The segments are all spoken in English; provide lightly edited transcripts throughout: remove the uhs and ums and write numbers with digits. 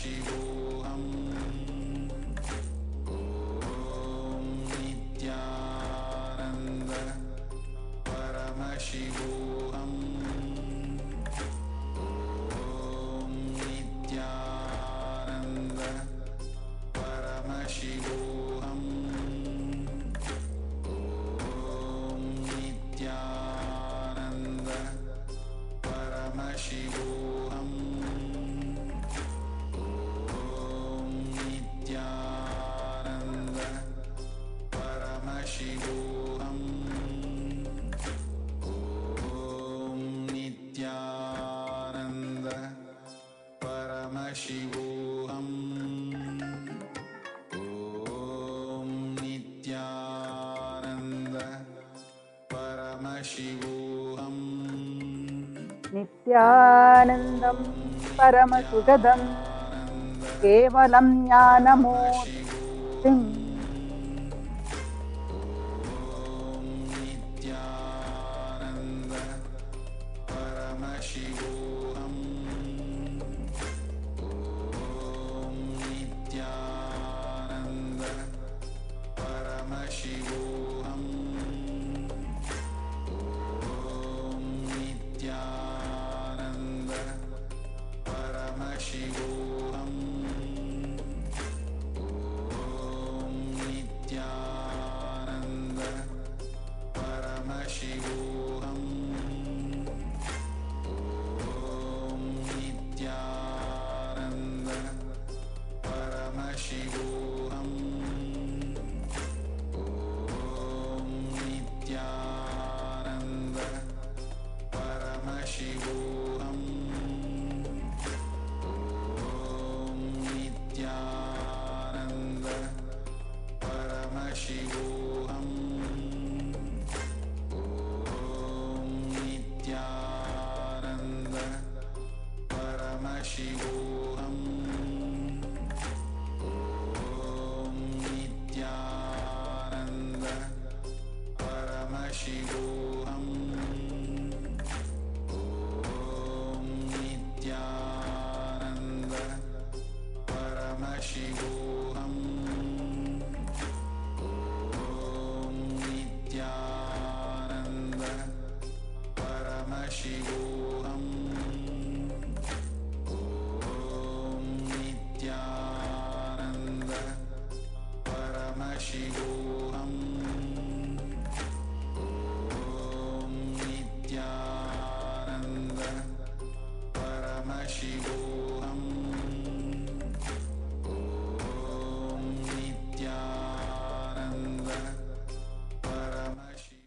Paramashivoham. Om Nithyananda Paramashivoham. Om Nithyananda Paramashivoham. Om Nithyananda Paramashivoham. Om Nithyananda Paramashivoham. Om Nithyananda Paramashivoham. Om Nithyananda Paramashivoham. Nithyanandam Paramasugadam Kevalam Jnanamurtim Om Nithyananda Paramashivoham. Om Nithyananda Paramashivoham. Om Nithyananda Paramashivoham. Om Nithyananda Paramashivoham. Om Nithyananda Paramashivoham. Om Nithyananda Paramashivoham. Om Nithyananda Paramashivoham. Om Nithyananda Paramashivoham. Om Nithyananda Paramashivoham. Om Nithyananda Paramashivoham. Om Nithyananda Paramashivoham. Om Nithyananda Paramashivoham. Om Nithyananda Paramashivoham. Om Nithyananda Paramashivoham.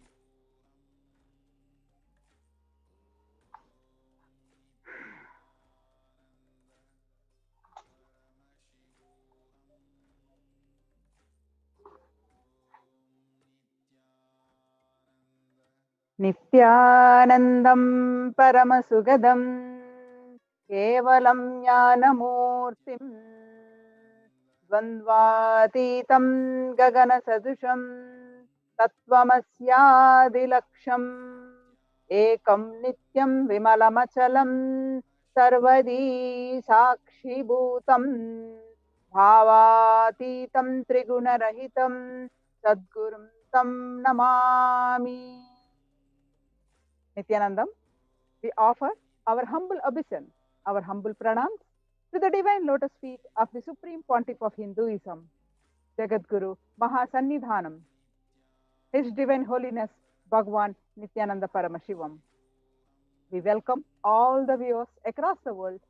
Nithyanandam Paramasugadam Kevalam Jnanamurtim Dvandvatitam Gaganasadusham Tattvamasyadilaksham Ekam Nityam Vimalamachalam Sarvadi Sakshibhutam Bhavatitam Trigunarahitam Sadgurum Tam Namami. Nithyanandam, we offer our humble obeisance, our humble pranams to the divine lotus feet of the Supreme Pontiff of Hinduism, Jagadguru Mahasannidhanam, His Divine Holiness Bhagwan Nithyananda Paramashivam. We welcome all the viewers across the world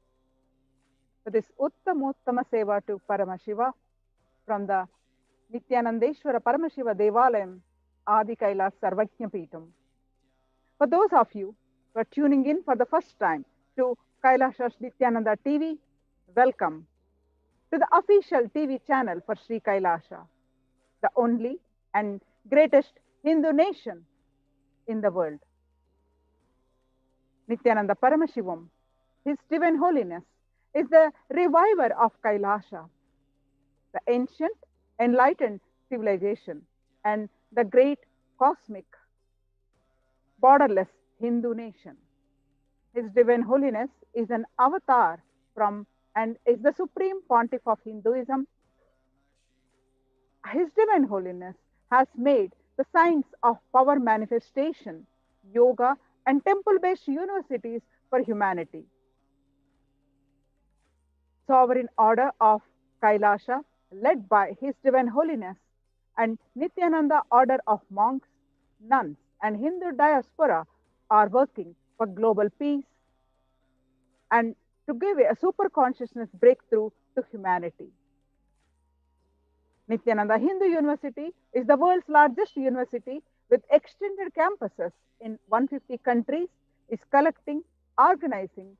to this Uttamottama Seva to Paramashiva from the Nithyanandeshwara Paramashiva Devalayam Adi Kailas Sarvajna Peetam. For those of you who are tuning in for the first time to Kailasha Nithyananda TV, welcome to the official TV channel for Sri Kailasha, the only and greatest Hindu nation in the world. Nithyananda Paramashivam, His Divine Holiness, is the reviver of Kailasha, the ancient, enlightened civilization, and the great cosmic, borderless Hindu nation. His Divine Holiness is an avatar from and is the Supreme Pontiff of Hinduism. His Divine Holiness has made the science of power manifestation, yoga, and temple based universities for humanity. Sovereign Order of Kailasha, led by His Divine Holiness, and Nithyananda Order of monks, nuns, and Hindu diaspora are working for global peace and to give a super consciousness breakthrough to humanity. Nithyananda Hindu University is the world's largest university with extended campuses in 150 countries, is collecting, organizing,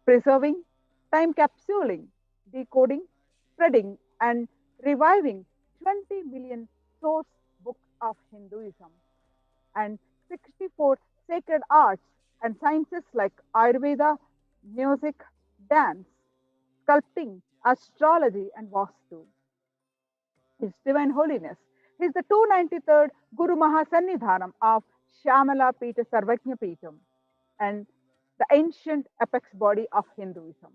preserving, time capsuling, decoding, spreading, and reviving 20 million source books of Hinduism and 64 sacred arts and sciences like Ayurveda, music, dance, sculpting, astrology, and Vastu. His Divine Holiness is the 293rd Guru Mahasannidhanam of Shyamala Pita Sarvajna Pitam and the ancient apex body of Hinduism.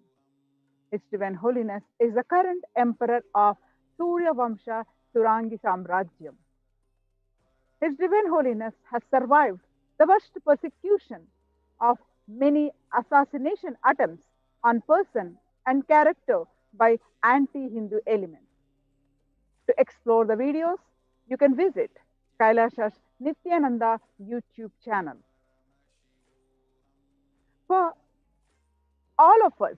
His Divine Holiness is the current emperor of Surya Vamsha Turangi Samrajyam. His Divine Holiness has survived the worst persecution of many assassination attempts on person and character by anti-Hindu elements. To explore the videos, you can visit Kailasha's Nithyananda YouTube channel. For all of us,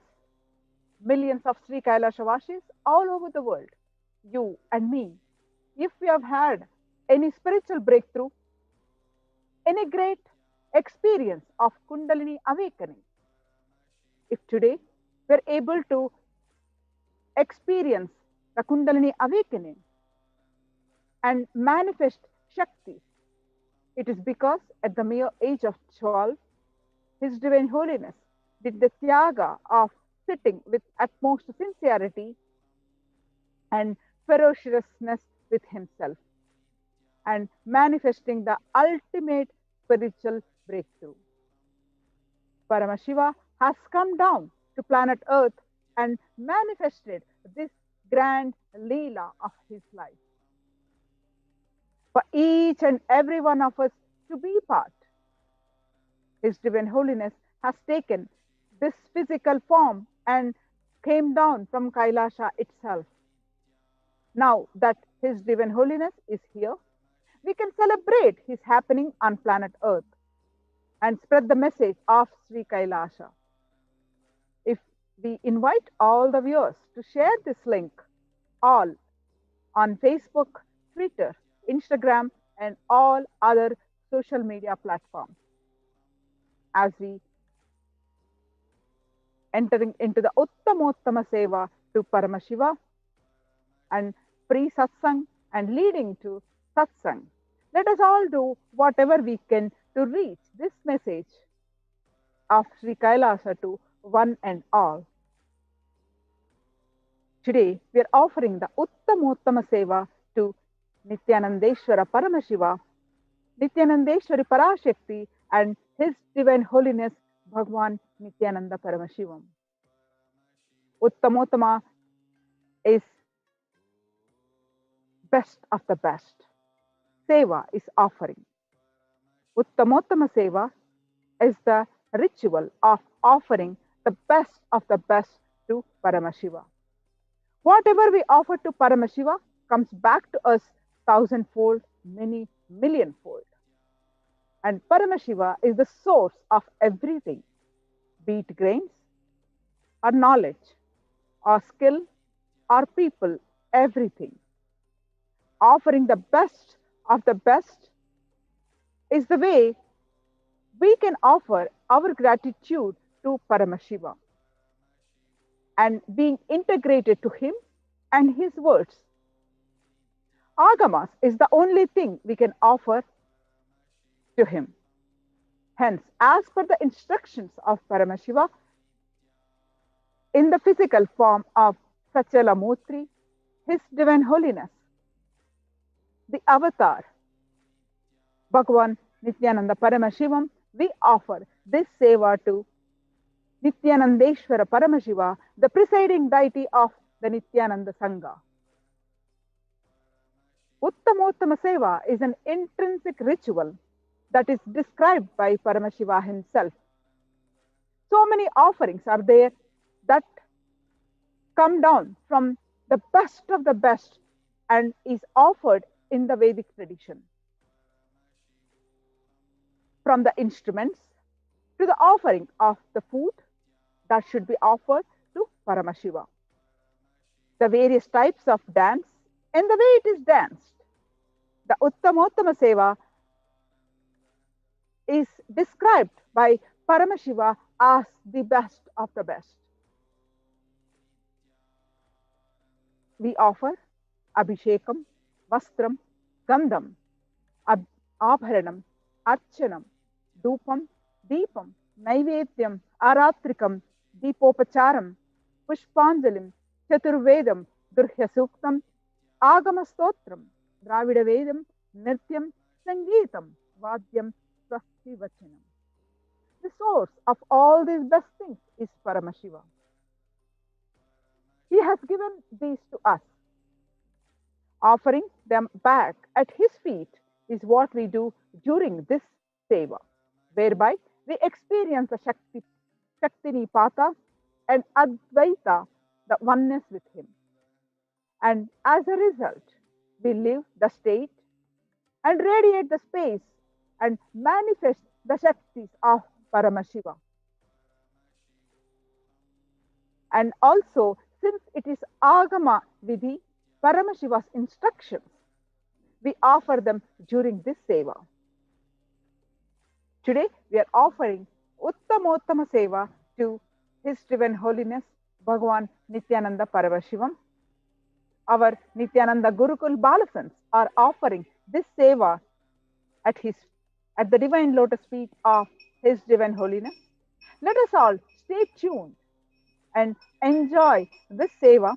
millions of Sri Kailashavasis all over the world, you and me, if we have had any spiritual breakthrough, any great experience of Kundalini awakening, if today we're able to experience the Kundalini awakening and manifest Shakti, it is because at the mere age of 12, His Divine Holiness did the Tyaga of sitting with utmost sincerity and ferociousness with himself and manifesting the ultimate spiritual breakthrough. Paramashiva has come down to planet Earth and manifested this grand Leela of his life. For each and every one of us to be part, His Divine Holiness has taken this physical form and came down from Kailasha itself. Now that His Divine Holiness is here, we can celebrate His happening on planet Earth and spread the message of Sri Kailasha. If we invite all the viewers to share this link, all on Facebook, Twitter, Instagram, and all other social media platforms, as we entering into the Uttamottama Seva to Paramashiva and pre-satsang and leading to satsang. Let us all do whatever we can to reach this message of Sri Kailasa to one and all. Today, we are offering the Uttamottama Seva to Nithyanandeshwara Paramashiva, Nithyanandeshwari Parashakti, and His Divine Holiness Bhagwan Nithyananda Paramashivam. Uttamottama is best of the best. Seva is offering. Uttamottama Seva is the ritual of offering the best of the best to Paramashiva. Whatever we offer to Paramashiva comes back to us thousandfold, many millionfold. And Paramashiva is the source of everything, be it grains, or knowledge, or skill, or people, everything. Offering the best of the best is the way we can offer our gratitude to Paramashiva and being integrated to Him and His words. Agamas is the only thing we can offer to Him. Hence, as per the instructions of Paramashiva, in the physical form of Sachala Murti, His Divine Holiness, the avatar, Bhagwan Nithyananda Paramashivam, we offer this seva to Nithyanandeshwara Paramashiva, the presiding deity of the Nithyananda Sangha. Uttamottama Seva is an intrinsic ritual that is described by Paramashiva himself. So many offerings are there that come down from the best of the best and is offered in the Vedic tradition. From the instruments to the offering of the food that should be offered to Paramashiva. The various types of dance and the way it is danced. The Uttamottama Seva is described by Paramashiva as the best of the best. We offer Abhishekam, Vastram, Gandham, Abharanam, Archanam, Dupam, Deepam, Naivedyam, Aratrikam, Deepopacharam, Pushpanjalim, Chaturvedam, Durhya Suktam, Agama Stotram, Dravida Vedam, Nrityam, Sangeetam, Vadyam, Swasti Vachanam. The source of all these best things is Paramashiva. He has given these to us. Offering them back at his feet is what we do during this seva, whereby we experience the Shakti Nipata and Advaita, the oneness with him. And as a result, we live the state and radiate the space and manifest the Shaktis of Paramashiva. And also, since it is Agama Vidhi, Paramashiva's instructions, we offer them during this seva. Today, we are offering Uttamottama Seva to His Divine Holiness Bhagavan Nithyananda Paramashivam. Our Nithyananda Gurukul Balasans are offering this seva at the Divine Lotus feet of His Divine Holiness. Let us all stay tuned and enjoy this seva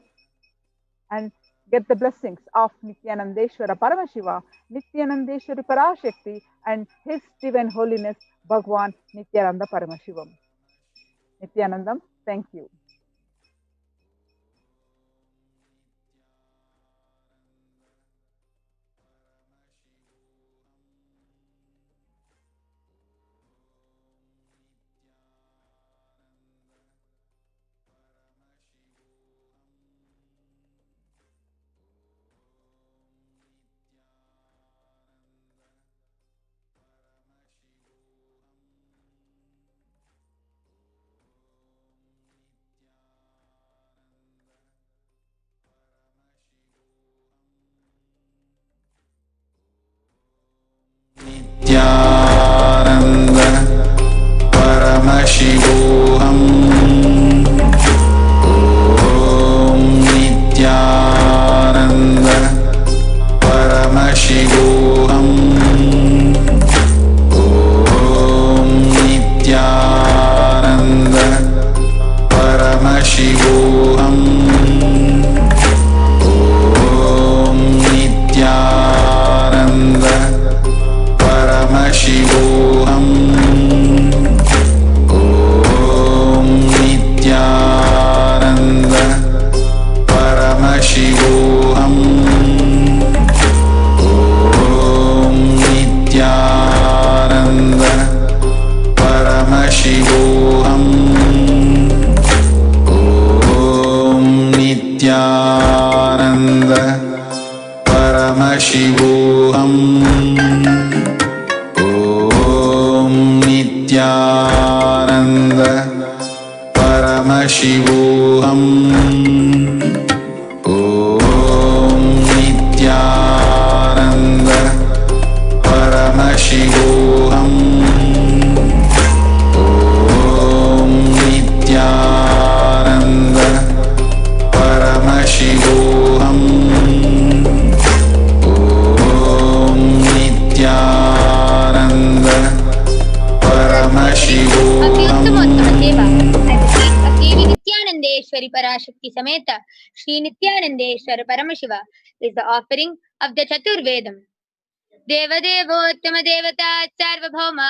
and get the blessings of Nithyanandeshwara Paramashiva, Nithyanandeshwari Parashakti, and His Divine Holiness Bhagavan Nithyananda Paramashivam. Nithyanandam, thank you. Nithyananda Paramashivoham. Om Nithyananda Paramashivoham. Om Nithyananda Paramashivoham. Om Nithyananda Paramashivoham. Om Nithyananda Paramashivoham. Om Nithyananda Paramashivoham. Om Nithyananda Paramashivoham. Om Nithyananda Paramashivoham. Om Nithyananda Paramashivoham. Om Nithyananda Paramashivoham. Om Nithyananda Paramashivoham. अत्युत्तमोत्तम सेवा at the feet of Devi Nithyanandeshwari Parashakti Sameta Shri Nithyanandeshwara Paramashiva is the offering of the Chaturvedam. Devadevottama Devata Sarvabhauma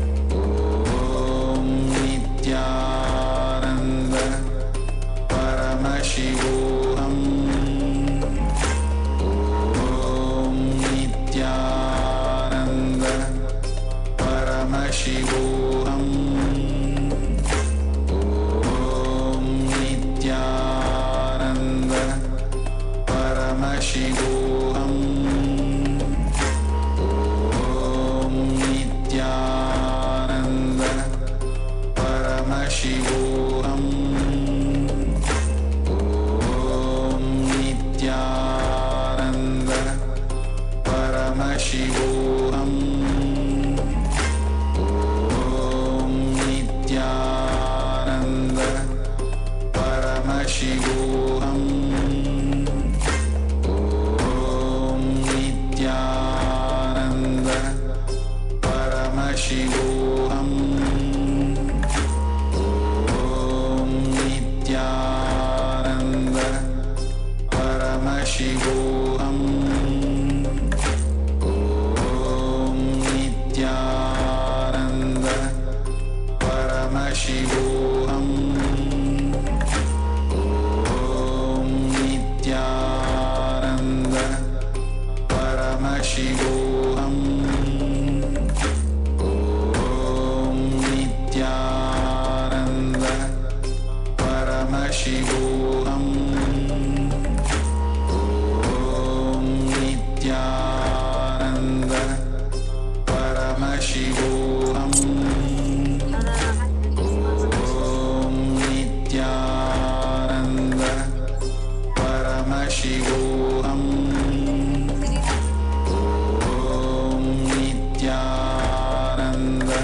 Paramashivoham. Om Nithyananda Paramashivoham. Om Nithyananda Paramashivoham. Om Nithyananda Paramashivoham. Om Nithyananda Paramashivoham. Om Nithyananda Paramashivoham. Om Nithyananda Paramashivoham. Om Nithyananda Paramashivoham. Om Nithyananda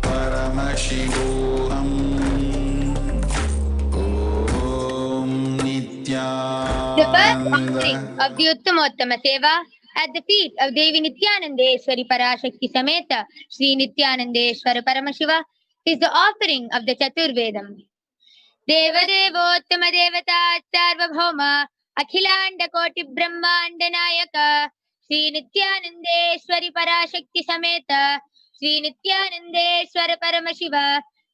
Paramashivoham. Om The first Nithyananda offering of the Uttamottama Seva at the feet of Devi Nithyanandeshwari Parashakti Sameta Sri Nithyanandeshwara Paramashiva is the offering of the Chaturvedam. Devadevottama Devata Sarvabhauma Akhilanda Koti Brahmanda Nayaka Sri Nithyanandeshwari Parashakti Sameta Sri Nithyanandeshwara Paramashiva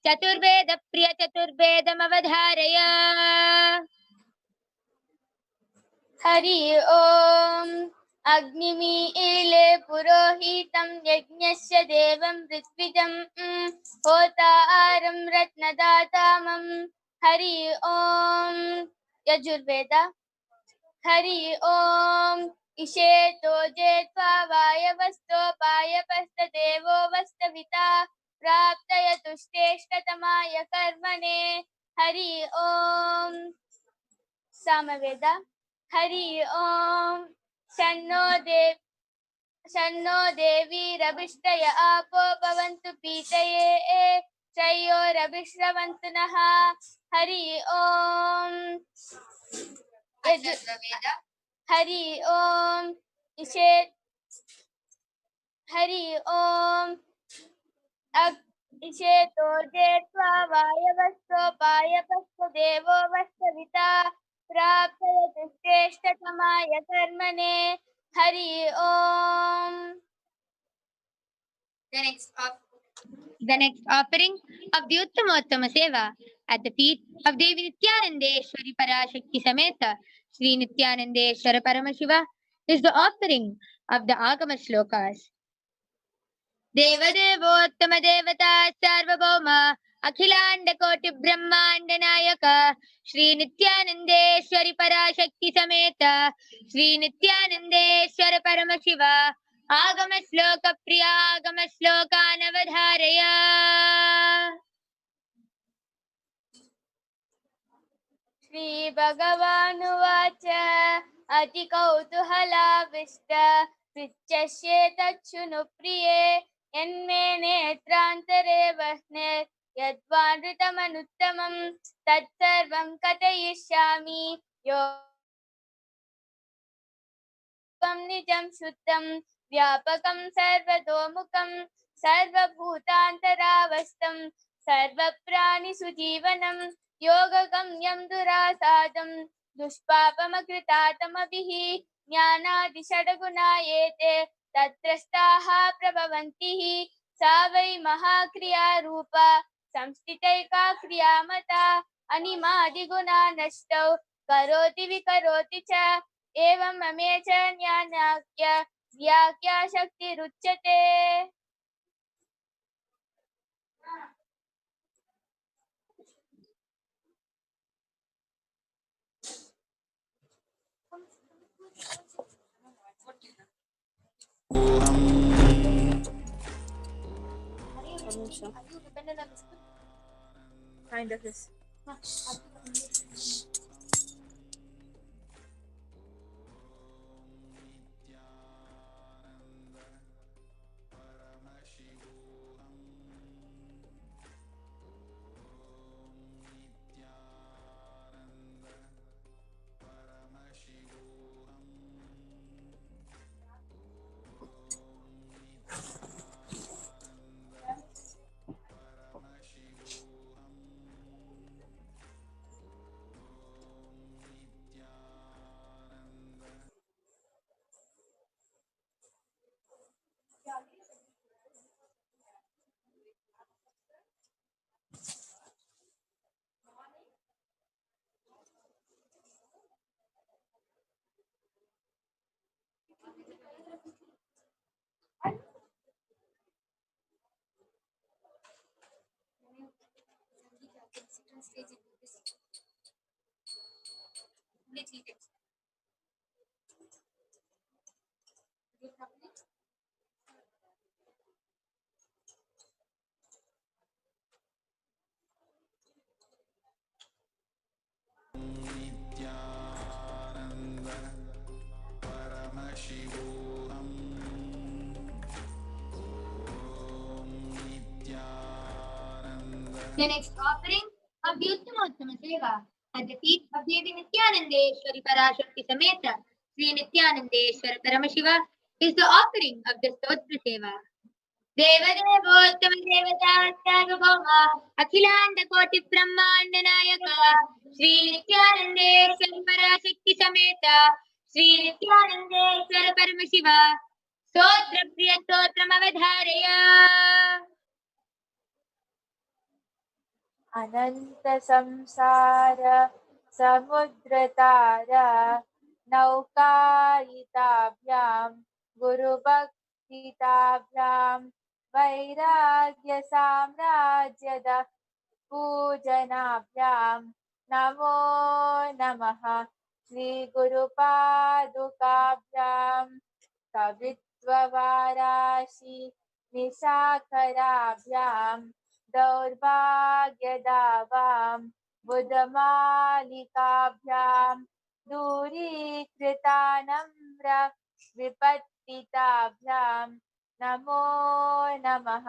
Chaturveda Priya Chaturvedam Avadharaya. Hari ओम अग्निमीले पुरोहितं यज्ञस्य देवं ऋत्विजं होतारं रत्नदातामं हरि ओम यजुर्वेद हरि ओम इषेतो जेत्वा वायवस्तोपायपस्तदेवो वस्तविता प्राप्तयतुष्टेष्टतमाय कर्मणे हरि ओम सामवेद हरि ओम शन्नो देवी रविष्टय आपो भवन्तु पीतये त्रयोरभिश्रवन्तु नः हरि ओम हरि ओम हरि ओम इषेतो जेत्वा वायवस्तोपायपस्तदेवो वस्तविता प्राप्तयतुष्टेष्टतमाय कर्मणे हरि ओम. The next offering of the Uttamottama Seva at the feet of Devi Nithyanandeshwari Parashakti Sameta Sri Nithyanandeshwara Paramashiva is the offering of the Agama Shlokas. Devadevottama Devata Sarvabhauma Akhilanda Koti Brahmanda Nayaka Sri Nithyanandeshwari Parashakti Sameta Sri Nithyanandeshwara Paramashiva Agama Shloka Priya Agama Shloka Navadharaya. Shri भगवानुवाच अति कौतूहलाविष्ट पृच्छ्येतच्छृणु प्रिये यन्मे नेत्रान्तरे वह्ने यद्वानृतमनुत्तमं तत्सर्वं कथयिष्यामि योगं निजं शुद्धं व्यापकं सर्वतोमुखं सर्वभूतान्तरावस्थं सर्वप्राणिषु जीवनं योगगम्यं दुरासादं दुष्पापमकृतातमभिः ज्ञानादिषड्गुणायेते तत्रस्ताः प्रभवन्ति सा वै महाक्रिया रूपा संस्थितैका क्रियामता अनिमादिगुणा नष्टौ करोति विकरोति च एवं ममे च ज्ञानाख्य व्याख्या शक्तिरुच्यते. Kind of is. नित्यानन्द परमशिवोऽहम् ॐ Nityanand The next offering of the Uttama Seva at the feet of Devi Nithyanandeshwari Parashakti Sameta Sri Nithyanandeshwara Paramashiva is the offering of the Stotra Seva. देवदेवोत्तम देवता सार्वभौम अखिलांड कोटि ब्रह्मांड नायक श्री नित्यानंदेश्वर पराशक्ति समेत श्री नित्यानंदेश्वर परमशिव स्तोत्र प्रिय स्तोत्रमवधारय अनंत संसार समुद्रतार नौकायिताभ्यां गुरुभक्तिताभ्यां वैराग्य साम्राज्यद पूजनाभ्यां नमो नमः श्री गुरुपादुकाभ्यां कवित्ववाराशि निशाखराभ्यां दौर्भाग्यदावां बुधमालिकाभ्यां दूरीकृतानम्र विपत्तिताभ्यां नमो नमः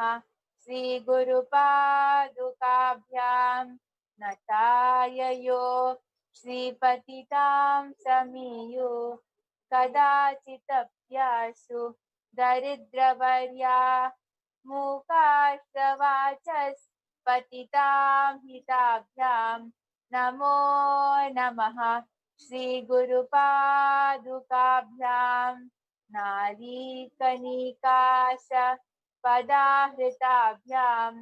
श्री गुरुपादुकाभ्यां नताययो श्रीपतितां समीयु कदाचिदप्यासु दरिद्रवर्या मूकाश्रवाचस्पतितां हिताभ्यां नमो नमः श्री गुरुपादुकाभ्यां नारीकनिकाश पदाहृताभ्यां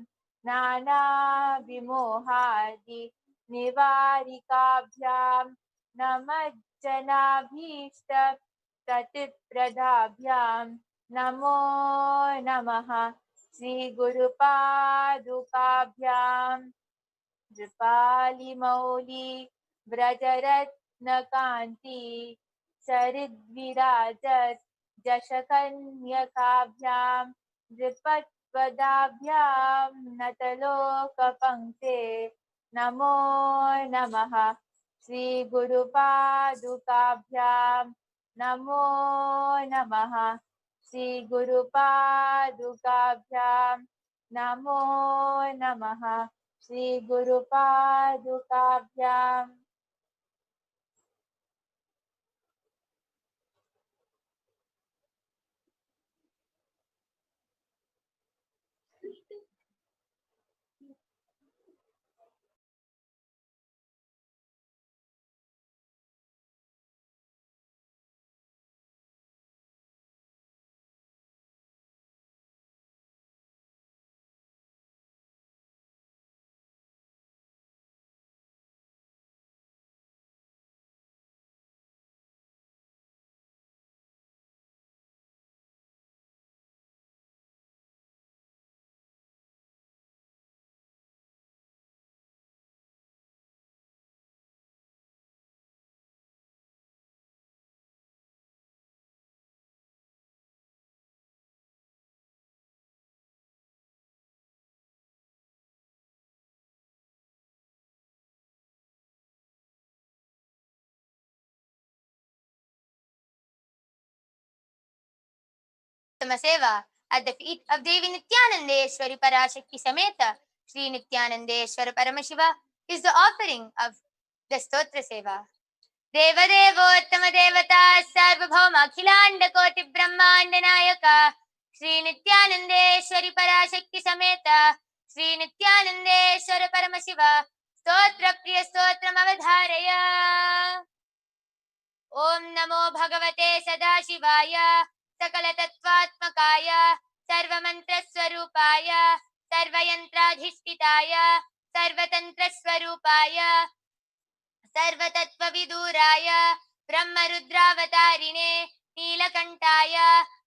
नानाविमोहादि निवारिकाभ्यां नमज्जनाभीष्ट प्रतिप्रदाभ्यां नमो नमः श्री गुरुपादुकाभ्यां नृपालिमौली व्रजरत्नकान्ति सरिद्विराजत् जशकन्यकाभ्यां नृपत्वदाभ्यां नतलोकपङ्क्ते नमो नमः श्री गुरुपादुकाभ्यां नमो नमः श्री गुरुपादुकाभ्यां नमो नमः Shri गुरुपादुकाभ्यां Seva at the feet of Devi Nithyanandeshwari Parashakti Sameta Sri Nithyanandeshwara Paramashiva is the offering of the Stotra Seva. देवदेवोत्तम देवता सार्वभौम अखिलांड कोटि ब्रह्मांड नायक श्री नित्यानंदेश्वरी पराशक्ति समेत श्री नित्यानंदेश्वर परमशिव स्तोत्र प्रिय स्तोत्रमवधारय ओम नमो भगवते सदाशिवाय सकल तत्वात्मकाय सर्वमंत्र स्वरूपाय सर्वयंत्राधिष्ठिताय सर्वतंत्र स्वरूपाय सर्वतत्वविदूराय ब्रह्मरुद्रावतारिणे नीलकण्ठाय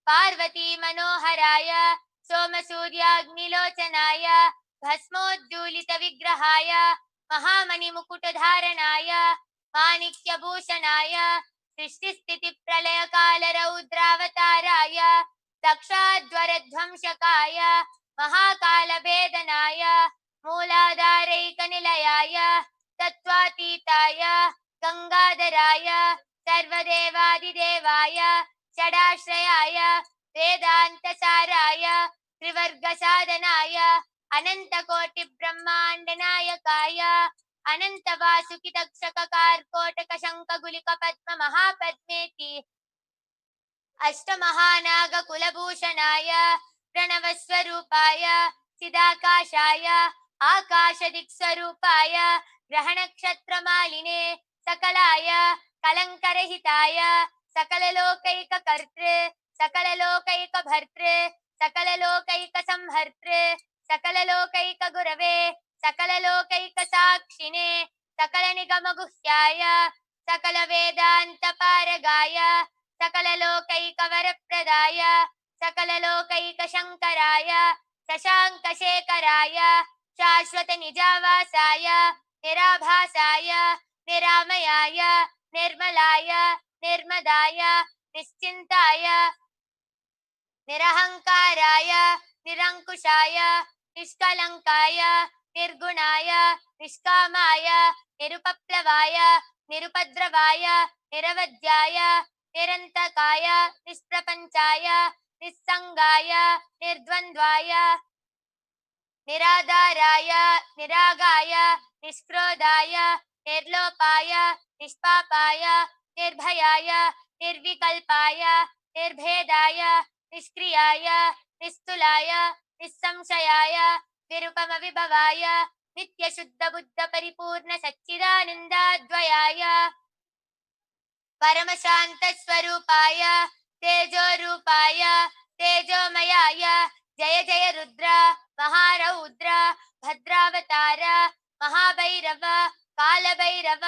पार्वती मनोहराय सोमसूर्याग्निलोचनाय भस्मोद्दूलितविग्रहाय महामणिमुकुटधारणाय माणिक्यभूषणाय सृष्टिस्थितिप्रलयकालरौद्रावताराय दक्षाध्वरध्वंसकाय महाकालभेदनाय मूलाधारैकनिलयाय तत्त्वातीताय गङ्गाधराय सर्वदेवादिदेवाय षडाश्रयाय वेदान्तसाराय त्रिवर्गसाधनाय अनन्तकोटिब्रह्माण्डनायकाय अनन्तवासुकितक्षककार्कोटकशङ्खगुलिकपद्ममहापद्मेति अष्टमहानागकुलभूषणाय प्रणवस्वरूपाय चिदाकाशाय आकाशदिक्स्वरूपाय ग्रहणक्षत्रमालिने सकलाय कलङ्करहिताय सकललोकैककर्तृ सकललोकैकभर्तृ सकललोकैकसंहर्तृ सकललोकैकगुरवे सकललोकैकसाक्षिणे सकलनिगमगुह्याय सकलवेदान्तपारगाय सकललोकैकवरप्रदाय सकललोकैकशङ्कराय शशाङ्कशेखराय शाश्वतनिजावासाय निराभासाय निरामयाय निर्मलाय निर्मदाय निश्चिन्ताय निरहङ्काराय निरङ्कुशाय निष्कलङ्काय निर्गुणाय निष्कामाय निरुपप्लवाय निरुपद्रवाय निरवध्याय निरन्तकाय निष्प्रपञ्चाय निस्सङ्गाय निर्द्वन्द्वाय निराधाराय निरागाय निष्क्रोधाय निर्लोपाय निष्पापाय निर्भयाय निर्विकल्पाय निर्भेदाय निष्क्रियाय निस्तुलाय निस्संशयाय निरुपमविभवाय नित्यशुद्धबुद्धपरिपूर्णसच्चिदानन्दाद्वयाय परमशान्तस्वरूपाय तेजोरूपाय तेजोमयाय जय जय रुद्र महारौद्र भद्रावतार महाभैरव कालभैरव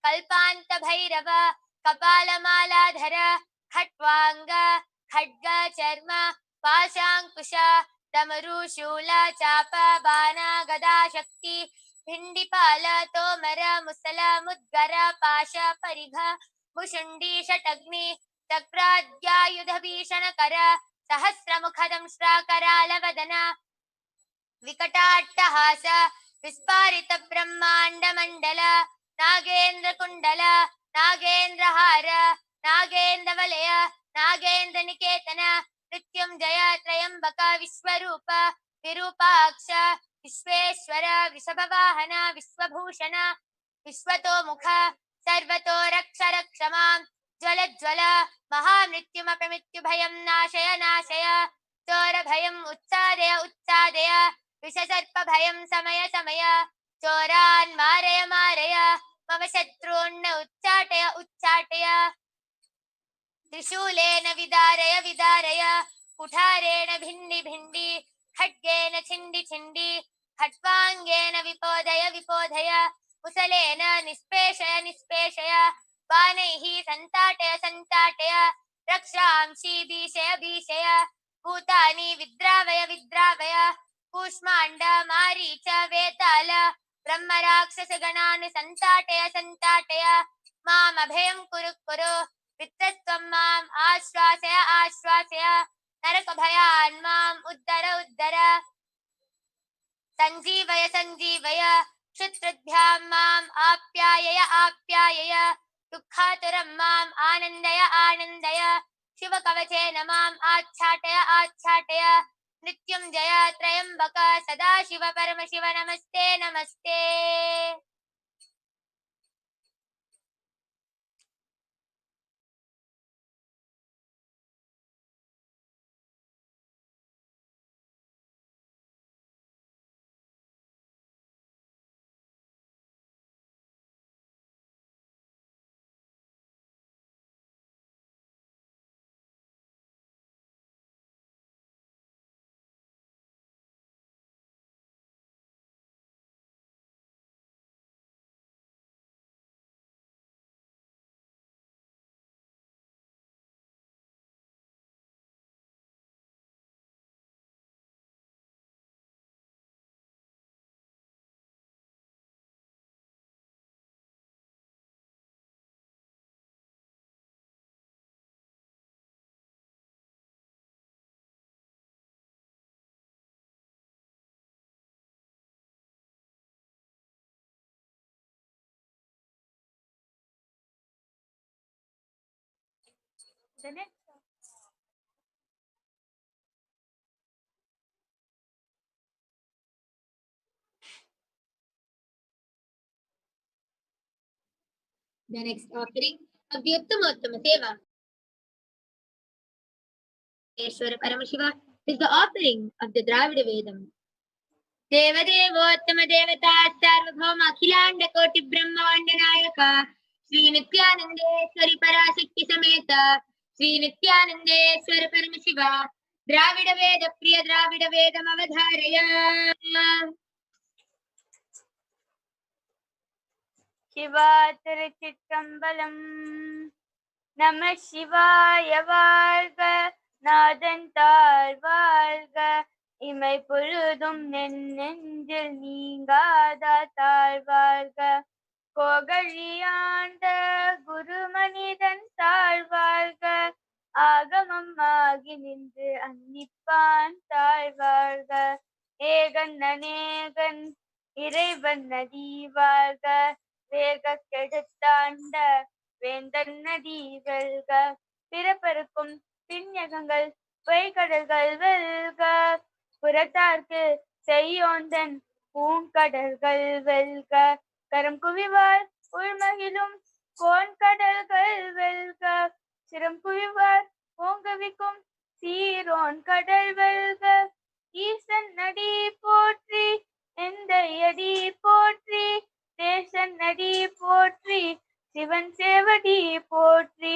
कल्पान्तभैरव कपालमालाधर खट्वाङ्ग खड्ग चर्म पाशाङ्कुश डमरुशूल चाप बाण गदा शक्ति भिण्डिपाल तोमर मुसल मुद्गर पाश परिघ भुषुण्डी षटग्नि चक्राद्यायुधभीषणकर सहस्रमुखदंष्ट्राकरालवदन विकटाट्टहास विस्फारितब्रह्माण्डमण्डल नागेन्द्रकुण्डल नागेन्द्रहार नागेन्द्रवलय नागेन्द्रनिकेतन मृत्युञ्जय त्रयम्बक विश्वरूप विरूपाक्ष विश्वेश्वर वृषभवाहन विश्वभूषण विश्वतोमुख सर्वतो रक्ष रक्ष मां ज्वल ज्वल महामृत्युमप्रमृत्युभयं नाशय नाशय चोरभयम् उत्सादय उत्सादय विषसर्पभयं समय समय चोरान् मारय मारय मम शत्रून् उच्चाटय उच्चाटय त्रिशूलेन विदारय विदारय कुठारेण भिण्डि भिण्डि खड्गेन छिण्डि छिण्डि खट्वाङ्गेन विपोधय विपोधय कुशलेन निष्पेषय निष्पेषय बाणैः सन्ताटय सन्ताटय रक्षांसि भीषय भीषय भूतानि विद्रावय विद्रावय कूष्माण्ड मारीच वेताल ब्रह्मराक्षसगणान् सन्ताटय सन्ताटय मामभयं कुरु कुरु वित्तस्त्वं माम् आश्वासय आश्वासय नरकभयान् माम् उद्धर उद्धर सञ्जीवय सञ्जीवय शत्रुभ्यां माम् आप्यायय आप्यायय दुःखातुरं माम् आनन्दय आनन्दय शिवकवचेन माम् आच्छाटय आच्छाटय मृत्युञ्जय त्रयम्बक सदाशिव परमशिव नमस्ते नमस्ते। isn't it? The next offering of the Uttama Seva Ishwara Paramashiva is the offering of the Dravida Vedam. Devadevottama Devata Sarvabhauma Akhilanda Koti Brahmavandanaayaka Sri Nithyanandeshwari Parashakti Sameta Sri Nithyanandeshwara Paramashiva Dravida Veda Priya Dravida Vedam Avadharaya. Shivatara Chitrambalam Namah Shivaya Varga Nadantar Varga இமை பொழுதும் நெஞ்சில் நீங்காதார் வாழ்க கோகழியாண்ட குருமனிதன் தாழ்வாழ்க ஆகமம் ஆகி நின்று அன்னிப்பான் தாழ்வாழ்க ஏகன் அநேகன் இறைவன் நதி வாழ்க வேக கெடுத்தாண்ட வேந்தன் நதி வெல்க பிறப்பருக்கும் பின்யகங்கள் பொய்கடல்கள் வெல்க புறத்தார்க்கு செய்யோந்தன் பூங்கடல்கள் வெல்க கரம் குவிவார் உள்மகிழும் கோன்கடல்கள் வெல்க சிரம் குவிவார் ஓங்கவிக்கும் சீரோன் கடல் வெல்க ஈசன் நடி போற்றி எந்தையடி போற்றி தேசன் நடி போற்றி சிவன் சேவடி போற்றி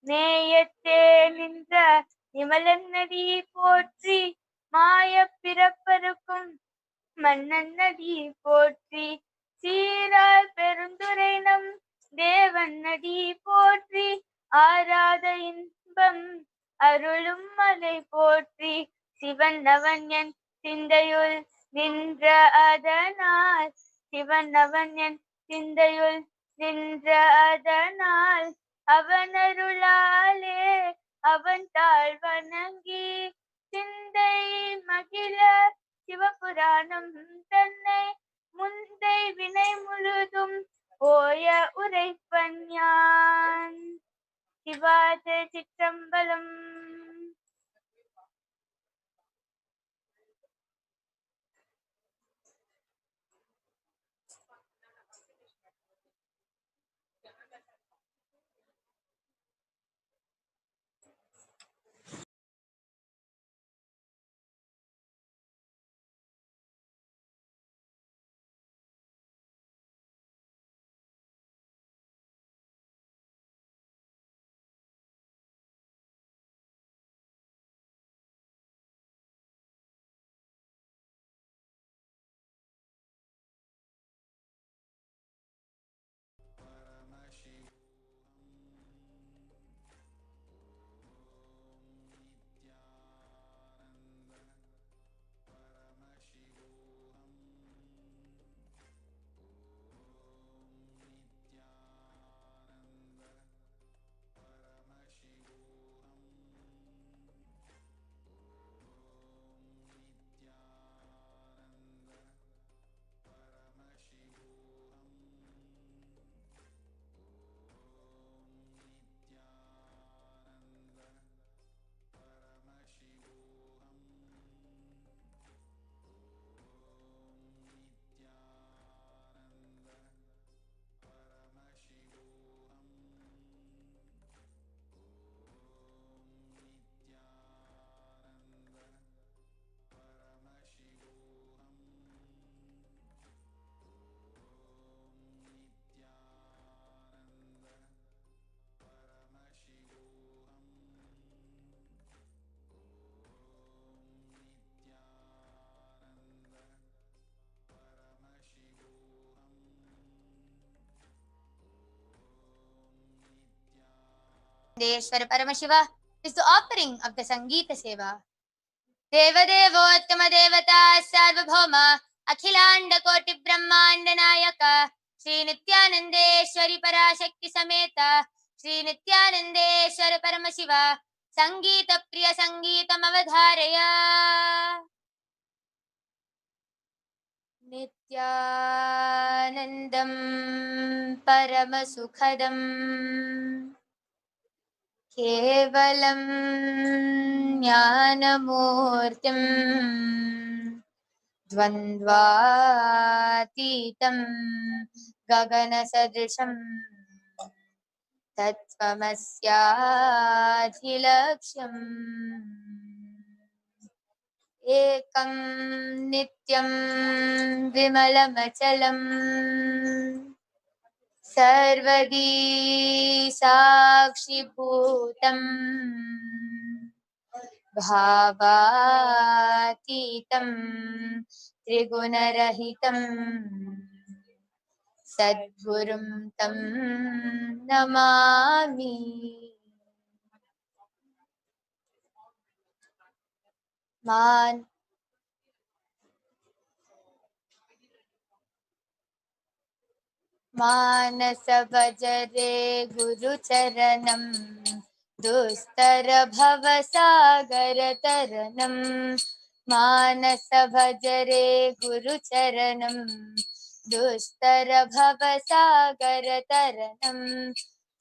நேயத்தே நின்ற நிமலன் நடி போற்றி மாய பிறப்பருக்கும் மன்னன் நடி போற்றி சீரால் பெருந்துரை நம் தேவன் நடி போற்றி ஆராத இன்பம் அருளும் மலை போற்றி சிவன் அவன் என் சிந்தையுள் நின்ற அதனால் சிவன் அவன் என் சிந்தையுள் நின்ற அதனால் அவன் அருளாலே அவன் தாழ் வணங்கி சிந்தை மகிழ சிவபுராணம் தன்னை முந்தை வினை முழுதும் ஓய உரைப்பன் யான். சிவாத Chitrambalam. Nithyanandeshwara Paramashiva is the offering of the Sangeeta Seva. Devadevottama Devata Sarvabhauma Akhilanda Koti Brahmanda Nayaka Sri Nithyanandeshwari Parashakti Sameta Sri Nithyanandeshwara Paramashiva Sangeeta Priya Sangeetam Avadharaya. Nithyanandam Paramasukhadam केवलं ज्ञानमूर्तिं द्वन्द्वातीतं गगनसदृशं तत्त्वमस्याधिलक्ष्यम् एकं नित्यं विमलमचलम् सर्वदी साक्षिभूतम् भावातीतं त्रिगुणरहितं सद्गुरुं तं नमामि। मानसभजरे गुरुचरणं दुस्तर भवसागरतरणं मानसभजरे गुरुचरणं दुस्तर भवसागरतरणं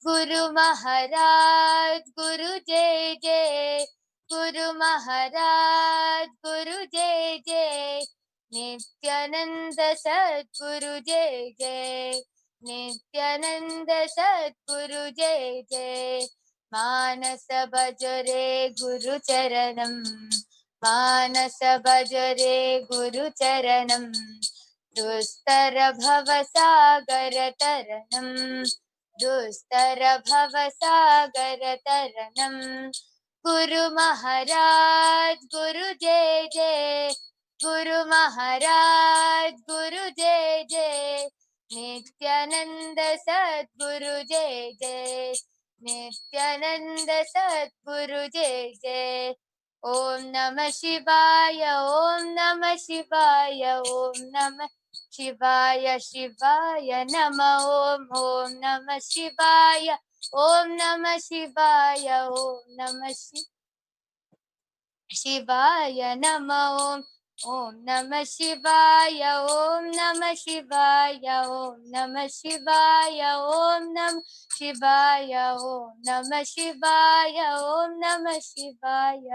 गुरु महाराज गुरु जय जय गुरु महाराज गुरु जय जय नित्यानंद सद्गुरु जय जय नित्यानंद सद्गुरु जय जय मानस भजरे गुरु चरणं मानस भजरे गुरु चरणं दुस्तर भवसागर तरणं दुस्तर भवसागर तरणं गुरु महाराज गुरु जय जय गुरु महाराज गुरु जय जय नित्यानंद सद्गुरु जय जय नित्यानंद सद्गुरु जय जय ओम नमः शिवाय ओम नमः शिवाय ओम नमः शिवाय शिवाय नमः ओम नमः शिवाय ओम नमः शिवाय ओम नमः शिवाय नमः ओम नमः शिवाय ओम नमः शिवाय ओम नमः शिवाय ओम नमः शिवाय ओम नमः शिवाय ओम नमः शिवाय।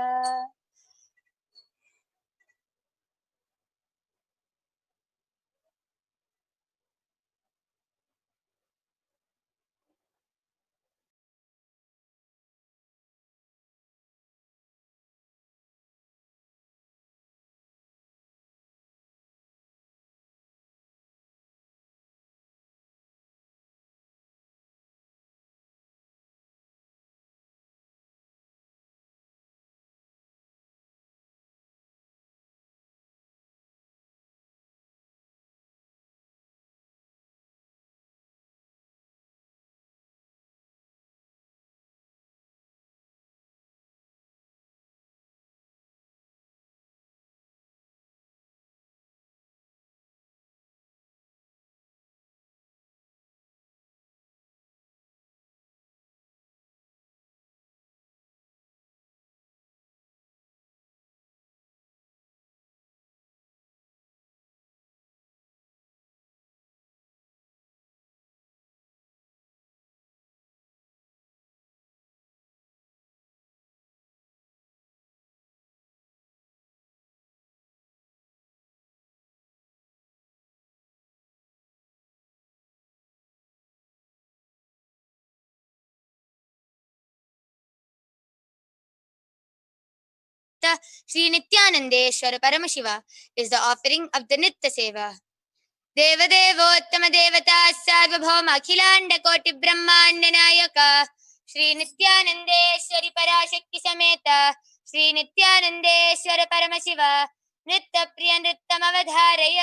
Sri Nithyanandeshwara Paramashiva is the offering of the Nitya Seva. देवदेवोत्तम देवता सार्वभौम अखिलांड कोटि ब्रह्मांड नायक श्री नित्यानंदेश्वरी पराशक्ति समेत श्री नित्यानंदेश्वर परमशिव नृत्य प्रिय नृत्यम अवधारय।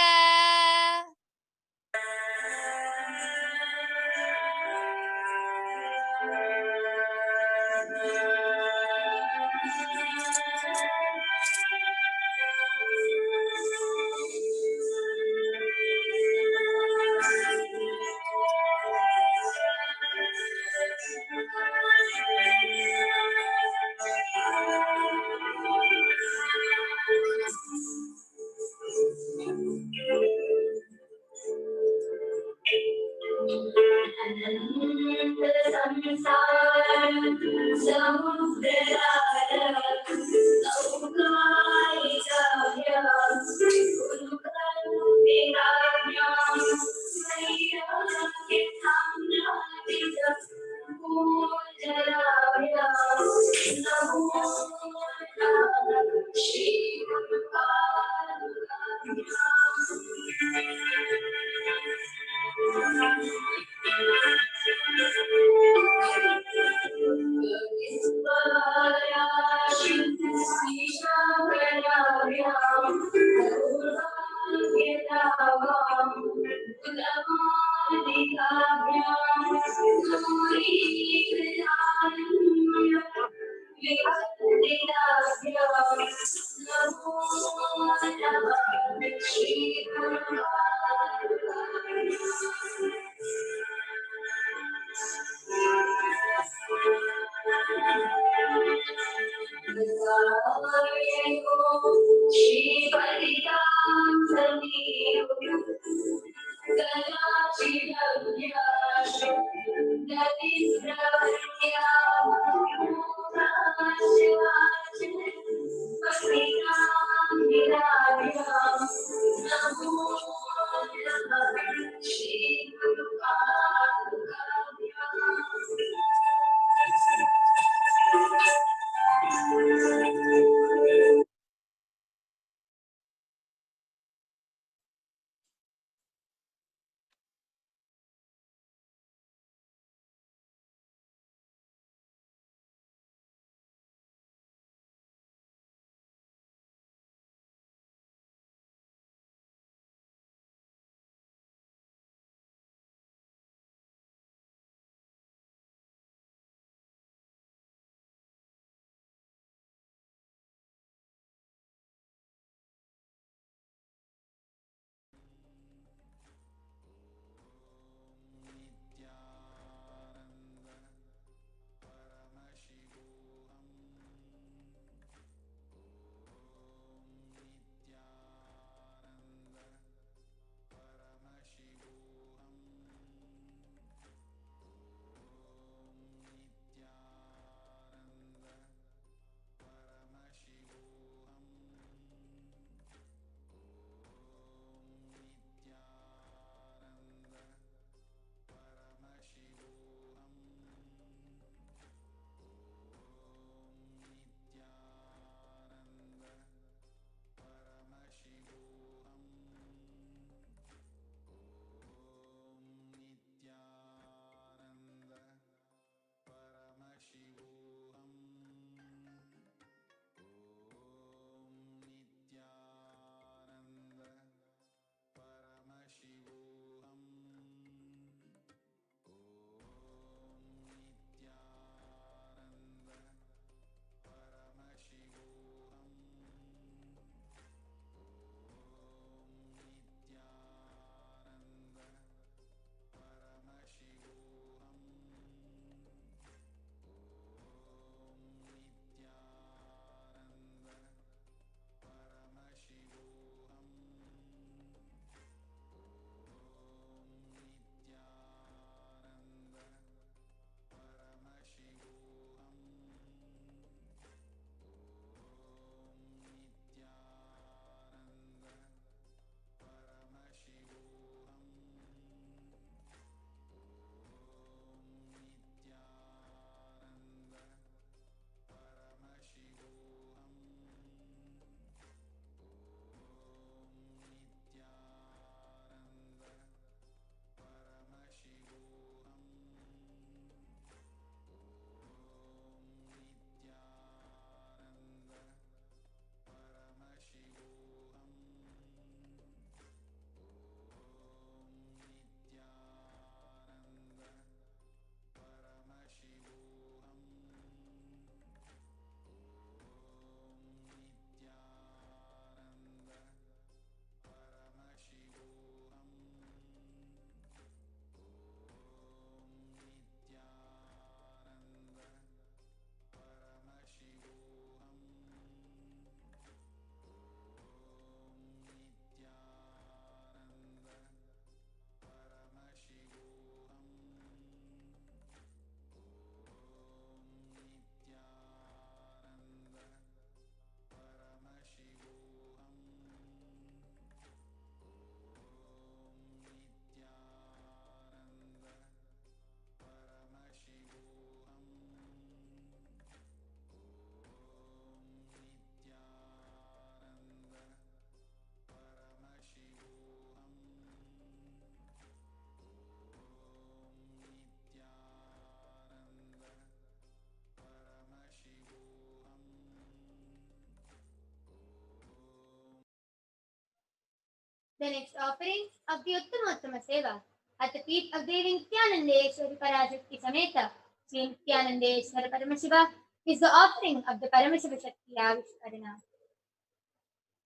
The next offering of the Uttama Seva at the feet of Devi Nithyananda Parashakti Sameta Sri Nithyananda Paramashiva is the offering of the Paramashiva Shakti Avishkarana.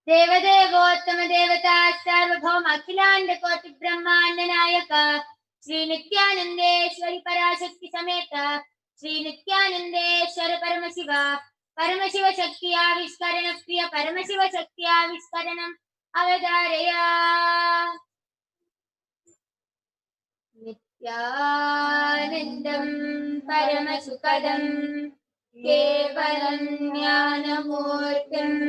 देवदेवोत्तम देवता सार्वभौम अखिलांड कोटि ब्रह्मांड नायक श्री नित्यानंदेश्वरी पराशक्ति समेत श्री नित्यानंदेश्वर परमशिव शक्ति आविष्करण प्रिय परमशिव शक्ति आविष्करणम अवधारय नित्यानंदं परमसुखदं केवलं ज्ञानमूर्तिम्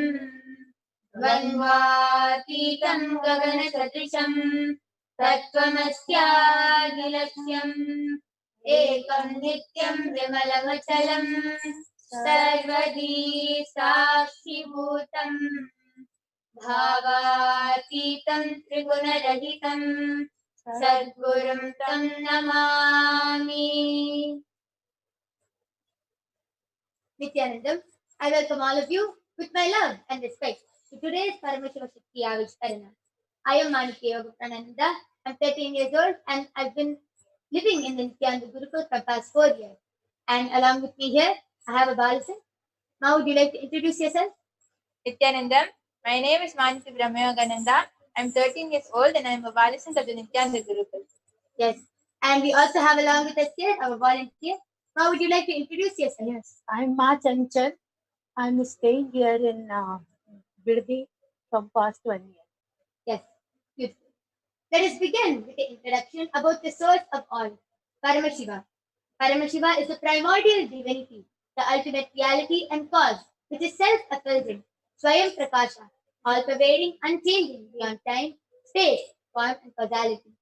द्वन्द्वातीतं गगनसदृशं तत्त्वमस्यादिलक्ष्यम् एकं नित्यं विमलमचलं सर्वदी साक्षिभूतं भावातीतं त्रिगुणरहितं सद्गुरुं तं Namami. Nithyanandam, I welcome all of you with my love and respect to today's Paramashiva Shakti Avishkarana. I am Maniki Yogananda. I'm 13 years old and I've been living in the Nithyananda Gurukul for the past 4 years. And along with me here, I have a Balasan. Now, would you like to introduce yourself? Nithyanandam, my name is Manisi Brahmayogananda. I'm 13 years old and I'm a Balasan of the Nithyananda Gurukul. Yes. And we also have along with us here our volunteer. How would you like to introduce yourself? Yes, I'm Ma Chanchal. I'm staying here in Biddi from past 1 year. Yes, beautiful. Let us begin with the introduction about the source of all, Paramashiva. Paramashiva is the primordial divinity, the ultimate reality and cause, which is self-effulgent, Swayam Prakasha, all-pervading, unchanging beyond time, space, form and causality.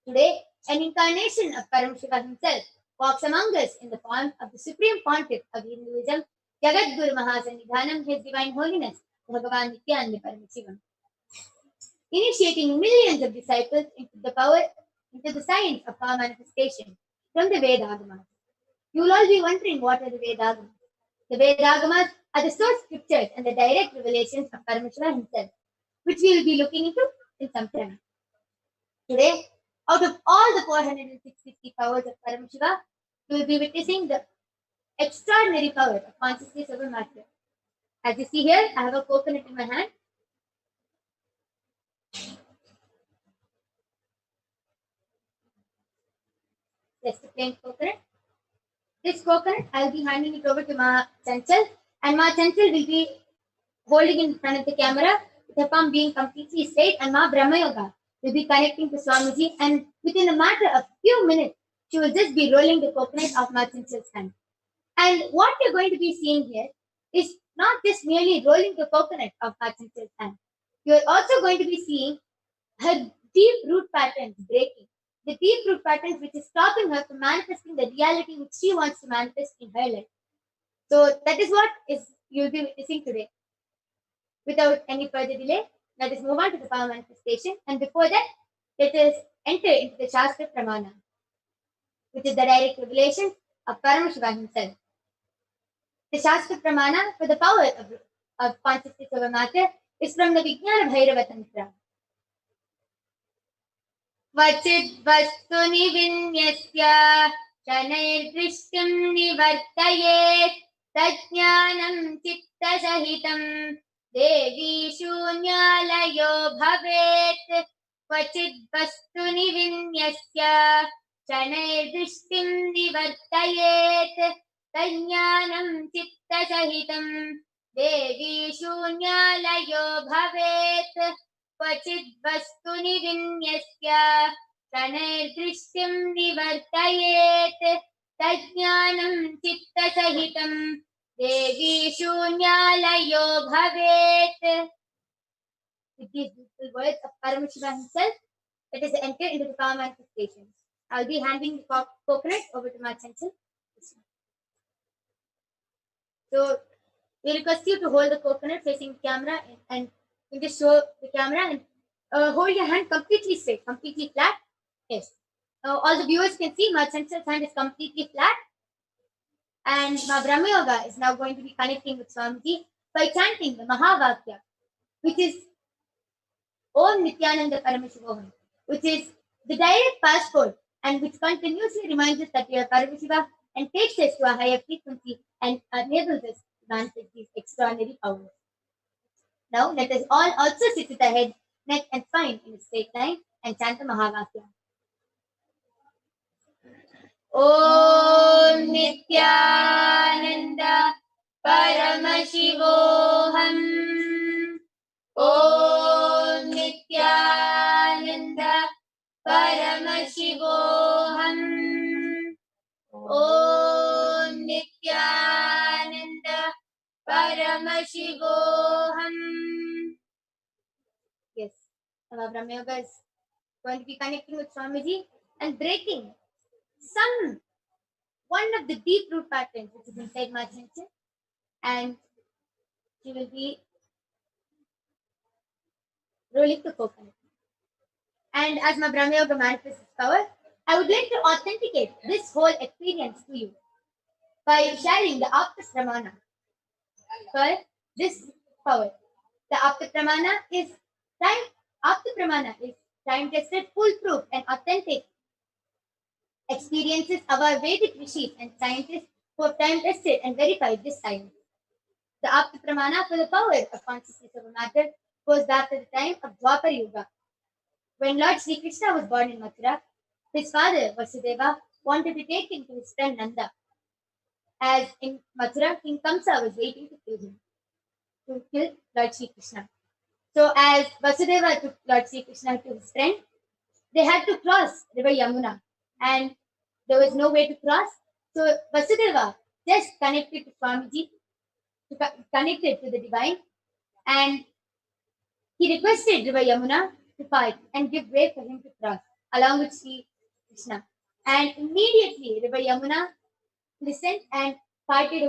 Today, an incarnation of Paramashiva himself walks among us in the form of the Supreme Pontiff of Hinduism, Jagat Guru Mahasannidhanam, His Divine Holiness, Bhagavan Nithyananda Paramashivam, initiating millions of disciples into the science of power manifestation from the Vedagamas. You will all be wondering what are the Vedagamas. The Vedagamas are the source scriptures and the direct revelations of Paramashiva himself, which we will be looking into in some time. Today, out of all the 460 powers of Paramashiva, we will be witnessing the extraordinary power of consciousness over matter. As you see here, I have a coconut in my hand. Just a plain coconut. This coconut, I will be handing it over to Ma Chanchal, and Ma Chanchal will be holding in front of the camera, with her palm being completely straight, and Ma Brahmayoga will be connecting to Swamiji, and within a matter of few minutes, she will just be rolling the coconut off Ma Chanchal's hand. And what you're going to be seeing here is not just merely rolling the coconut off Ma Chanchal's hand. You're also going to be seeing her deep root patterns breaking. The deep root patterns which is stopping her from manifesting the reality which she wants to manifest in her life. So that is what you'll be witnessing today. Without any further delay, let us move on to the power manifestation. And before that, let us enter into the Shastra Pramana, which is the direct revelation of Paramashiva himself. The Shastra Pramana for the power of consciousness over matter is from the Vijnana Bhairava Tantra. Vachid vastu nivinyasya shanair nivartayet tajnanam chitta sahitam devi shunyalayo bhavet. Vachid vastu nivinyasya shanair nivartayet tajnanam chitta sahitam devi shunyalayo bhavet. क्वचिद् वस्तुनि विन्यस्य शनैर्दृश्यं निवर्तयेत् तज्ज्ञानं चित्तसहितं देवी शून्यालयो भवेत्. With these beautiful words of Paramashiva himself, let us enter into the power manifestations. I will be handing the coconut over to Ma Chanchal. So, we request you to hold the coconut facing the camera and you just show the camera and hold your hand completely straight, completely flat. Yes. All the viewers can see Ma Chanchal's hand is completely flat. And Ma Brahmayoga is now going to be connecting with Swamiji by chanting the Mahavakya, which is Om Nithyananda Paramashivoham, which is the direct passport and which continuously reminds us that we are Paramashiva and takes us to a higher frequency and enables us to manifest these extraordinary powers. Now let us all also sit with our head, neck and spine in a straight line and chant the Mahavakya. Om Nithyananda Paramashivoham. Om Nithyananda Paramashivoham. Om Nithyananda Paramashivoham. Yes, Brahma Yoga is going to be connecting with Swamiji and breaking one of the deep root patterns which is inside my nature, and she will be rolling the coconut. And as my Brahma Yoga manifests its power, I would like to authenticate this whole experience to you by sharing the Apta Pramana for this power. The Apta Pramana is time tested, foolproof, and authentic experiences of our Vedic rishis and scientists who have time tested and verified this science. The Apta Pramana for the power of consciousness of a matter goes back to the time of Dwapar Yuga. When Lord Sri Krishna was born in Mathura, his father Vasudeva wanted to take him to his friend Nanda. As in Mathura, King Kamsa was waiting to kill Lord Sri Krishna. So as Vasudeva took Lord Sri Krishna to his friend, they had to cross river Yamuna, and there was no way to cross. So Vasudeva just connected to Swamiji, connected to the divine, and he requested river Yamuna to fight and give way for him to cross, along with Sri Krishna. And immediately river Yamuna listened and fighted,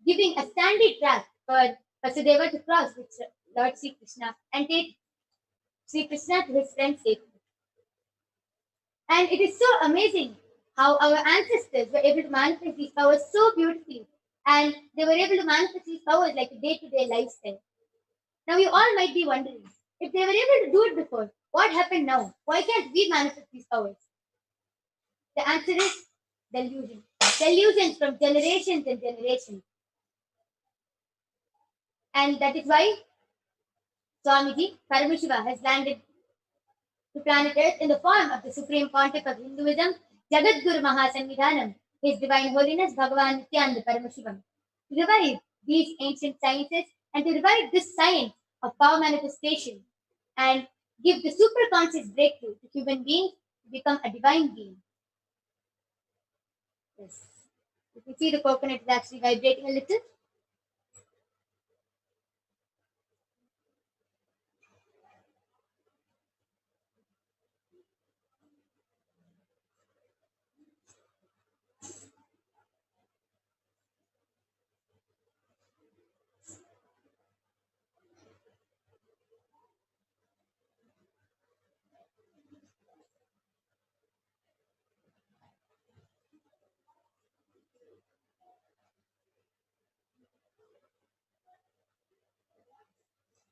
giving a standing track for Vasudeva to cross with Lord Sri Krishna and take Sri Krishna to his friend safely. And it is so amazing how our ancestors were able to manifest these powers so beautifully, and they were able to manifest these powers like a day-to-day lifestyle. Now you all might be wondering, if they were able to do it before, what happened now? Why can't we manifest these powers? The answer is delusion. Delusions from generations and generations. And that is why Swamiji, Paramashiva, has landed to planet Earth in the form of the Supreme Pontiff of Hinduism, Jagadguru Mahasannidhanam, His Divine Holiness Bhagavan Nithyananda Paramashivam, to revive these ancient sciences and to revive this science of power manifestation and give the superconscious breakthrough to human beings to become a divine being. Yes. You can see the coconut is actually vibrating a little.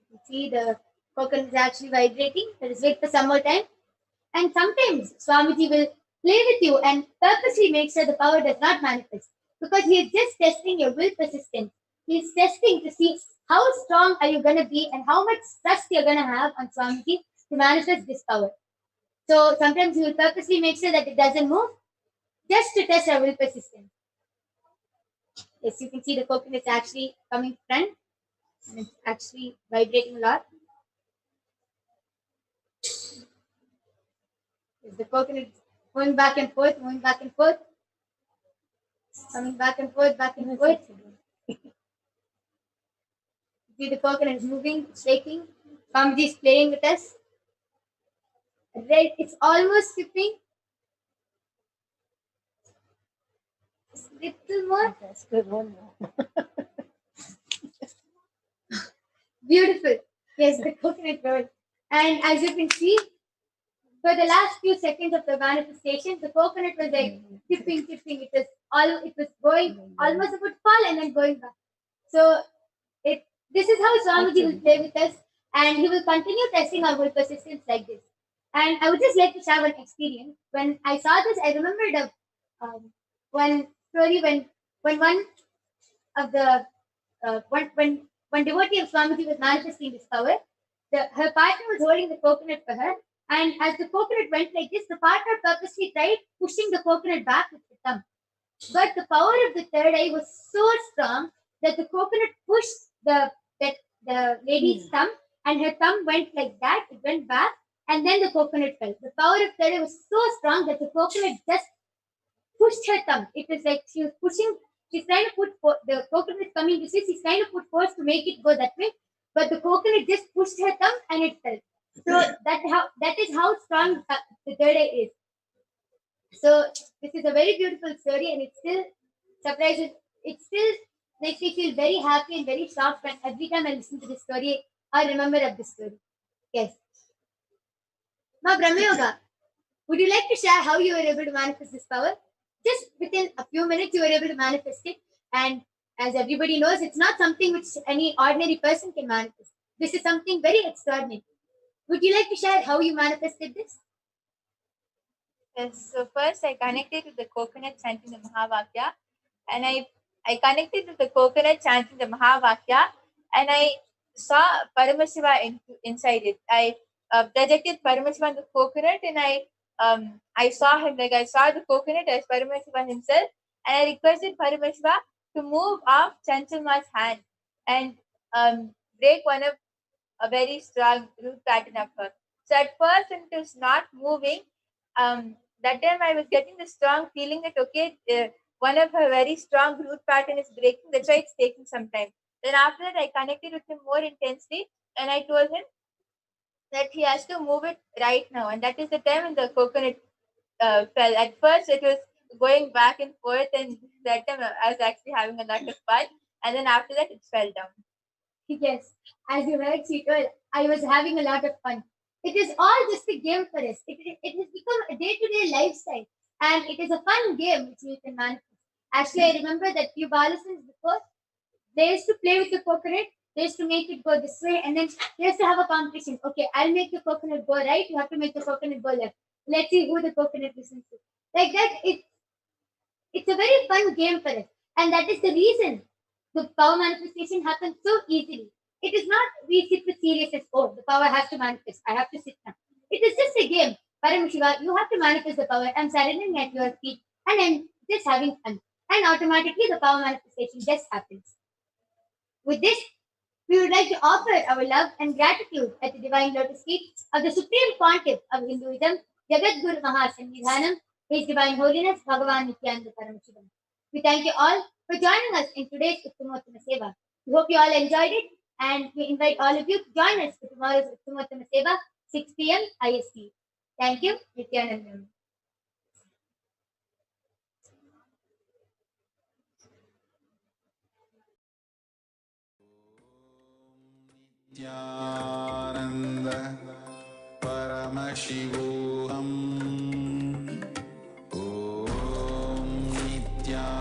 You see the coconut is actually vibrating. Let us wait for some more time. And sometimes Swamiji will play with you and purposely make sure the power does not manifest, because he is just testing your will persistence. He is testing to see how strong are you going to be and how much trust you're going to have on Swamiji to manifest this power. So sometimes he will purposely make sure that it doesn't move just to test our will persistence. Yes, you can see the coconut is actually coming front and it's actually vibrating a lot. The coconut going back and forth, coming back and forth, back and forth. See the coconut is moving, shaking. Swamiji is playing with us. Right, it's almost skipping. Just a little more. Beautiful. Yes, the coconut roll. And as you can see, for the last few seconds of the manifestation, the coconut was like tipping. It was going almost about to fall and then going back. So this is how Swamiji will play with us and he will continue testing our will persistence like this. And I would just like to share one experience. When I saw this, I remembered of one story when one of the when devotee of Swamiji was manifesting this power, her partner was holding the coconut for her, and as the coconut went like this, the partner purposely tried pushing the coconut back with the thumb. But the power of the third eye was so strong that the coconut pushed the lady's thumb, and her thumb went like that. It went back, and then the coconut fell. The power of third eye was so strong that the coconut just pushed her thumb. It was like she was pushing. She's trying to the coconut is coming this way. She's trying to put force to make it go that way, but the coconut just pushed her thumb and it fell. So that is how strong the third eye is. So this is a very beautiful story, and it still surprises. It still makes me feel very happy and very shocked when every time I listen to this story, I remember of this story. Yes. Ma Brahma Yoga, would you like to share how you were able to manifest this power? Just within a few minutes, you were able to manifest it. And as everybody knows, it's not something which any ordinary person can manifest. This is something very extraordinary. Would you like to share how you manifested this? Yes, so first I connected with the coconut chanting the Mahavakya, and I connected with the coconut chanting the Mahavakya, and I saw Paramashiva inside it. I projected Paramashiva on the coconut, and I saw him, like I saw the coconut as Paramashiva himself, and I requested Paramashiva to move off Chanchalma's hand and break one of a very strong root pattern of her. So at first, when it was not moving, that time I was getting the strong feeling that okay, one of her very strong root pattern is breaking. That's why it's taking some time. Then after that, I connected with him more intensely, and I told him that he has to move it right now. And that is the time when the coconut fell. At first, it was going back and forth, and that time I was actually having a lot of fun. And then after that, it fell down. Yes, as you heard, she told, I was having a lot of fun. It is all just a game for us. It has become a day-to-day lifestyle, and it is a fun game which we can manifest. Actually, I remember that few balasins before, they used to play with the coconut. They used to make it go this way, and then they used to have a competition. Okay, I'll make the coconut go right. You have to make the coconut go left. Let's see who the coconut listens to. Like that, it's a very fun game for us, and that is the reason the power manifestation happens so easily. It is not we sit with serious as oh, the power has to manifest. I have to sit down. It is just a game. Paramashiva, you have to manifest the power. I'm surrendering at your feet, and I'm just having fun. And automatically the power manifestation just happens. With this, we would like to offer our love and gratitude at the divine lotus feet of the Supreme Pontiff of Hinduism, Jagat Guru Mahasannidhanam, His Divine Holiness Bhagavan Nithyananda Paramashivam. We thank you all for joining us in today's Uttamottama Seva. We hope you all enjoyed it, and we invite all of you to join us for tomorrow's Uttamottama Seva, 6 p.m. IST. Thank you, Nithyanandam. Nithyananda Paramashivoham. Om Nithyananda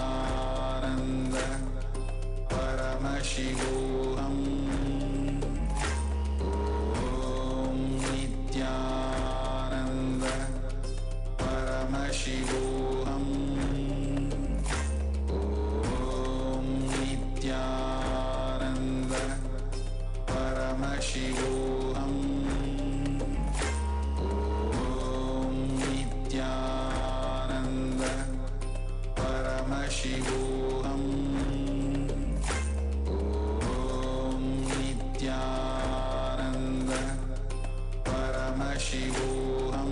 Paramashivoham. Om Nithyananda Paramashivoham. Om Nithyananda Paramashivoham. Om Nithyananda Paramashivoham. Om Nithyananda Paramashivoham.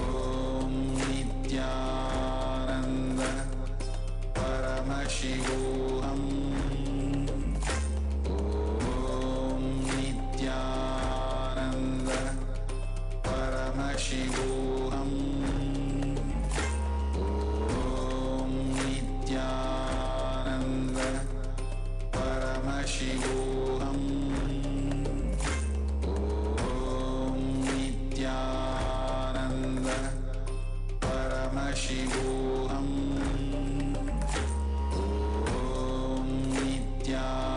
Om Nithyananda Paramashivoham. Om Nithyananda Paramashivoham. Om Nithyananda Paramashivoham. Om Nithyananda Paramashivoham. Om Nithyananda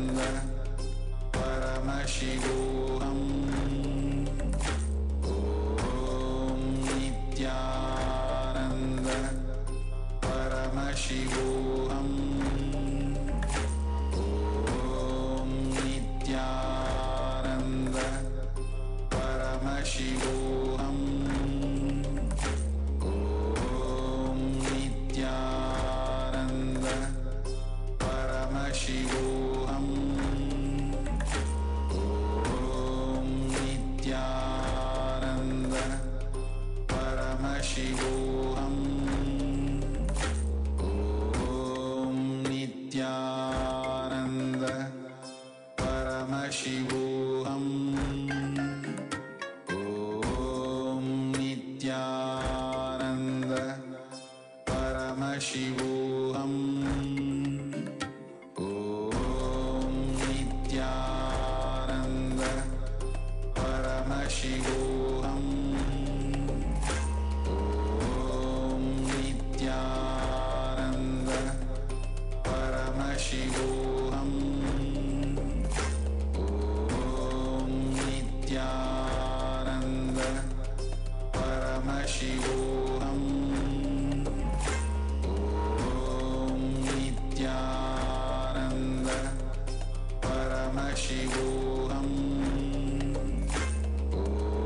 Paramashivoham.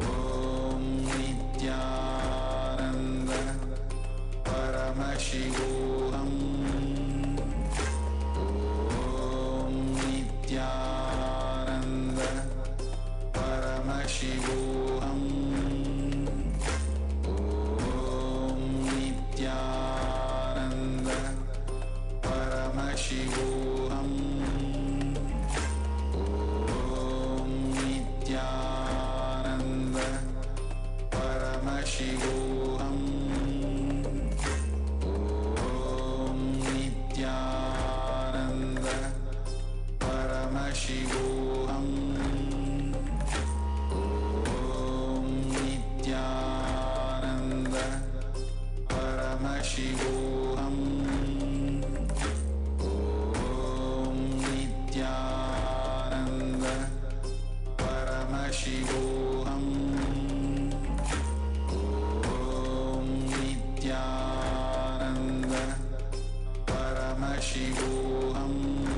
Om Nithyananda Paramashivoham. Om Nithyananda Paramashivoham. Om Nithyananda Paramashivoham. Om Nithyananda Paramashivoham. Om Nithyananda Paramashivoham. Om Nithyananda Paramashivoham. Om Nithyananda Paramashivoham.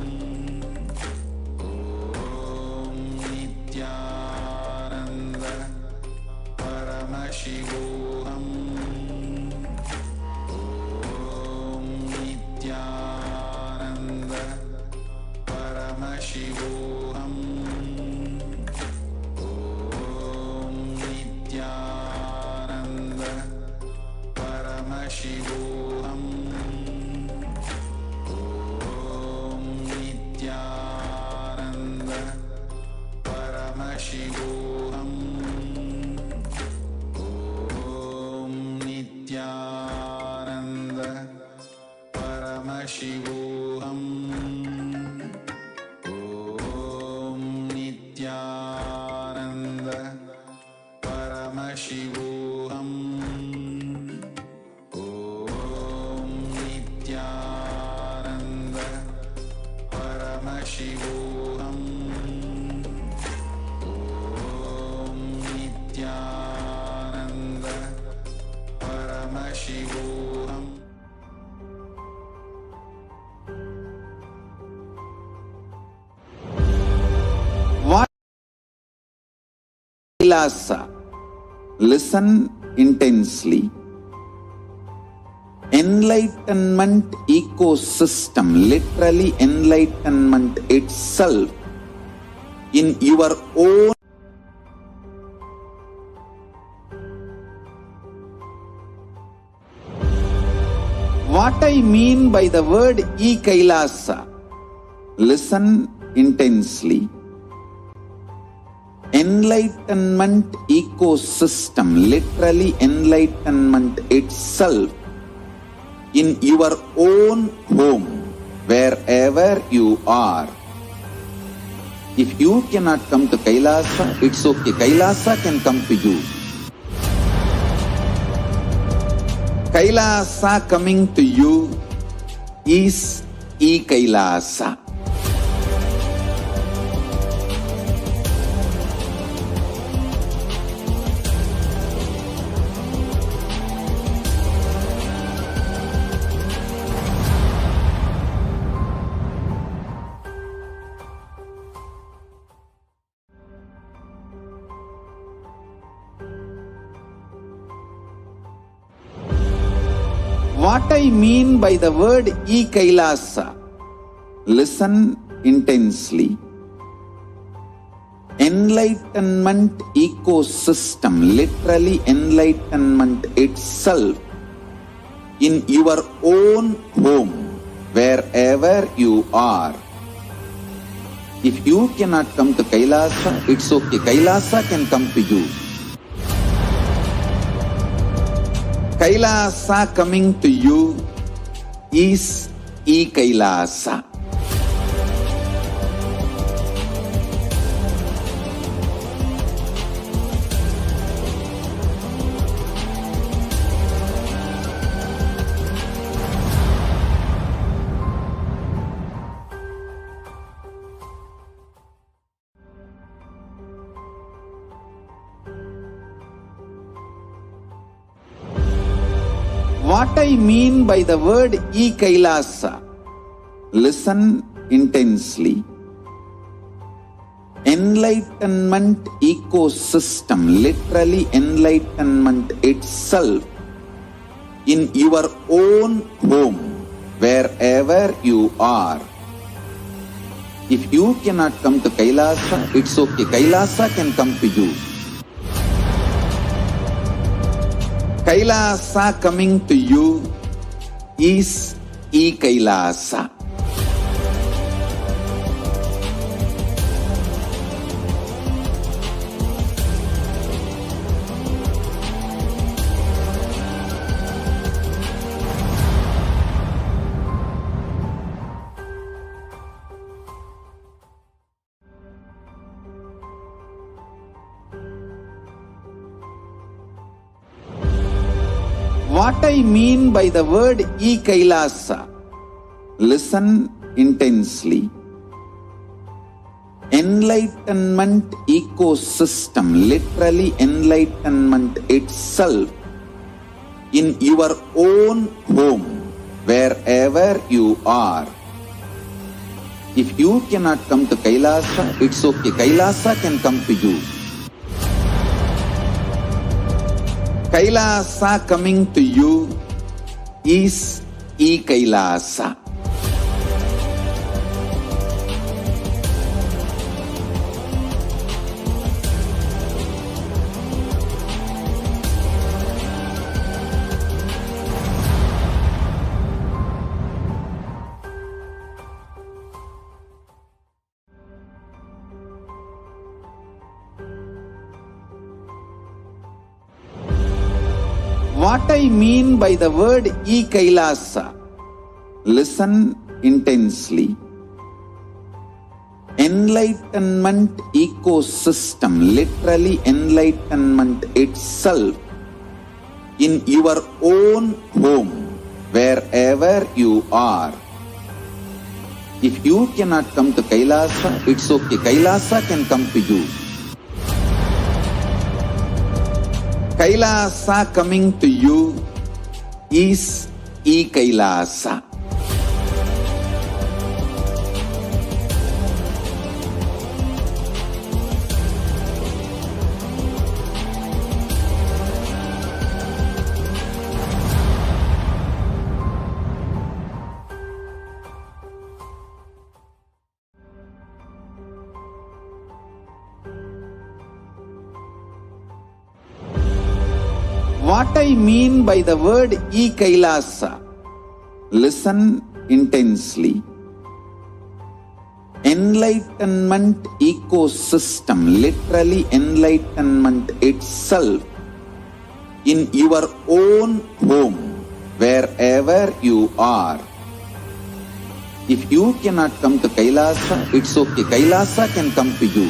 Om Nithyananda Paramashivoham. Om Nithyananda Paramashivoham. Om Nithyananda Paramashivoham. Om Nithyananda Paramashivoham. Om Nithyananda Paramashivoham. Om Nithyananda Paramashivoham. Om Nithyananda Paramashivoham. Om Nithyananda Paramashivoham. Om Nithyananda Paramashivoham. What Kailasa? Listen intensely. Enlightenment ecosystem, literally enlightenment itself, in your own what I mean by the word e-Kailasa. Listen intensely. Enlightenment ecosystem, literally enlightenment itself, in your own home, wherever you are. If you cannot come to Kailasa, it's okay. Kailasa can come to you. Kailasa coming to you is e-Kailasa. What I mean by the word e-Kailasa. Listen intensely. Enlightenment ecosystem, literally enlightenment itself, in your own home, wherever you are. If you cannot come to Kailasa, it's okay. Kailasa can come to you. Kailasa coming to you is e-Kailasa. What I mean by the word e-Kailasa. Listen intensely. enlightenment ecosystem, literally enlightenment itself, in your own home, wherever you are. If you cannot come to Kailasa, it's okay. Kailasa can come to you. Kailasa coming to you is E-Kailasa. What I mean by the word E-Kailasa, listen intensely. Enlightenment ecosystem, literally enlightenment itself, in your own home, wherever you are. If you cannot come to Kailasa, it's okay. Kailasa can come to you. Kailasa coming to you is E-Kailasa. What I mean by the word E-Kailasa, listen intensely. Enlightenment ecosystem, literally enlightenment itself, in your own home, wherever you are. If you cannot come to Kailasa, it's okay. Kailasa can come to you. Kailasa coming to you is E-Kailasa. What I mean by the word E-Kailasa, listen intensely. Enlightenment ecosystem, literally enlightenment itself, in your own home, wherever you are. If you cannot come to Kailasa, it's okay. Kailasa can come to you.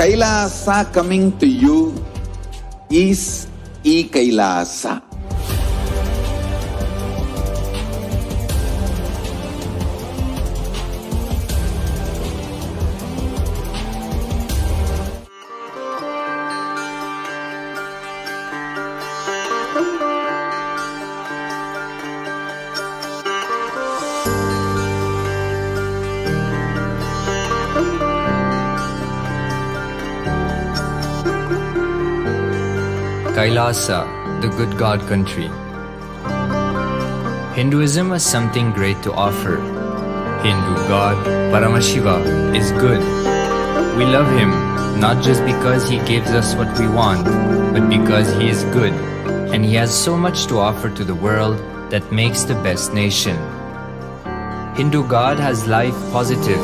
Kailasa coming to you is E-Kailasa. Kailasa, the good God country. Hinduism has something great to offer. Hindu God Paramashiva is good. We love him not just because he gives us what we want, but because he is good and he has so much to offer to the world that makes the best nation. Hindu God has life positive,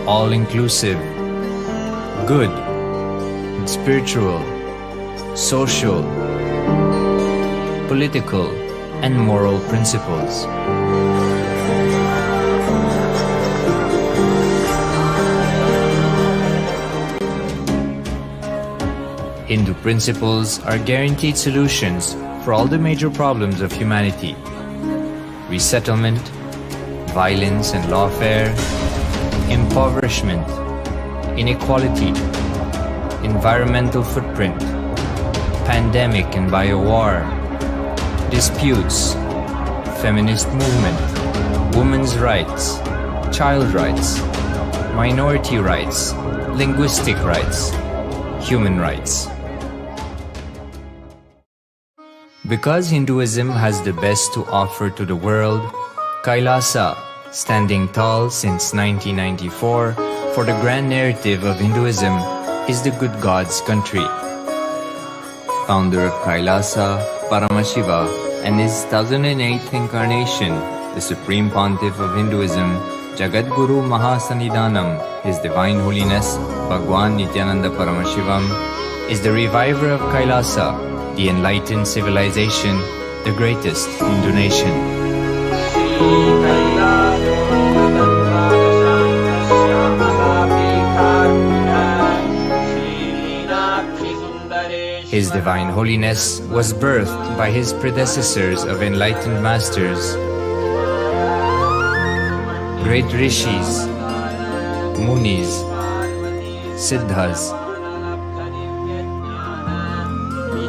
all-inclusive, good, spiritual, social, political, and moral principles. Hindu principles are guaranteed solutions for all the major problems of humanity: resettlement, violence and lawfare, impoverishment, inequality, environmental footprint, pandemic and biowar, disputes, feminist movement, women's rights, child rights, minority rights, linguistic rights, human rights. Because Hinduism has the best to offer to the world, Kailasa, standing tall since 1994 for the grand narrative of Hinduism, is the good God's country. Founder of Kailasa, Paramashiva, and his 1008th incarnation, the Supreme Pontiff of Hinduism, Jagadguru Mahasannidhanam, His Divine Holiness, Bhagwan Nithyananda Paramashivam, is the reviver of Kailasa, the enlightened civilization, the greatest Hindu nation. His Divine Holiness was birthed by his predecessors of enlightened masters, great rishis, munis, siddhas,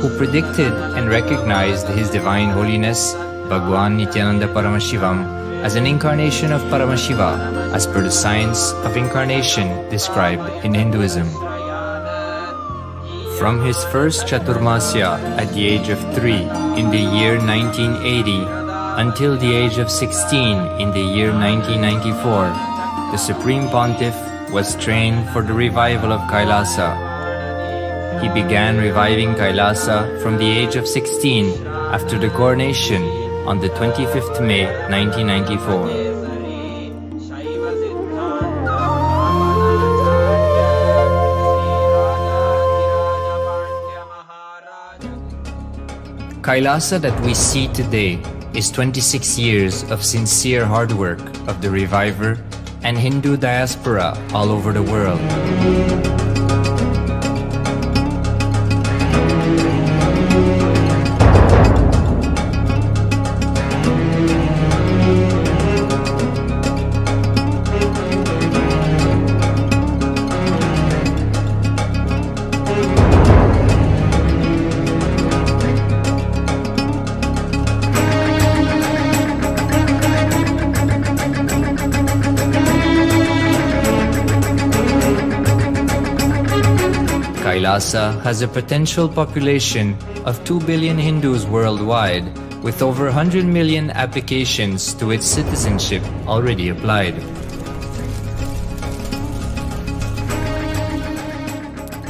who predicted and recognized His Divine Holiness, Bhagwan Nithyananda Paramashivam, as an incarnation of Paramashiva, as per the science of incarnation described in Hinduism. From his first Chaturmasya at the age of 3 in the year 1980 until the age of 16 in the year 1994, the Supreme Pontiff was trained for the revival of Kailasa. He began reviving Kailasa from the age of 16 after the coronation on the 25th May 1994. Kailasa that we see today is 26 years of sincere hard work of the reviver and Hindu diaspora all over the world. Kailasa has a potential population of 2 billion Hindus worldwide, with over 100 million applications to its citizenship already applied.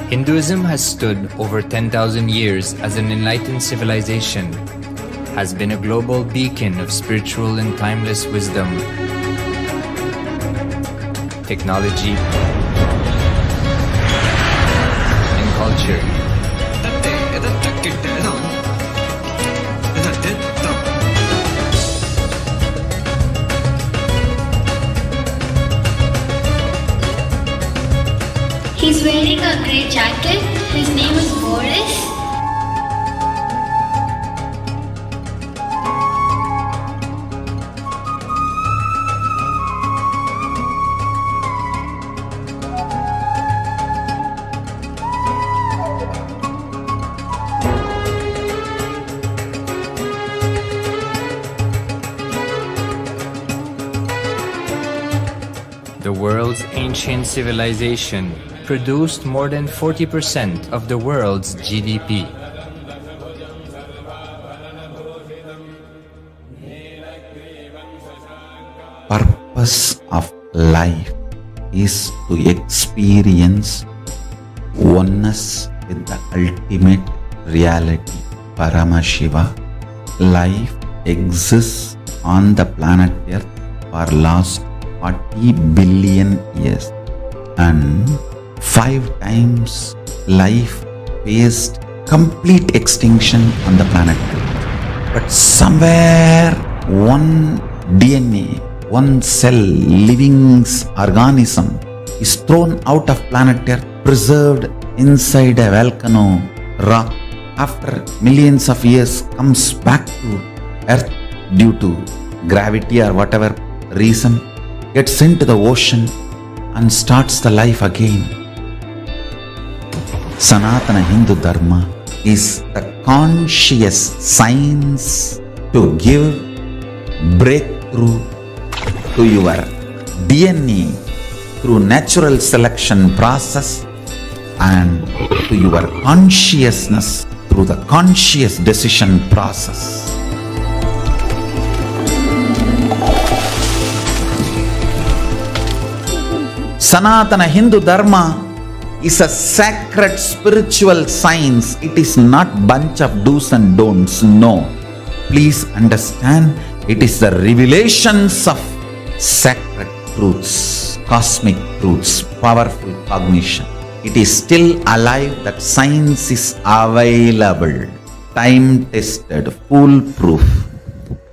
Hinduism has stood over 10,000 years as an enlightened civilization, has been a global beacon of spiritual and timeless wisdom, technology, culture. He's wearing a grey jacket. His name is Boris. The world's ancient civilization produced more than 40% of the world's GDP. Purpose of life is to experience oneness with the ultimate reality, Paramashiva. Life exists on the planet Earth for last 40 billion years, and 5 times life faced complete extinction on the planet Earth. But somewhere one DNA, one cell, living organism is thrown out of planet Earth, preserved inside a volcano rock. After millions of years comes back to Earth due to gravity or whatever reason, gets into the ocean and starts the life again. Sanatana Hindu Dharma is the conscious science to give breakthrough to your DNA through natural selection process and to your consciousness through the conscious decision process. Sanatana Hindu Dharma is a sacred spiritual science. It is not bunch of do's and don'ts. No. Please understand, it is the revelations of sacred truths, cosmic truths, powerful cognition. It is still alive, that science is available, time-tested, foolproof.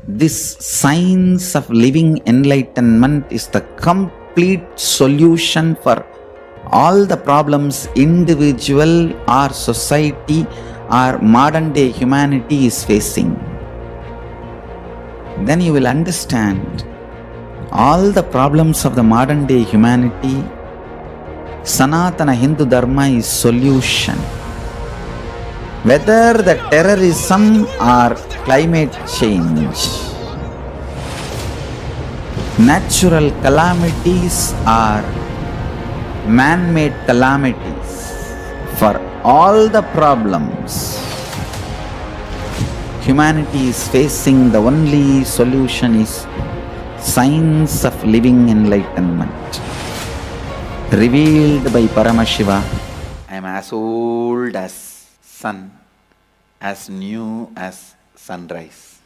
This science of living enlightenment is the complete solution for all the problems individual or society or modern day humanity is facing. Then you will understand all the problems of the modern day humanity. Sanatana Hindu Dharma is solution. Whether the terrorism or climate change, natural calamities or man-made calamities, for all the problems humanity is facing, the only solution is science of living enlightenment, revealed by Paramashiva. I am as old as sun, as new as sunrise.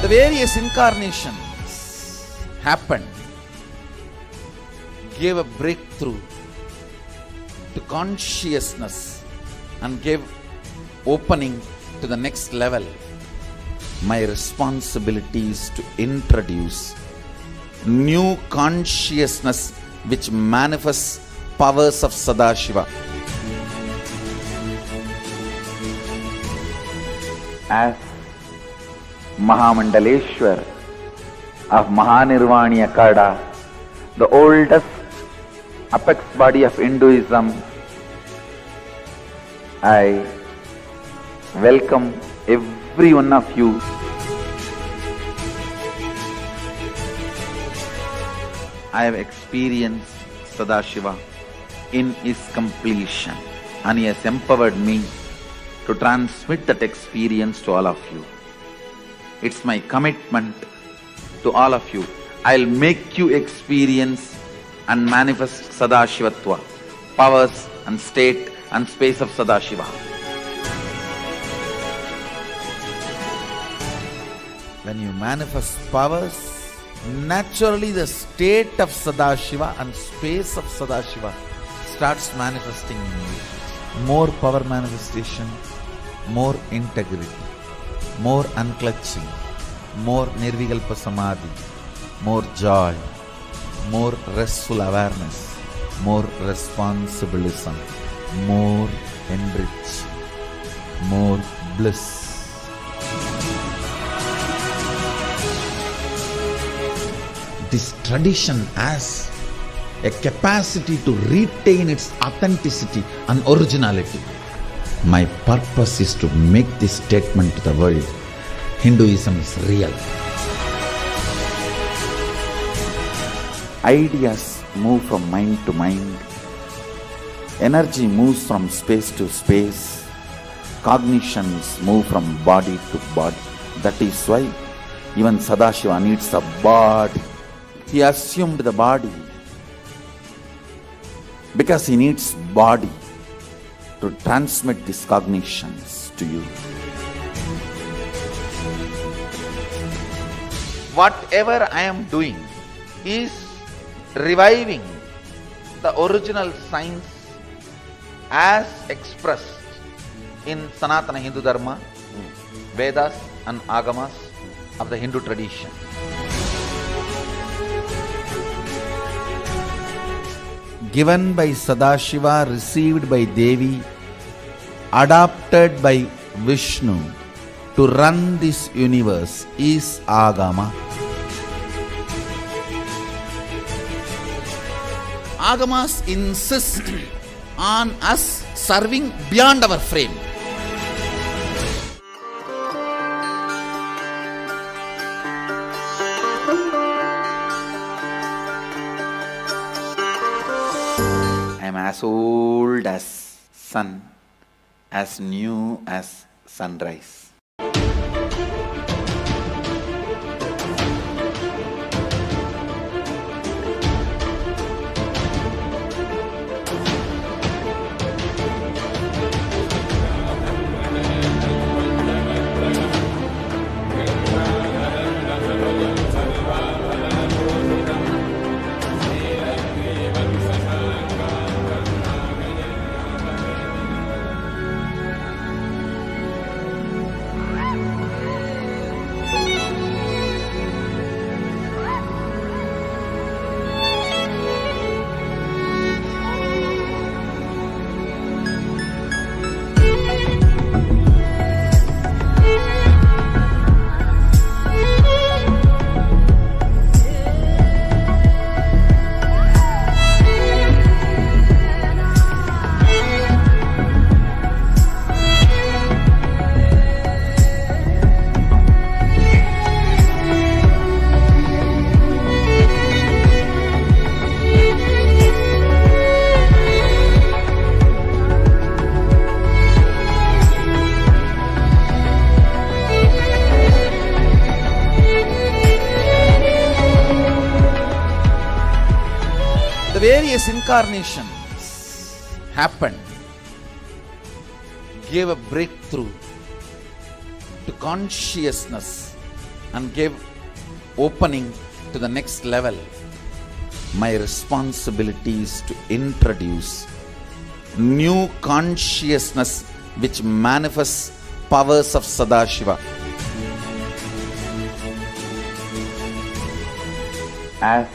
Various incarnations happened, gave a breakthrough to consciousness and gave opening to the next level. My responsibility is to introduce new consciousness which manifests powers of Sadashiva. As Mahamandaleshwar of Mahanirvani Akada, the oldest apex body of Hinduism, I welcome every one of you. I have experienced Sadashiva in his completion, and he has empowered me to transmit that experience to all of you. It's my commitment to all of you. I'll make you experience and manifest Sadashivatva, powers and state and space of Sadashiva. When you manifest powers, naturally the state of Sadashiva and space of Sadashiva starts manifesting in you. More power manifestation, more integrity, more unclutching, more nirvikalpa samadhi, more joy, more restful awareness, more responsibilism, more enrich, more bliss. This tradition has a capacity to retain its authenticity and originality. My purpose is to make this statement to the world. Hinduism is real. Ideas move from mind to mind. Energy moves from space to space. Cognitions move from body to body. That is why even Sadashiva needs a body. He assumed the body because he needs body to transmit these cognitions to you. Whatever I am doing is reviving the original science as expressed in Sanatana Hindu Dharma, Vedas and Agamas of the Hindu tradition. Given by Sadashiva, received by Devi, adopted by Vishnu to run this universe is Agama. Agamas insist on us serving beyond our frame. I am as old as sun, as new as sunrise. The various incarnations happened, gave a breakthrough to consciousness and gave opening to the next level. My responsibility is to introduce new consciousness which manifests powers of Sadashiva. As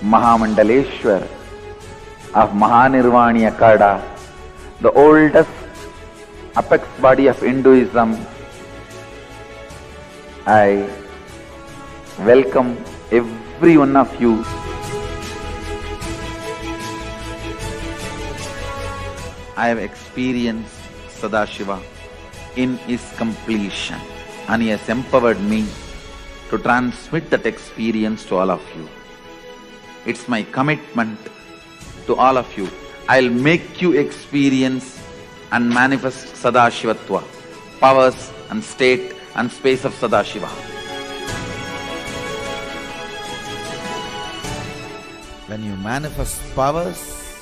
Mahamandaleshwar of Mahanirvani Akada, the oldest apex body of Hinduism, I welcome every one of you. I have experienced Sadashiva in his completion, and he has empowered me to transmit that experience to all of you. It's my commitment to all of you. I'll make you experience and manifest Sadashivatva, powers and state and space of Sadashiva. When you manifest powers,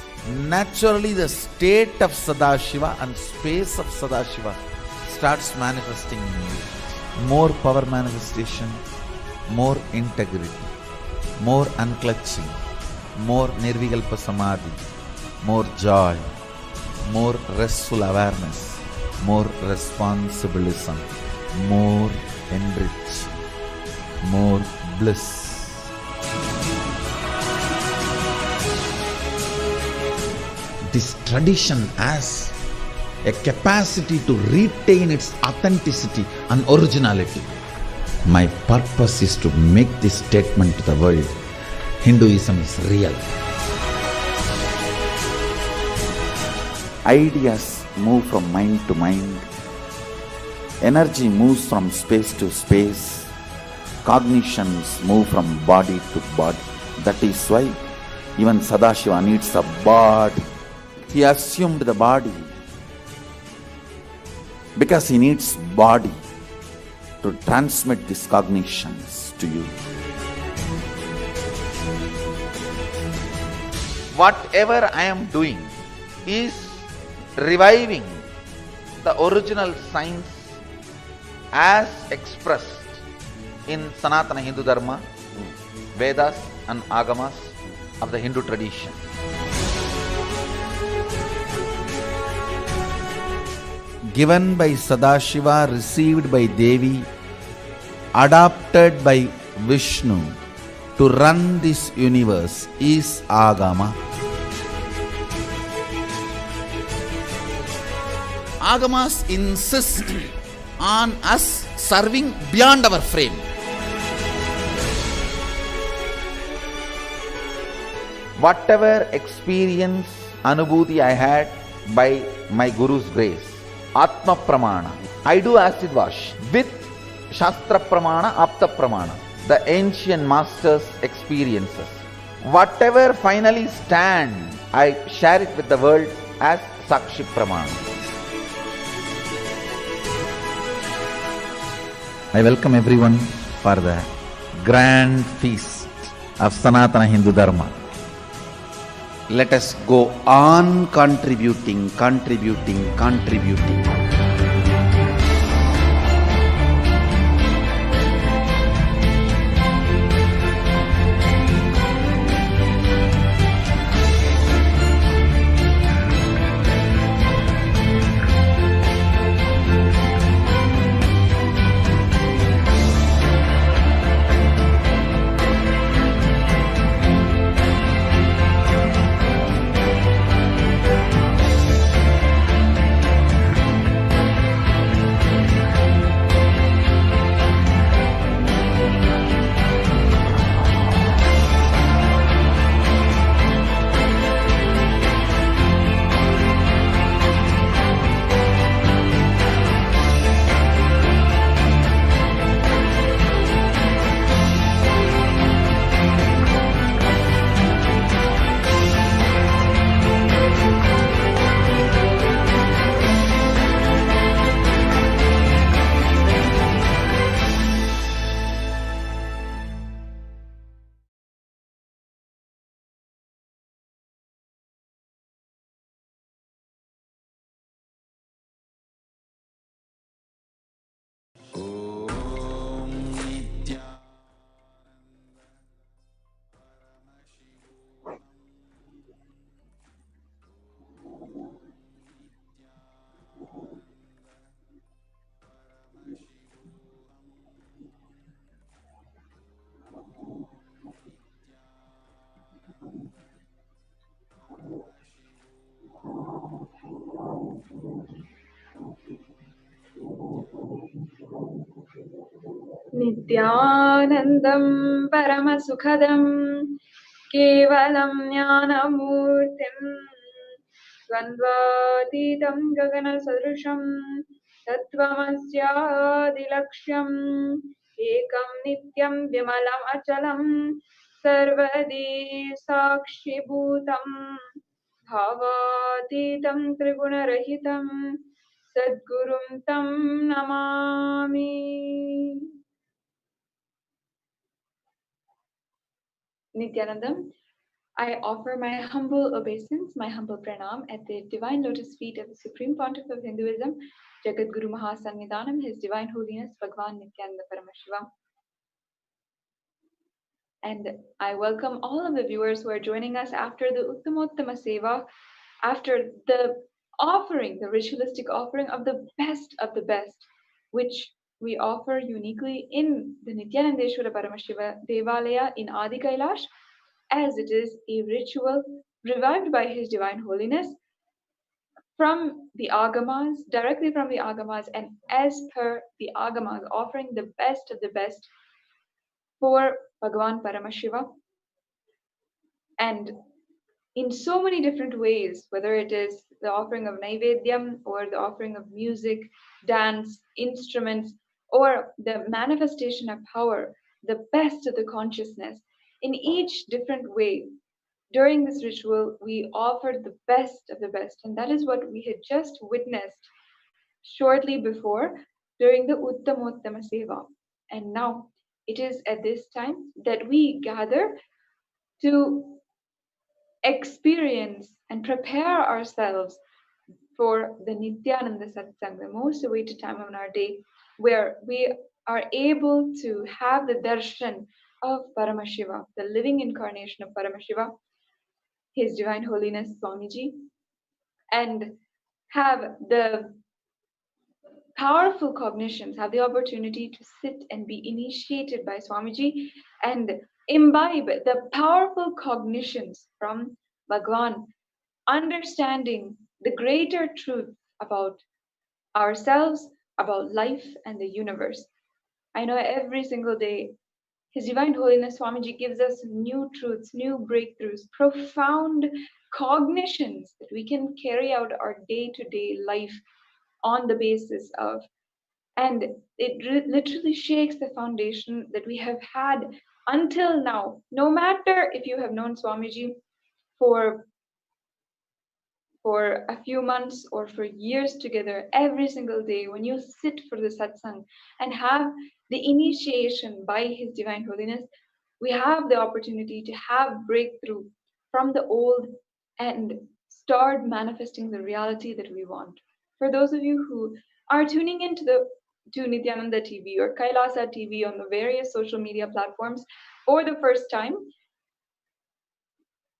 naturally the state of Sadashiva and space of Sadashiva starts manifesting in you. More power manifestation, more integrity, more unclutching, more nirvikalpa samadhi, more joy, more restful awareness, more responsibilism, more enrich, more bliss. This tradition has a capacity to retain its authenticity and originality. My purpose is to make this statement to the world. Hinduism is real. Ideas move from mind to mind. Energy moves from space to space. Cognitions move from body to body. That is why even Sadashiva needs a body. He assumed the body because he needs body to transmit these cognitions to you. Whatever I am doing is reviving the original science as expressed in Sanatana Hindu Dharma, Vedas and Agamas of the Hindu tradition. Given by Sadashiva, received by Devi, adopted by Vishnu to run this universe is Agama. Agamas insist on us serving beyond our frame. Whatever experience, anubhuti I had by my Guru's grace, Atma Pramana, I do acid wash with Shastra Pramana, Apta Pramana, the ancient masters' experiences. Whatever finally stand, I share it with the world as Sakshi Pramana. I welcome everyone for the grand feast of Sanatana Hindu Dharma. Let us go on contributing. नित्यानन्दं परमसुखदं केवलं ज्ञानमूर्तिं द्वन्द्वातीतं गगनसदृशं तत्त्वमस्यादिलक्ष्यम् एकं नित्यं विमलम् अचलं सर्वदी साक्षिभूतं भावातीतं त्रिगुणरहितं सद्गुरुं तं Namami. Nithyanandam, I offer my humble obeisance, my humble pranam at the divine lotus feet of the Supreme Pontiff of Hinduism, Jagat Guru Mahasannidhanam, His Divine Holiness Bhagwan Nithyananda Paramashivam. And I welcome all of the viewers who are joining us after the Uttamottama Seva, after the offering, the ritualistic offering of the best, which we offer uniquely in the Nithyanandeshwara Paramashiva Devalaya in Adi Kailash, as it is a ritual revived by His Divine Holiness from the Agamas, directly from the Agamas, and as per the Agamas, offering the best of the best for Bhagavan Paramashiva. And in so many different ways, whether it is the offering of Naivedyam or the offering of music, dance, instruments, or the manifestation of power, the best of the consciousness. In each different way, during this ritual, we offered the best of the best, and that is what we had just witnessed shortly before during the Uttamottama Seva. And now it is at this time that we gather to experience and prepare ourselves for the Nithyananda Satsang, the most awaited time of our day, where we are able to have the darshan of Paramashiva, the living incarnation of Paramashiva, His Divine Holiness Swamiji, and have the powerful cognitions, have the opportunity to sit and be initiated by Swamiji and imbibe the powerful cognitions from Bhagwan, understanding the greater truth about ourselves, about life and the universe. I know every single day His Divine Holiness Swamiji gives us new truths, new breakthroughs, profound cognitions that we can carry out our day-to-day life on the basis of. And it literally shakes the foundation that we have had until now. No matter if you have known Swamiji for a few months or for years together, every single day, when you sit for the satsang and have the initiation by His Divine Holiness, we have the opportunity to have breakthrough from the old and start manifesting the reality that we want. For those of you who are tuning into to Nithyananda TV or Kailasa TV on the various social media platforms for the first time,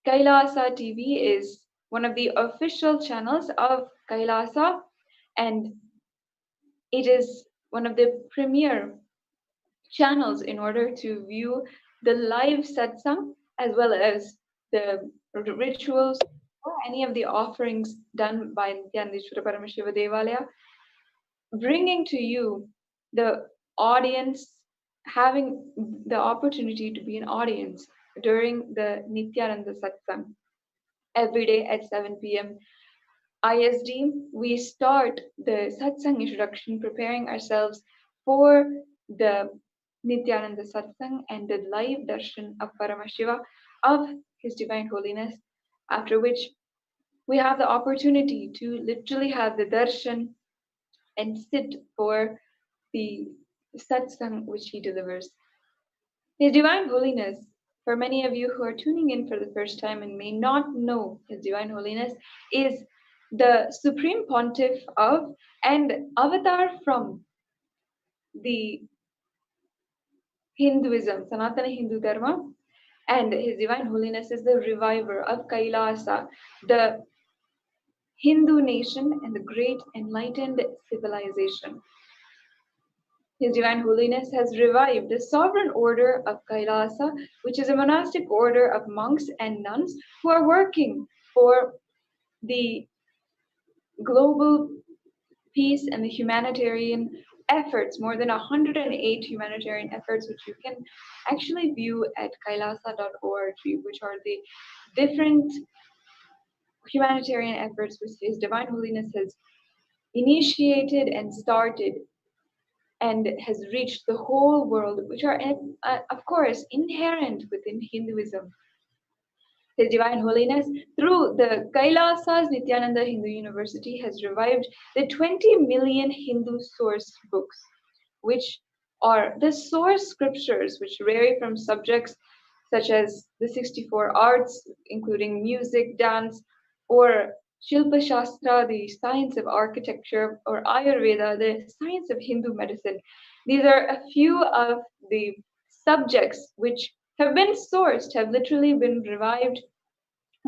Kailasa TV is one of the official channels of Kailasa, and it is one of the premier channels in order to view the live satsang as well as the rituals or any of the offerings done by Nithyanandeshwara Paramashiva Devalaya, bringing to you the audience, having the opportunity to be an audience during the Nithyananda satsang every day at 7 p.m. ISD. We start the satsang introduction, preparing ourselves for the Nithyananda satsang and the live darshan of Paramashiva, of His Divine Holiness, after which we have the opportunity to literally have the darshan and sit for the satsang which he delivers. His Divine Holiness, for many of you who are tuning in for the first time and may not know His Divine Holiness, is the Supreme Pontiff of and avatar from the Hinduism, Sanatana Hindu Dharma, and His Divine Holiness is the reviver of Kailasa, the Hindu nation and the great enlightened civilization. His Divine Holiness has revived the sovereign order of Kailasa, which is a monastic order of monks and nuns who are working for the global peace and the humanitarian efforts, more than 108 humanitarian efforts, which you can actually view at kailasa.org, which are the different humanitarian efforts which His Divine Holiness has initiated and started and has reached the whole world, which are, of course, inherent within Hinduism. His Divine Holiness, through the Kailasa's Nithyananda Hindu University, has revived the 20 million Hindu source books, which are the source scriptures, which vary from subjects such as the 64 arts, including music, dance, or Shilpa Shastra, the science of architecture, or Ayurveda, the science of Hindu medicine. These are a few of the subjects which have been sourced, have literally been revived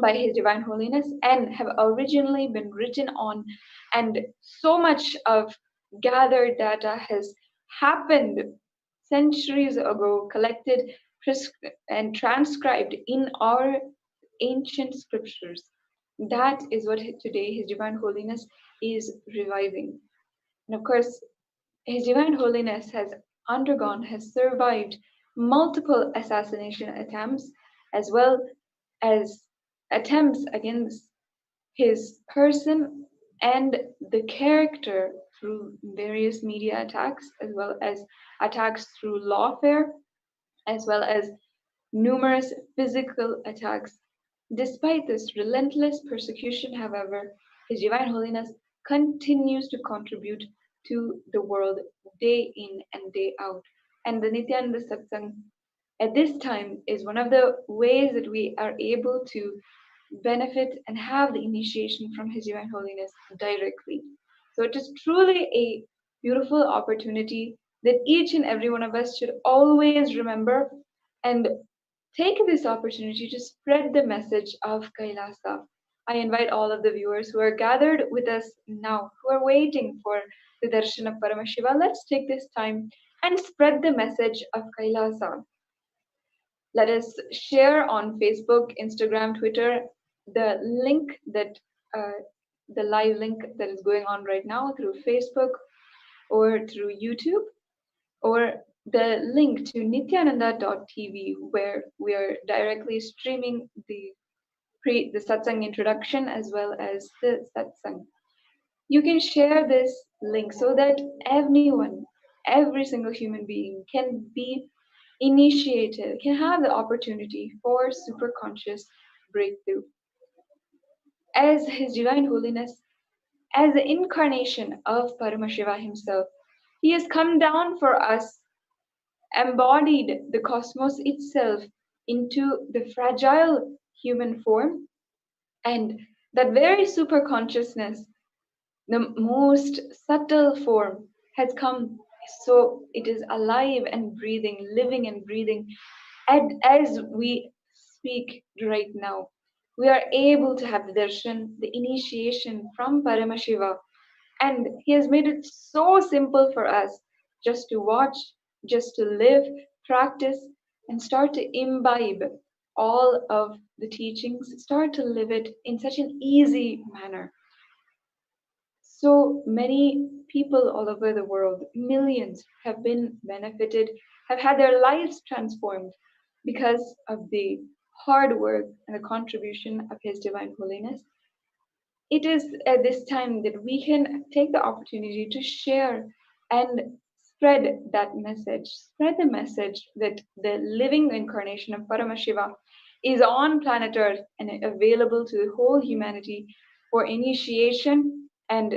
by His Divine Holiness and have originally been written on, and so much of gathered data has happened centuries ago, collected and transcribed in our ancient scriptures. That is what today His Divine Holiness is reviving. And of course, His Divine Holiness has survived multiple assassination attempts, as well as attempts against his person and the character through various media attacks, as well as attacks through lawfare, as well as numerous physical attacks. Despite this relentless persecution, however, His Divine Holiness continues to contribute to the world day in and day out. And the Nityananda Satsang at this time is one of the ways that we are able to benefit and have the initiation from His Divine Holiness directly. So it is truly a beautiful opportunity that each and every one of us should always remember and take this opportunity to spread the message of Kailasa. I invite all of the viewers who are gathered with us now, who are waiting for the darshan of Paramashiva. Let's take this time and spread the message of Kailasa. Let us share on Facebook, Instagram, Twitter, the link that the live link that is going on right now through Facebook or through YouTube, or the link to nityananda.tv, where we are directly streaming the satsang introduction as well as the satsang. You can share this link so that anyone, every single human being can be initiated, can have the opportunity for superconscious breakthrough. As His Divine Holiness, as the incarnation of Paramashiva himself, he has come down for us, embodied the cosmos itself into the fragile human form, and that very superconsciousness, the most subtle form, has come so it is alive and breathing, living and breathing. And as we speak right now, we are able to have the darshan, the initiation from Paramashiva, and he has made it so simple for us just to watch, just to live, practice, and start to imbibe all of the teachings, start to live it in such an easy manner. So many people all over the world, millions, have been benefited, have had their lives transformed because of the hard work and the contribution of His Divine Holiness. It is at this time that we can take the opportunity to share and spread that message, spread the message that the living incarnation of Paramashiva is on planet Earth and available to the whole humanity for initiation and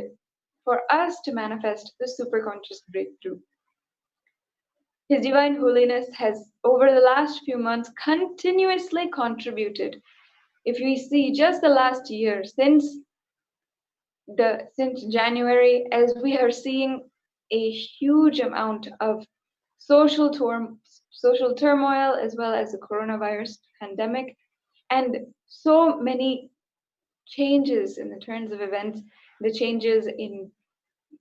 for us to manifest the superconscious breakthrough. His Divine Holiness has, over the last few months, continuously contributed. If we see just the last year, since January, as we are seeing a huge amount of social turmoil, as well as the coronavirus pandemic, and so many changes in the turns of events, the changes in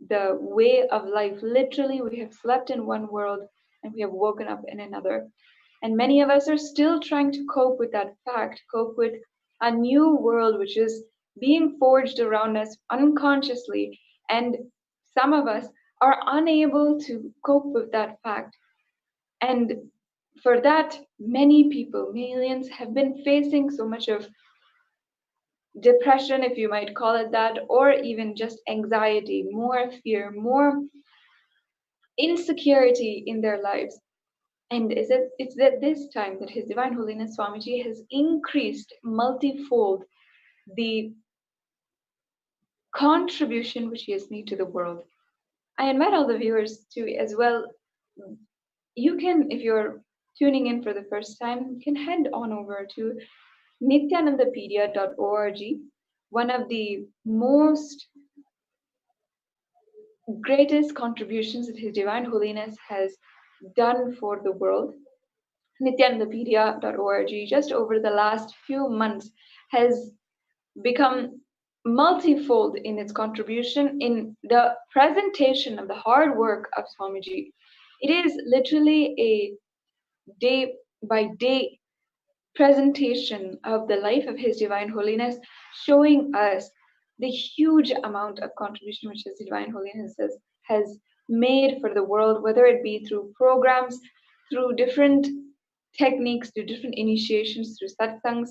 the way of life. Literally, we have slept in one world and we have woken up in another. And many of us are still trying to cope with that fact, cope with a new world which is being forged around us unconsciously. And some of us are unable to cope with that fact. And for that, many people, millions, have been facing so much of depression, if you might call it that, or even just anxiety, more fear, more insecurity in their lives. And it's at this time that His Divine Holiness Swamiji has increased multifold the contribution which he has made to the world. I invite all the viewers to as well. You can, if you're tuning in for the first time, you can head on over to nithyanandapedia.org, one of the most greatest contributions that His Divine Holiness has done for the world. Nithyanandapedia.org, just over the last few months, has become multifold in its contribution in the presentation of the hard work of Swamiji. It is literally a day by day presentation of the life of His Divine Holiness, showing us the huge amount of contribution which His Divine Holiness has made for the world, whether it be through programs, through different techniques, through different initiations, through satsangs,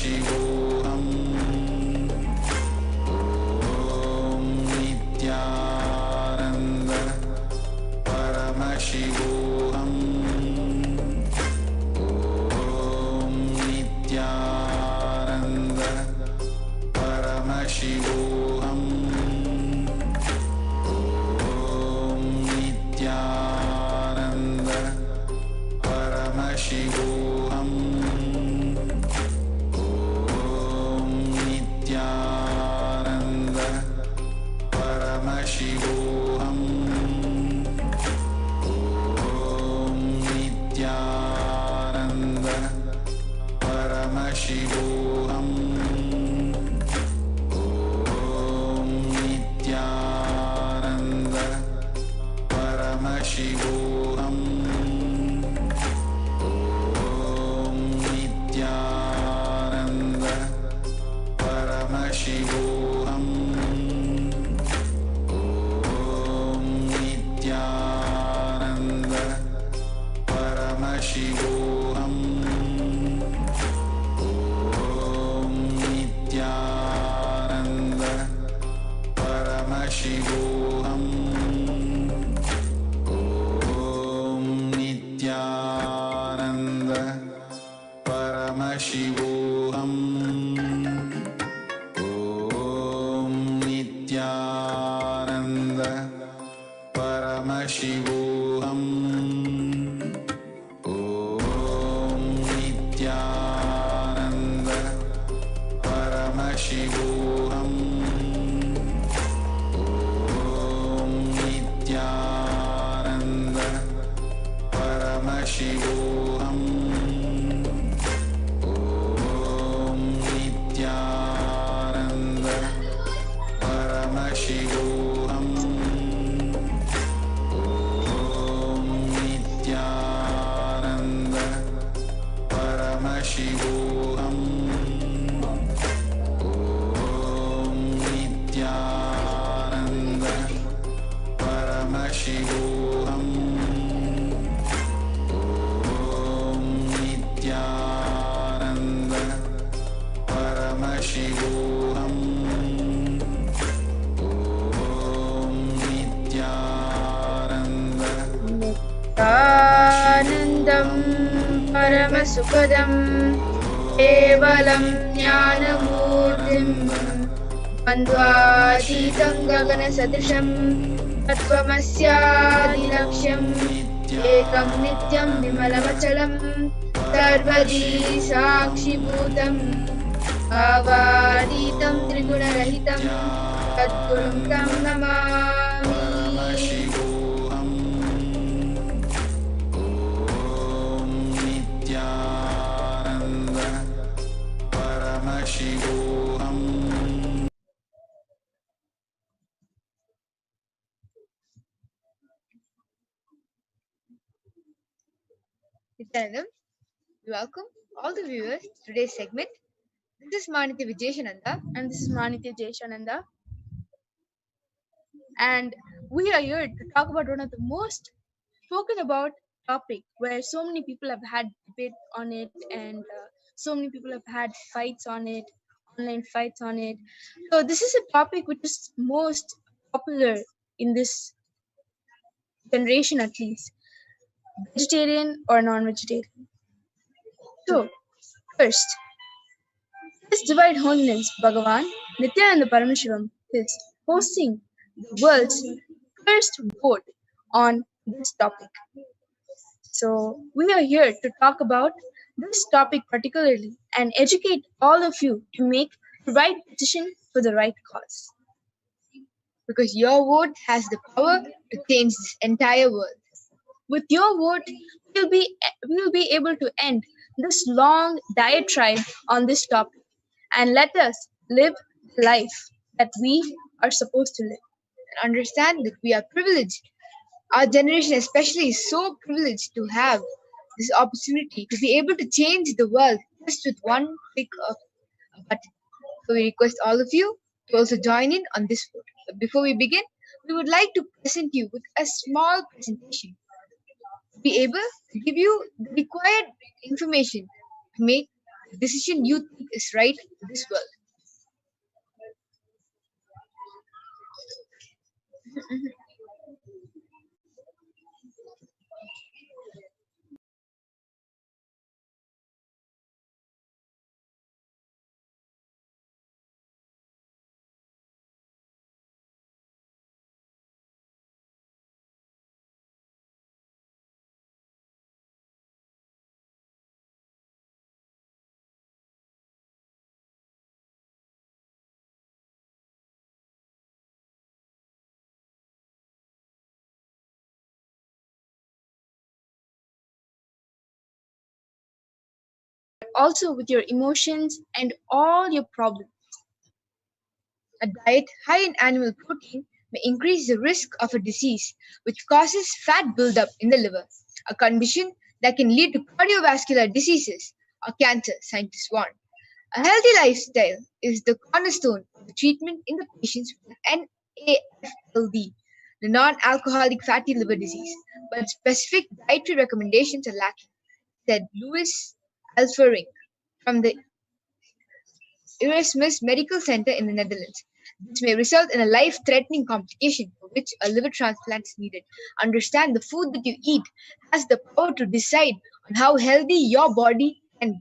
Paramashivoham. Om Nithyananda Paramashivoham. Om Nithyananda Paramashivoham. Om Nithyananda Paramashivoham. Om Nithyananda Paramashivoham. Om Nithyananda Paramashivoham. Om Nithyananda Paramashivoham. Om Nithyananda Paramashivoham. Om Nithyananda Paramashivoham. Om Nithyananda Paramashivoham. Om Nithyananda Paramashivoham. Om Nithyananda Paramashivoham. Om Nithyananda Paramashivoham. Om Nithyananda Paramashivoham. Om Nithyananda Paramashivoham. Om Nithyananda Paramashivoham. Om Nithyananda Paramashivoham. Om Nithyananda Paramashivoham. Om Nithyananda आनन्दं परमसुखदं केवलं ज्ञानमूर्तिं द्वन्द्वातीतं गगनसदृशं तत्त्वमस्यादिलक्ष्यम् एकं नित्यं विमलमचलं सर्वदी साक्षिभूतं भावातीतं त्रिगुणरहितं तद्गुरुं तं Namami. Paramashivoham. Om Nithyananda Paramashivoham. Nithyanandam, welcome all the viewers to today's segment. This is Manitya Vijayananda And this is Manitya Jeshananda. And we are here to talk about one of the most spoken about topic where so many people have had debate on it, and so many people have had fights on it, online fights on it. So this is a topic which is most popular in this generation, at least, vegetarian or non-vegetarian. So first, His Divine Holiness Bhagavan Nithyananda Paramashivam is hosting the world's first vote on this topic. So we are here to talk about this topic particularly and educate all of you to make the right decision for the right cause. because your vote has the power to change this entire world. With your vote, we will be able to end this long diatribe on this topic and let us live the life that we are supposed to live. And understand that we are privileged. Our generation, especially, is so privileged to have this opportunity to be able to change the world just with one click of a button. So we request all of you to also join in on this vote. But before we begin, we would like to present you with a small presentation to be able to give you the required information to make the decision you think is right for this world. Also with your emotions and all your problems. A diet high in animal protein may increase the risk of a disease which causes fat buildup in the liver, a condition that can lead to cardiovascular diseases or cancer, scientists warn. A healthy lifestyle is the cornerstone of the treatment in the patients with NAFLD, the non-alcoholic fatty liver disease, but specific dietary recommendations are lacking, said Louis Alfering from the Erasmus Medical Center in the Netherlands. This may result in a life-threatening complication for which a liver transplant is needed. Understand the food that you eat has the power to decide on how healthy your body can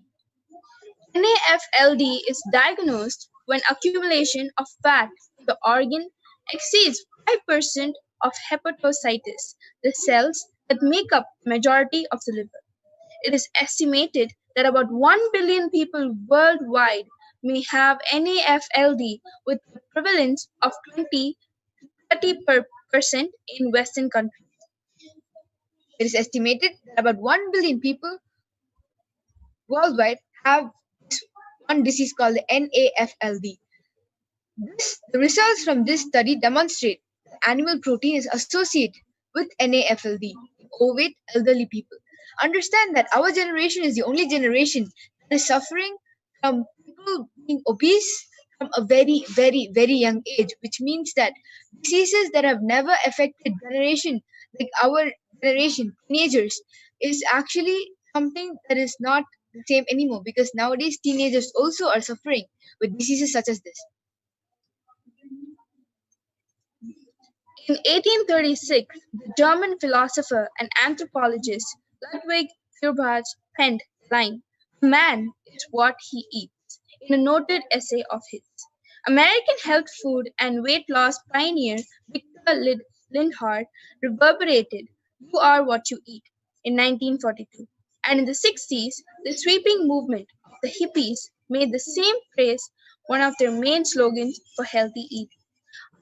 be. NAFLD is diagnosed when accumulation of fat in the organ exceeds 5% of hepatocytes, the cells that make up the majority of the liver. It is estimated that about 1 billion people worldwide may have NAFLD with a prevalence of 20 to 30% in Western countries. It is estimated that about 1 billion people worldwide have one disease called the NAFLD. The results from this study demonstrate that animal protein is associated with NAFLD in overweight elderly people. Understand that our generation is the only generation that is suffering from people being obese from a very, very, very young age, which means that diseases that have never affected generation like our generation, teenagers, is actually something that is not the same anymore because nowadays teenagers also are suffering with diseases such as this. In 1836, the German philosopher and anthropologist Ludwig Feuerbach penned the line, "A man is what he eats," in a noted essay of his. American health food and weight loss pioneer Victor Lindhart reverberated, "You are what you eat," in 1942. And in the 60s, the sweeping movement of the hippies made the same phrase one of their main slogans for healthy eating.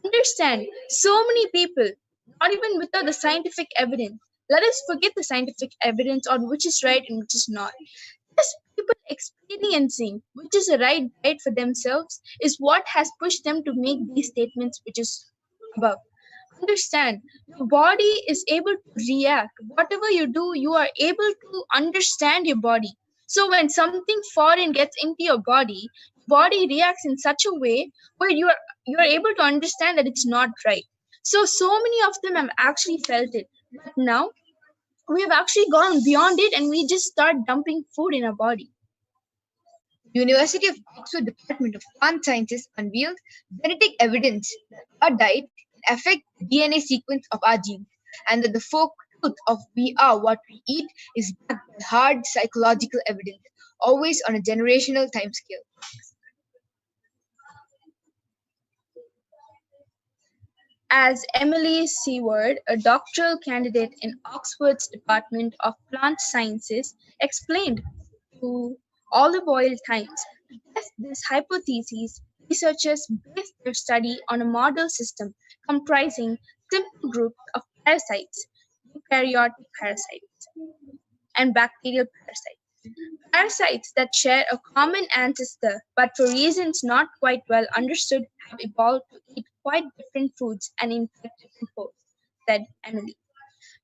Understand, so many people, not even without the scientific evidence, let us forget the scientific evidence on which is right and which is not. Just people experiencing which is the right diet for themselves is what has pushed them to make these statements which is above. Understand, your body is able to react. Whatever you do, you are able to understand your body. So when something foreign gets into your body reacts in such a way where you are able to understand that it's not right. So many of them have actually felt it. But now we have actually gone beyond it and we just start dumping food in our body. University of Oxford Department of Plant Sciences unveiled genetic evidence that our diet can affect the DNA sequence of our genes, and that the folk truth of we are what we eat is backed by hard psychological evidence, always on a generational timescale. As Emily Seward, a doctoral candidate in Oxford's Department of Plant Sciences, explained to Olive Oil Times, to test this hypothesis, researchers based their study on a model system comprising simple groups of parasites, eukaryotic parasites, and bacterial parasites. Parasites that share a common ancestor but for reasons not quite well understood have evolved to eat quite different foods and infect different hosts, said Emily.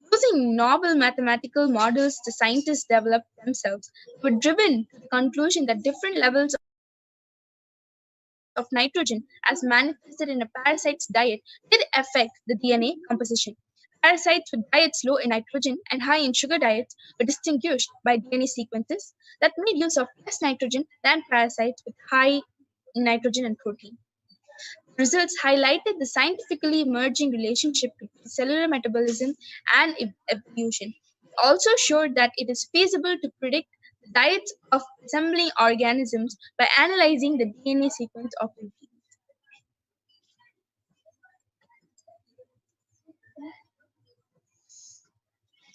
Using novel mathematical models the scientists developed themselves, they were driven to the conclusion that different levels of nitrogen, as manifested in a parasite's diet, did affect the DNA composition. parasites with diets low in nitrogen and high in sugar diets were distinguished by DNA sequences that made use of less nitrogen than parasites with high in nitrogen and protein. The results highlighted the scientifically emerging relationship between cellular metabolism and evolution. It also showed that it is feasible to predict the diets of assembling organisms by analyzing the DNA sequence of proteins.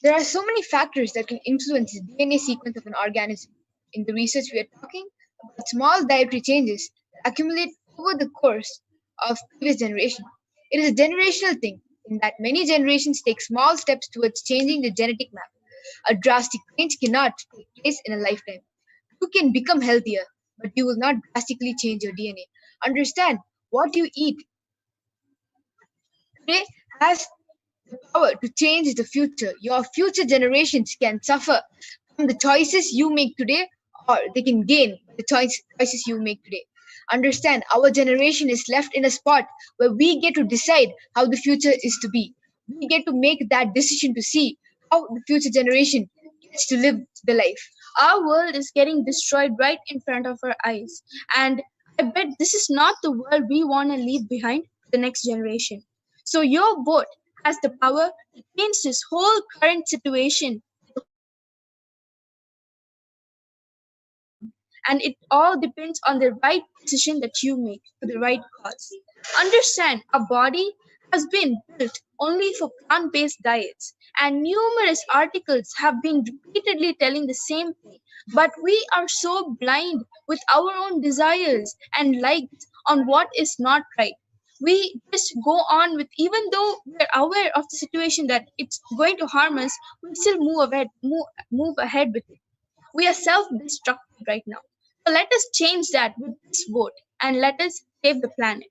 There are so many factors that can influence the DNA sequence of an organism. In the research, we are talking about small dietary changes that accumulate over the course of previous generation. It is a generational thing in that many generations take small steps towards changing the genetic map. A drastic change cannot take place in a lifetime. You can become healthier, but you will not drastically change your DNA. Understand what you eat today has the power to change the future. Your future generations can suffer from the choices you make today, or they can gain the choices you make today. Understand, our generation is left in a spot where we get to decide how the future is to be. We get to make that decision to see how the future generation gets to live the life. Our world is getting destroyed right in front of our eyes, and I bet this is not the world we want to leave behind for the next generation. So your vote has the power to change this whole current situation. And it all depends on the right decision that you make for the right cause. Understand, our body has been built only for plant-based diets, and numerous articles have been repeatedly telling the same thing. But we are so blind with our own desires and likes on what is not right. We just go on with, even though we're aware of the situation that it's going to harm us, we still move ahead with it. We are self-destructive right now. So let us change that with this vote and let us save the planet.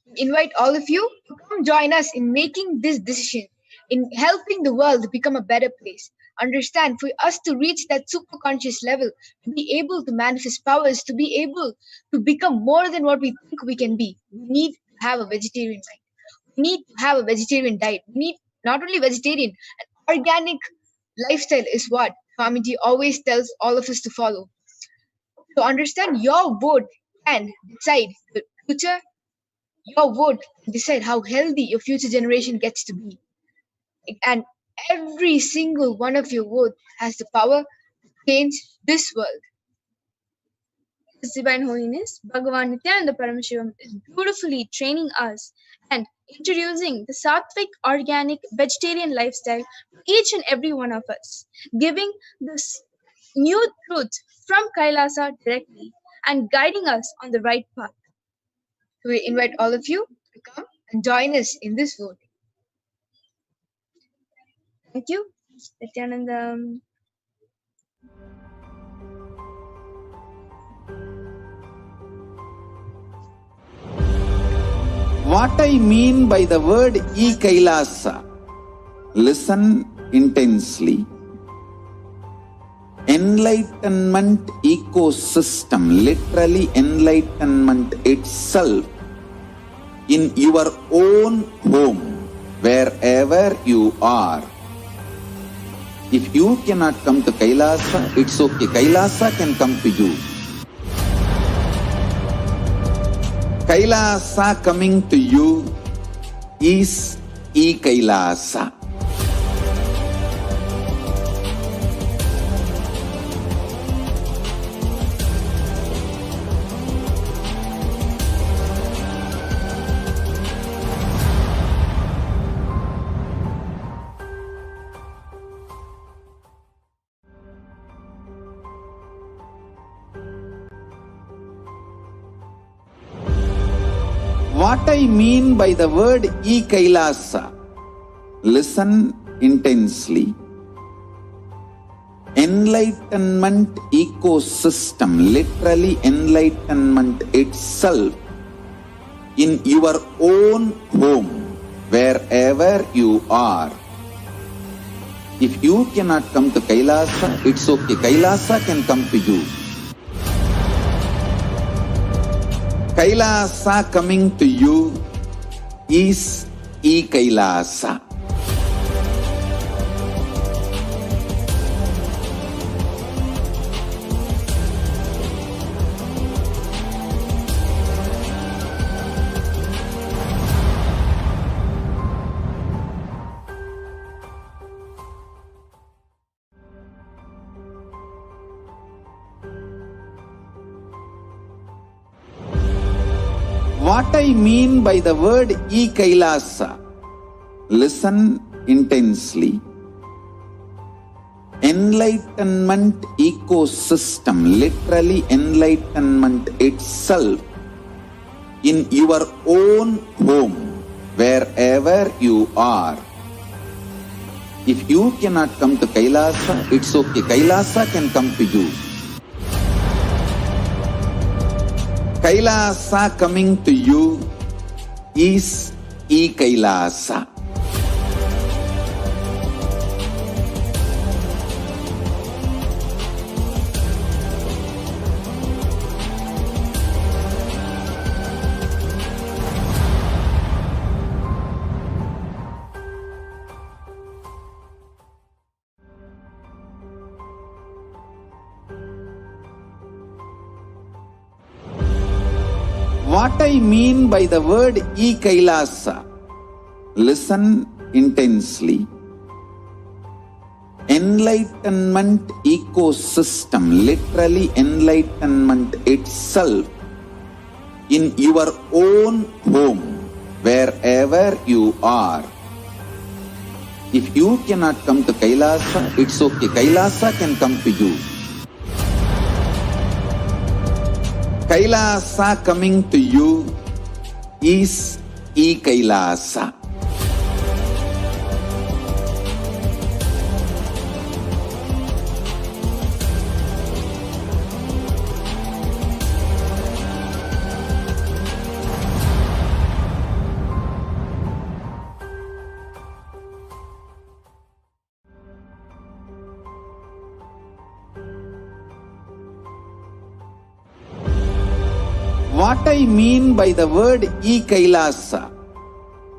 We invite all of you to come join us in making this decision, in helping the world become a better place. Understand, for us to reach that super conscious level, to be able to manifest powers, to be able to become more than what we think we can be, we need to have a vegetarian mind. We need to have a vegetarian diet. We need not only vegetarian, an organic lifestyle is what Swamiji always tells all of us to follow. So understand, your vote can decide the future. Your vote can decide how healthy your future generation gets to be. And every single one of your votes has the power to change this world. His Divine Holiness, Bhagavan Nithyananda Paramashivam is beautifully training us and introducing the sattvic, organic, vegetarian lifestyle to each and every one of us, giving this new truth from Kailasa directly and guiding us on the right path. So we invite all of you to come and join us in this vote. Thank you, Nithyananda. What I mean by the word e-Kailasa, listen intensely. Enlightenment ecosystem, literally enlightenment itself, in your own home, wherever you are. If you cannot come to Kailasa, it's okay. Kailasa can come to you. Kailasa coming to you is e-Kailasa. What I mean by the word e-Kailasa, listen intensely. Enlightenment ecosystem, literally enlightenment itself, in your own home, wherever you are. If you cannot come to Kailasa, it's okay. Kailasa can come to you. Kailasa coming to you is Kailasa. What I mean by the word Kailasa, listen intensely. Enlightenment ecosystem, literally enlightenment itself, in your own home, wherever you are. If you cannot come to Kailasa, it's okay. Kailasa can come to you. Kailasa coming to you is Kailasa. What I mean by the word Kailasa, listen intensely. Enlightenment ecosystem, literally enlightenment itself, in your own home, wherever you are. If you cannot come to Kailasa, it's okay. Kailasa can come to you. Kailasa coming to you is Kailasa. What I mean by the word Kailasa,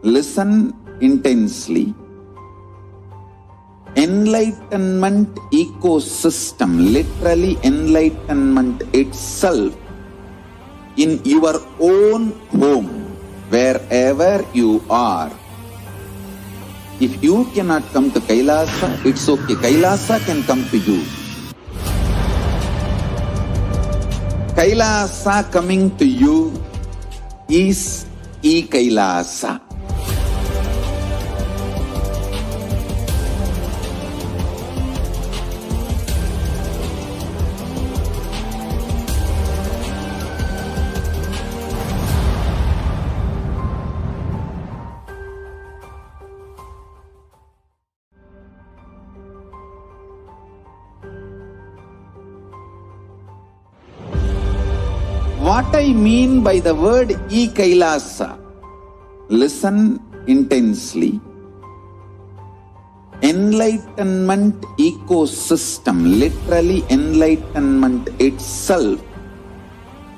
listen intensely. Enlightenment ecosystem, literally enlightenment itself, in your own home, wherever you are. If you cannot come to Kailasa, it's okay. Kailasa can come to you. Kailasa coming to you is Kailasa. What I mean by the word Kailasa, listen intensely. Enlightenment ecosystem, literally enlightenment itself,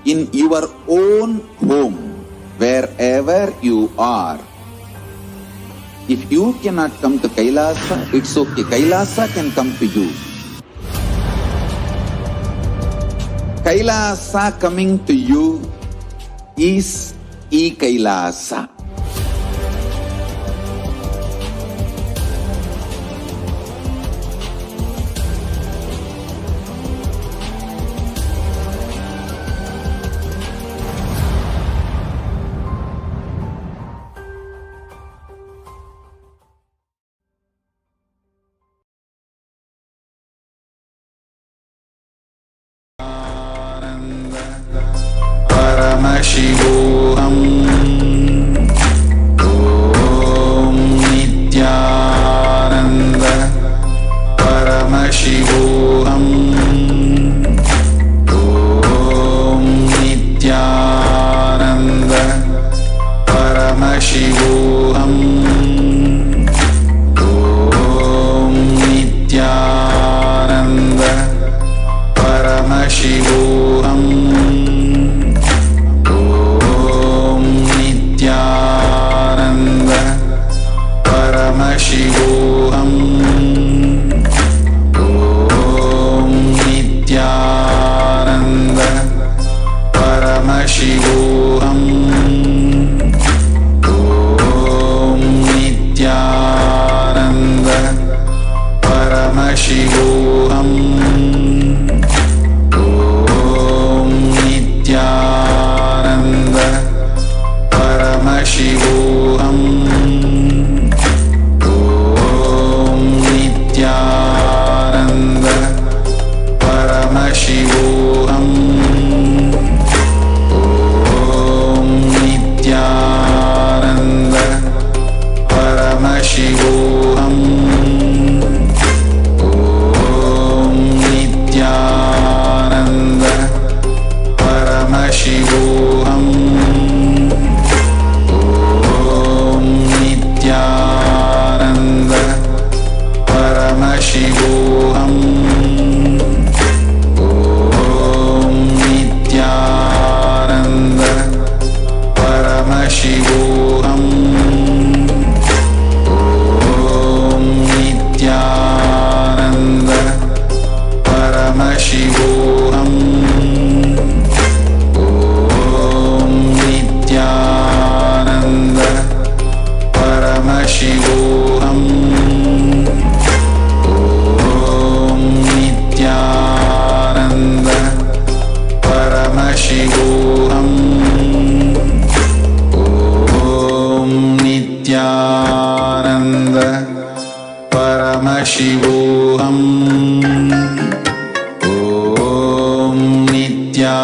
in your own home, wherever you are. If you cannot come to Kailasa, it's okay. Kailasa can come to you. Kailasa coming to you is Kailasa. Paramashivoham. Om Nithyananda Paramashivoham. Om Nithyananda Paramashivoham. Om Nithyananda Paramashivoham. Paramashivoham. Om Nithyananda Paramashivoham. Om Nithyananda Paramashivoham. Om Nithyananda Paramashivoham. Om Nithyananda Paramashivoham. Om Nithyananda Paramashivoham. Om Nithyananda Paramashivoham. Om Nithyananda Paramashivoham. Om Nithyananda Paramashivoham. Om Nithyananda Paramashivoham. Om Nithyananda Paramashivoham. Om Nithyananda Paramashivoham. Om Nithyananda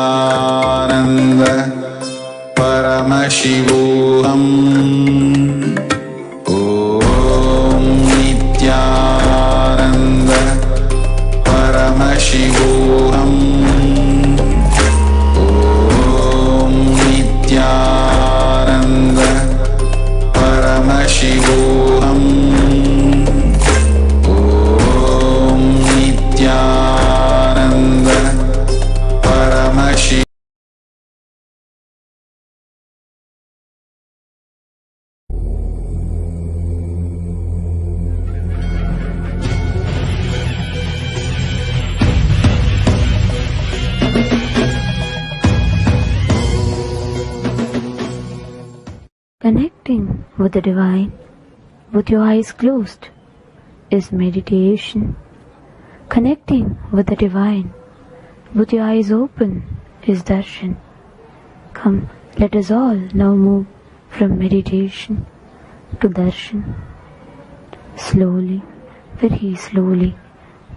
Paramashivoham. Om Nithyananda Paramashivoham. Om Nithyananda Paramashivoham. Om Nithyananda Paramashivoham. Connecting with the divine with your eyes closed is meditation. Connecting with the divine with your eyes open is darshan. Come, let us all now move from meditation to darshan. Slowly, very slowly,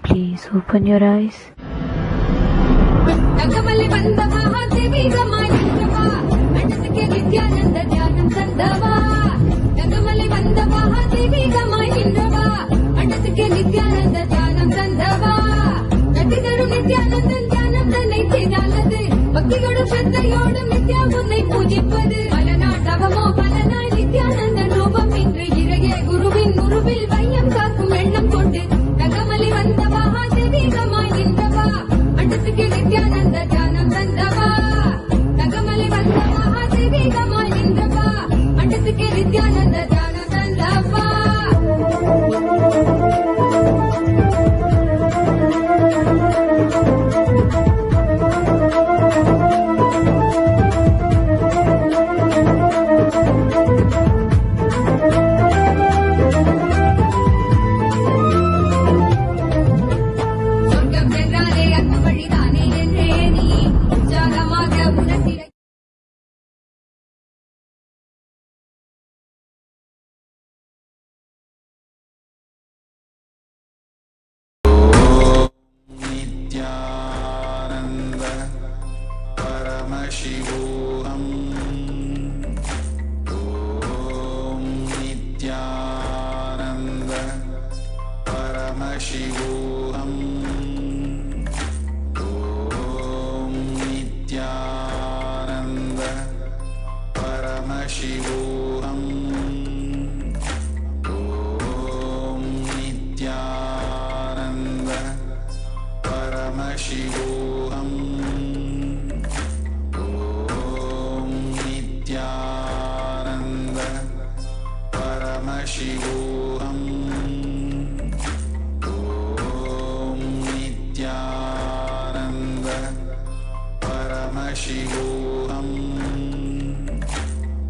please open your eyes. பக்தியோடும் ஸ்ரத்தையோடும் Nithya உன்னை பூஜிப்பது பல நாள் தவமோ பல நாள் நித்யானந்தன் ரூபம் இன்று இறையே குருவின் உருவில் வையம் காக்கும் எண்ணம் கொண்டு தகமலி வந்தவா தெய்வீகமாய் நின்றவா அண்டத்துக்கு நித்யானந்த தியானம் தந்தவா தகமலி வந்தவா தெய்வீகமாய் நின்றவா அண்டத்துக்கு நித்யானந்த தியானம் தந்தவா Paramashivoham. Om Nithyananda Paramashivoham. Om Nithyananda Paramashivoham. Om Nithyananda Paramashivoham. Om Paramashivoham.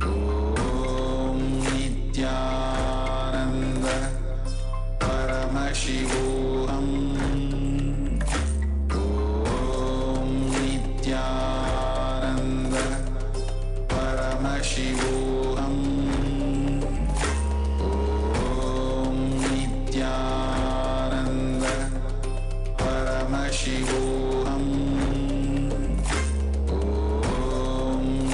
Om Nithyananda Paramashivoham. Om Nithyananda Paramashivoham. Om Nithyananda Paramashivoham. Om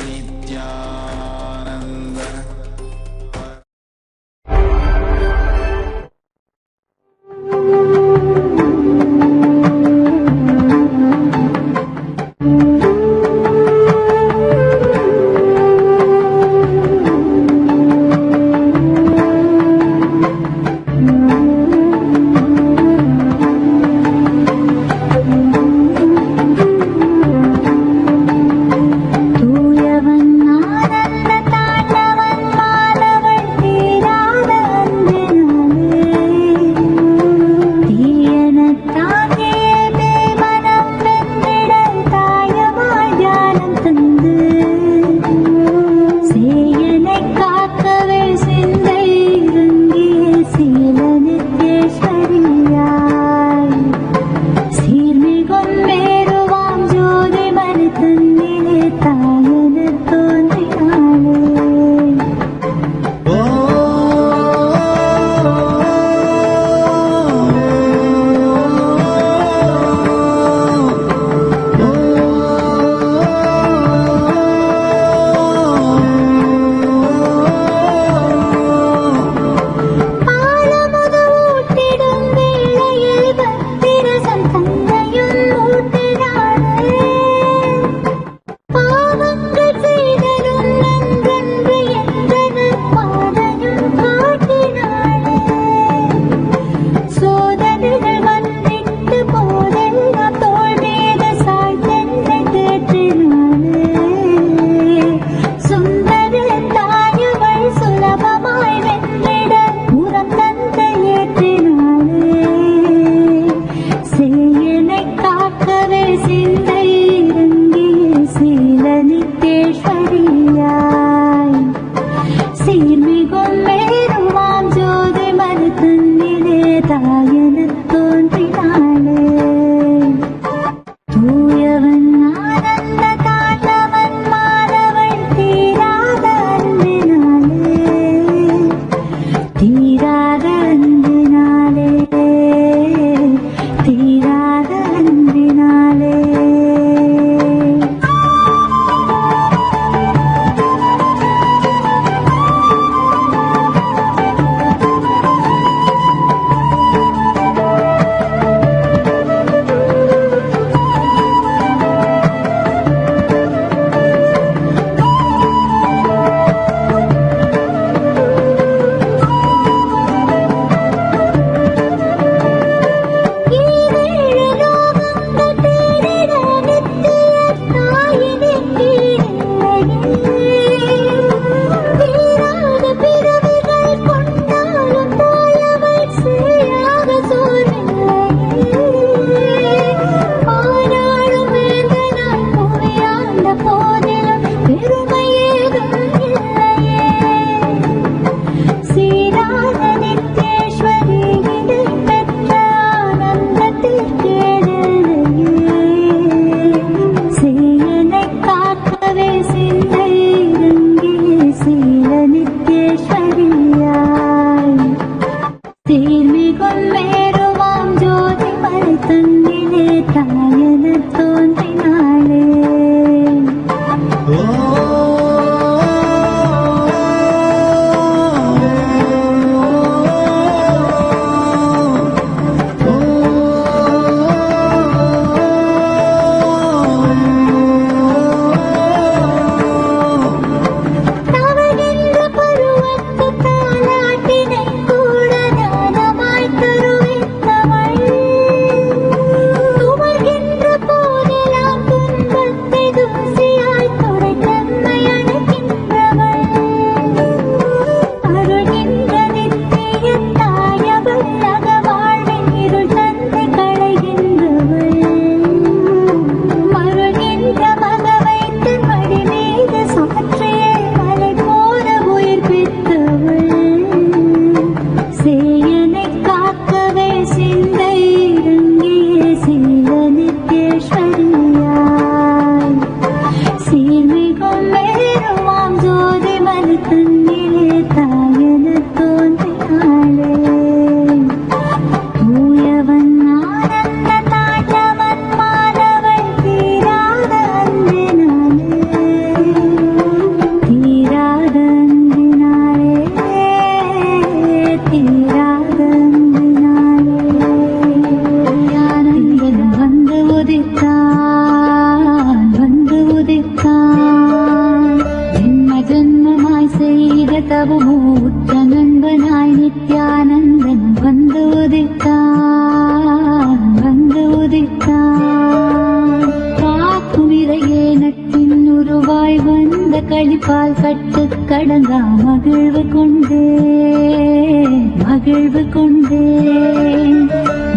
களிப்பால் கட்டு கடங்கா மகிழ்வு கொண்டே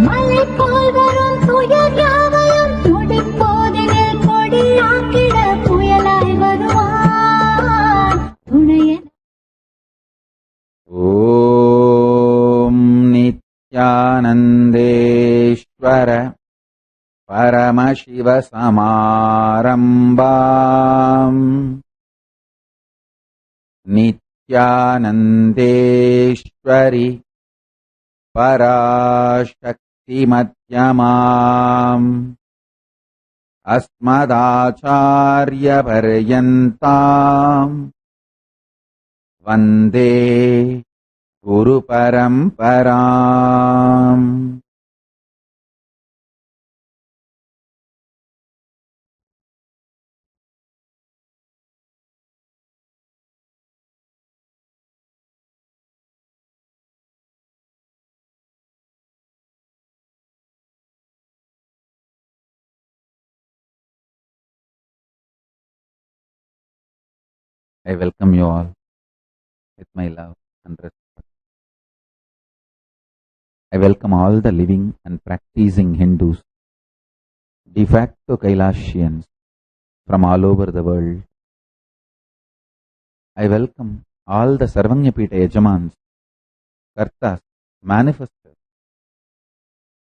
மலை போல் வரும் துயர் யாவையும் துடிப்போதினில் கொடியாக்கிட புயலாய் வருவான் துணையன். ஓம் நித்யானந்தேஸ்வர பரமசிவ சமாரம்பாம் நித்யானந்தேஸ்வரி பராசக்தி மத்யமாம் அஸ்மதாச்சார்ய பர்யந்தாம் வந்தே குரு பரம்பராம். I welcome you all with my love and respect. I welcome all the living and practicing Hindus, de facto Kailashians from all over the world. I welcome all the Sarvanyapita Yajamans, Kartas, Manifestors,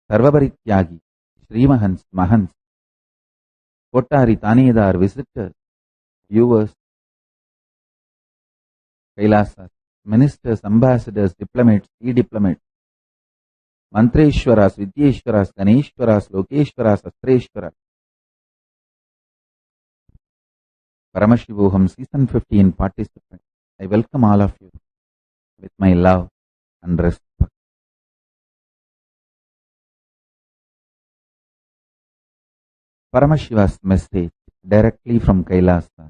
Sarvabarityagi, Srimahans, Mahants, Kottari Tanedar, visitors, viewers, Kailasas, ministers, ambassadors, diplomats, e-diplomats, Mantreshwaras, Vidyeshwaras, Ganeshwaras, Lokeshwaras, Astreshwaras. Paramashivoham Season 15 participants, I welcome all of you with my love and respect. Paramashiva's message directly from Kailasa.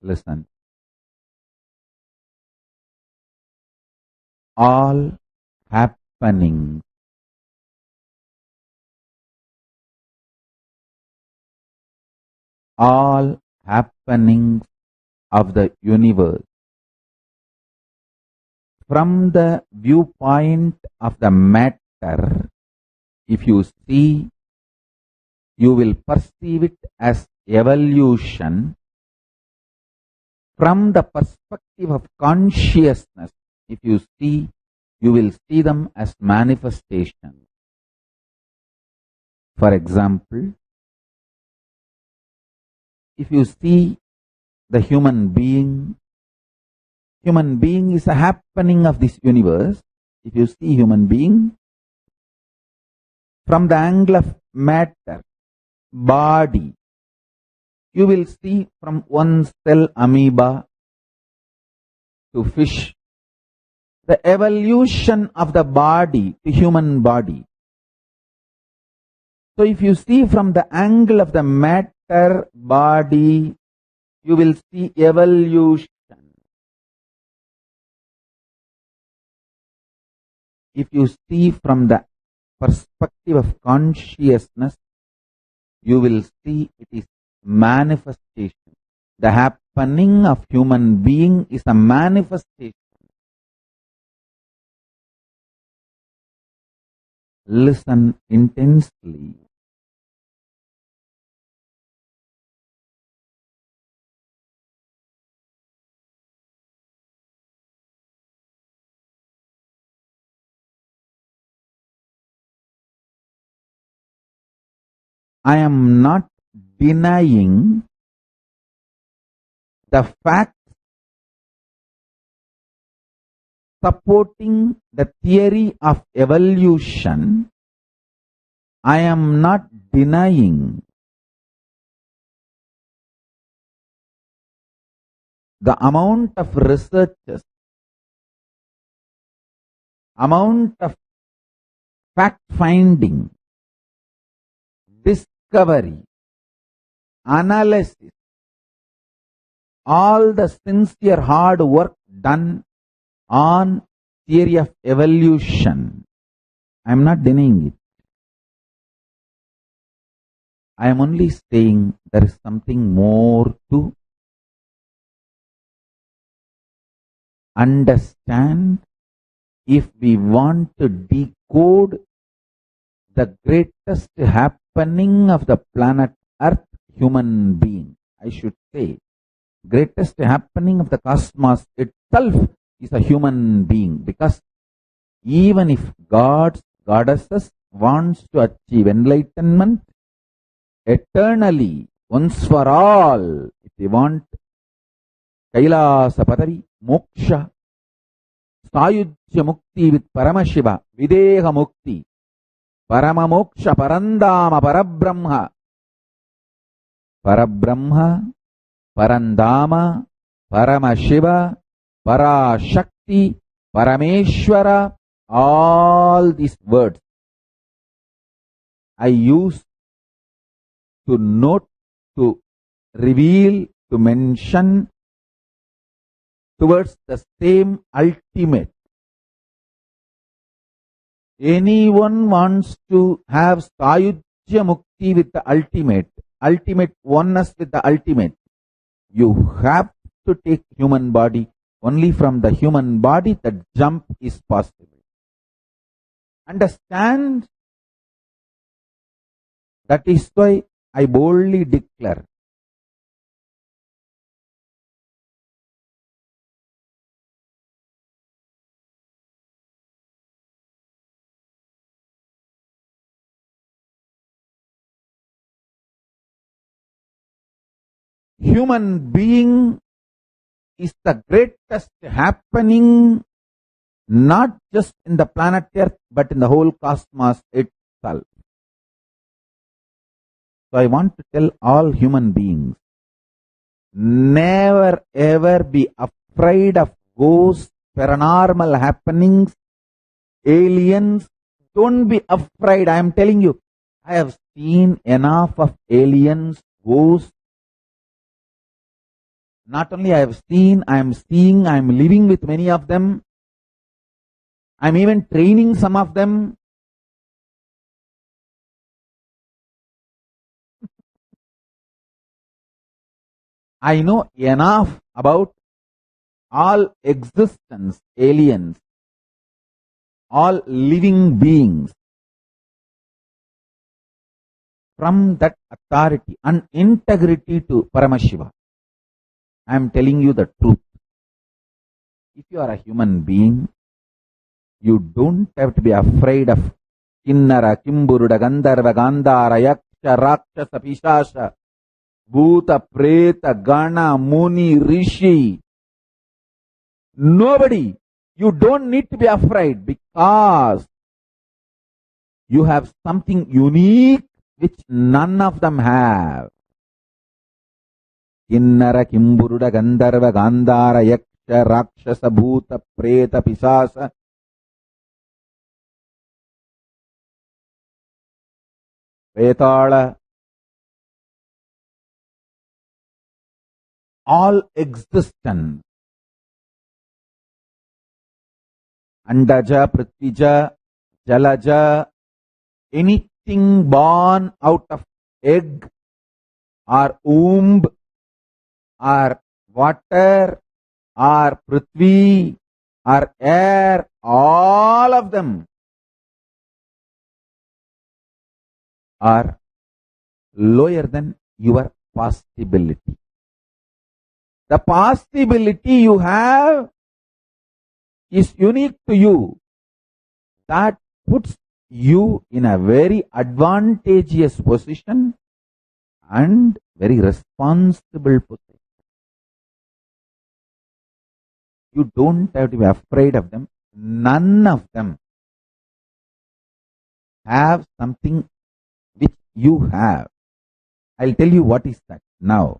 Listen. All happenings of the universe from the viewpoint of the matter, if you see, you will perceive it as evolution. From the perspective of consciousness, if you see, you will see them as manifestations. For example, if you see the human being is a happening of this universe. If you see human being from the angle of matter, body, you will see from one cell amoeba to fish, the evolution of the body to human body. So if you see from the angle of the matter body, you will see evolution. If you see from the perspective of consciousness, you will see it is manifestation. The happening of human being is a manifestation. Listen intensely. I am not denying the facts supporting the theory of evolution. I am not denying the amount of researches, amount of fact-finding, discovery, analysis, all the sincere hard work done on theory of evolution. I am not denying it. I am only saying there is something more to understand, if we want to decode the greatest happening of the planet Earth, human being, I should say, greatest happening of the cosmos itself is a human being, because even if goddesses wants to achieve enlightenment eternally, once for all, if they want Kailasa Padavi, Moksha, Sayujya Mukti with Paramashiva, Videha Mukti, Parama Moksha, Parandama, Parabrahma, Parandama, Paramashiva, Parashakti, Parameshwara, all these words I use to note, to reveal, to mention towards the same ultimate. Anyone wants to have Sayujya Mukti with the ultimate oneness with the ultimate, you have to take human body. Only from the human body that jump is possible. Understand? That is why I boldly declare, human being is the greatest happening, not just in the planet Earth, but in the whole cosmos itself. So I want to tell all human beings, never ever be afraid of ghosts, paranormal happenings, aliens. Don't be afraid. I am telling you, I have seen enough of aliens, ghosts. Not only I have seen, I am seeing, I am living with many of them. I am even training some of them. I know enough about all existence, aliens, all living beings. From that authority and integrity to Paramashiva, I am telling you the truth. If you are a human being, you don't have to be afraid of Kinnara, Kimburuda, Gandharva, Gandhara, Yaksha, Rakshasa, Pishasha, Bhuta, Preta, Gana, Muni, Rishi. Nobody. You don't need to be afraid, because you have something unique which none of them have. Kinnara, Kimburuda, Gandharva, Gandhara, Yaksha, Rakshasa, Bhuta, Preta, Pisasa. Vetala. All existence. Andaja, Prithvija, Jalaja, anything born out of egg or womb or water or Prithvi or air, all of them are lower than your possibility. The possibility you have is unique to you. That puts you in a very advantageous position and very responsible position. You don't have to be afraid of them. None of them have something which you have. I'll tell you what is that now.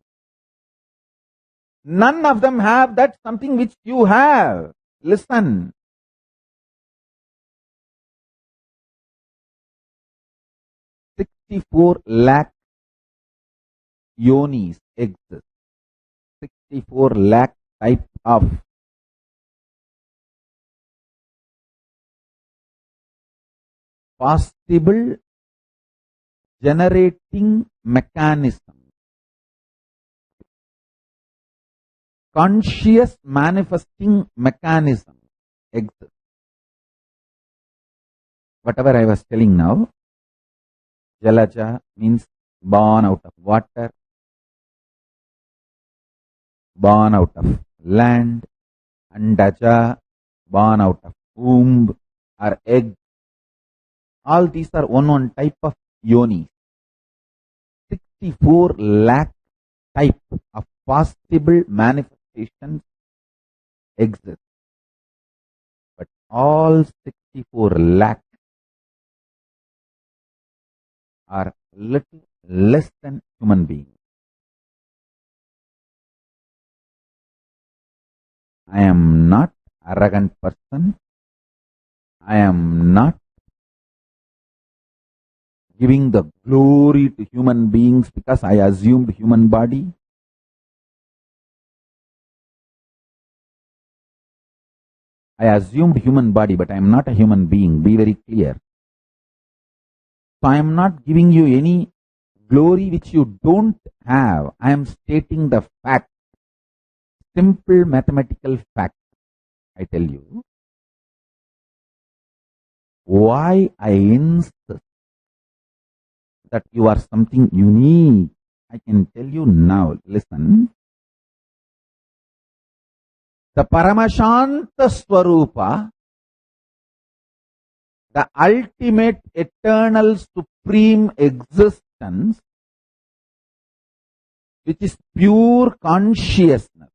None of them have that something which you have. Listen. $64 lakh yonis exist. 64 lakh type of possible generating mechanism. conscious manifesting mechanism exists. Whatever I was telling now, Jalaja means born out of water, born out of land, Andaja, born out of womb or egg. All these are one type of yoni. 64 lakh type of possible manifestations exist. But all 64 lakh are little less than human beings. I am not arrogant person. I am not giving the glory to human beings because I assumed human body. I assumed human body, but I am not a human being. Be very clear. So I am not giving you any glory which you don't have. I am stating the fact. Simple mathematical fact. I tell you. Why I insist that you are something unique. I can tell you now. Listen. The Paramashanta Swarupa, the ultimate eternal supreme existence, which is pure consciousness,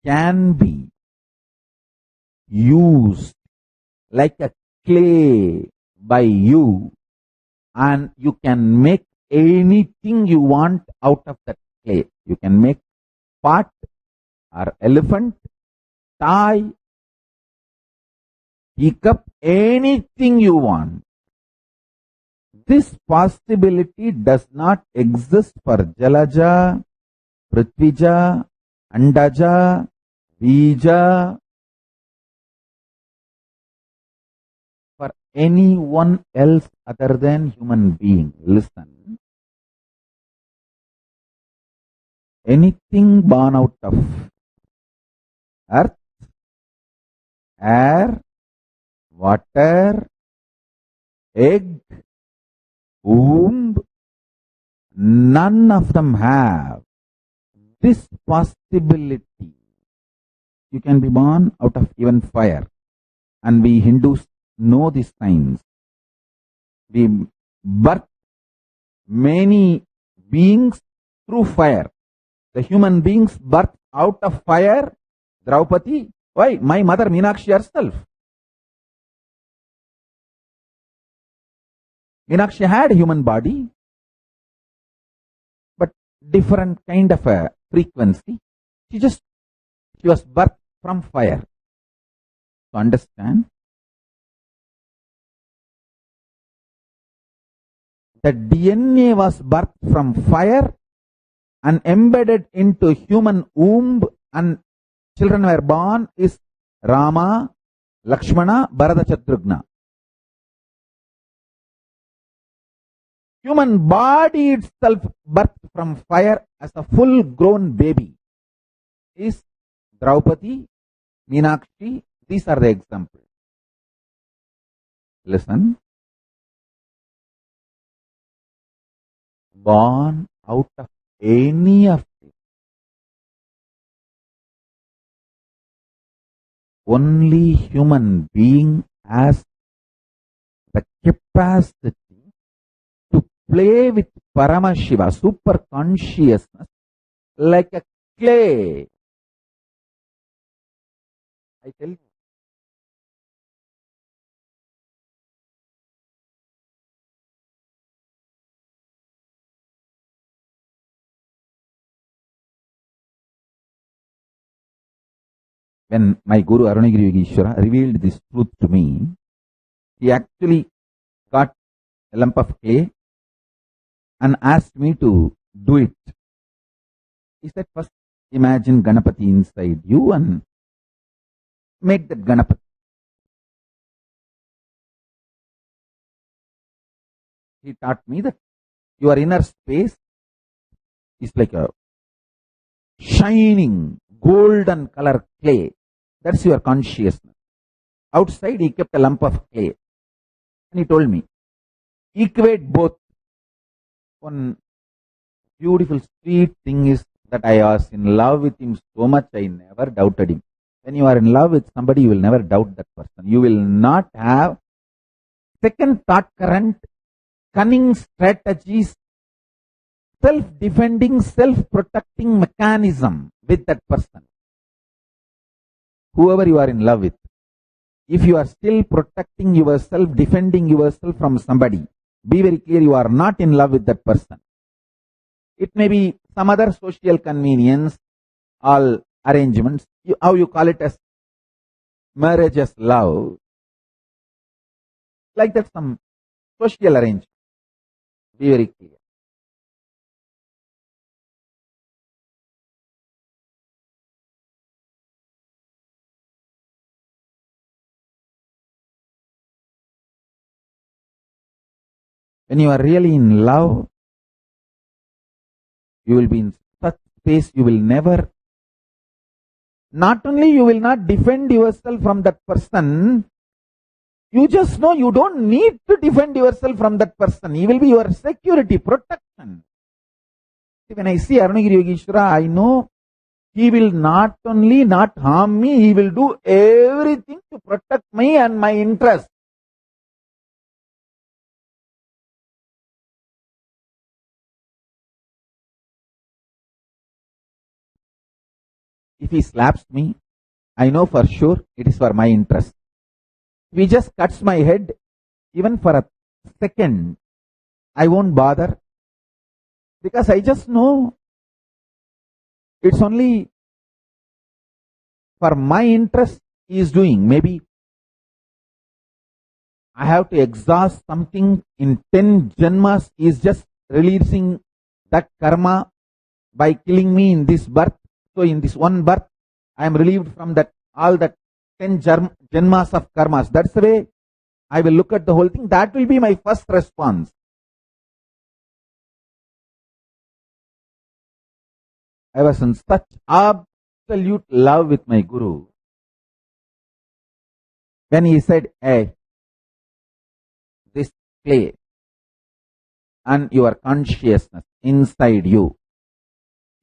can be used like a clay by you, and you can make anything you want out of that clay. You can make pot or elephant, tie, teacup, anything you want. This possibility does not exist for Jalaja, Prithvija, Andaja, Bija, for anyone else other than human being. Listen. Anything born out of earth, air, water, egg, womb, none of them have this possibility. You can be born out of even fire, and we Hindus know these signs. We birth many beings through fire. The human beings birth out of fire. Draupadi, why? My mother Meenakshi herself. Meenakshi had a human body, but different kind of a frequency. She was birthed from fire. To understand, the DNA was birthed from fire and embedded into human womb, and children were born is Rama, Lakshmana, Bharata, Shatrugna. Human body itself birthed from fire as a full grown baby is Draupadi, Meenakshi. These are the examples. Listen. Born out of any of it. Only human being has the capacity to play with Paramashiva, super consciousness, like a clay. I tell you. When my Guru Arunagiri Yogeshwara revealed this truth to me, he actually got a lump of clay and asked me to do it. He said, first imagine Ganapati inside you and make that Ganapati. He taught me that your inner space is like a shining golden color clay. That's your consciousness. Outside he kept a lump of clay. And he told me, equate both. One beautiful sweet thing is that I was in love with him so much I never doubted him. When you are in love with somebody, you will never doubt that person. You will not have second thought current, cunning strategies, self-defending, self-protecting mechanism with that person. Whoever you are in love with, if you are still protecting yourself, defending yourself from somebody, be very clear, you are not in love with that person. It may be some other social convenience, all arrangements, how you call it as marriage as love, like that, some social arrangement. Be very clear. When you are really in love, you will be in such space, you will never, not only you will not defend yourself from that person, you just know you don't need to defend yourself from that person. He will be your security, protection. When I see Arunagiri Yogeshwara, I know he will not only not harm me, he will do everything to protect me and my interest. If he slaps me, I know for sure it is for my interest. If he just cuts my head, even for a second, I won't bother, because I just know it's only for my interest he is doing. Maybe I have to exhaust something in 10 janmas, he is just releasing that karma by killing me in this birth. So in this one birth, I am relieved from that, all that 10 janmas of karmas. That's the way I will look at the whole thing. That will be my first response. I was in such absolute love with my Guru. When he said, hey, this clay and your consciousness inside you,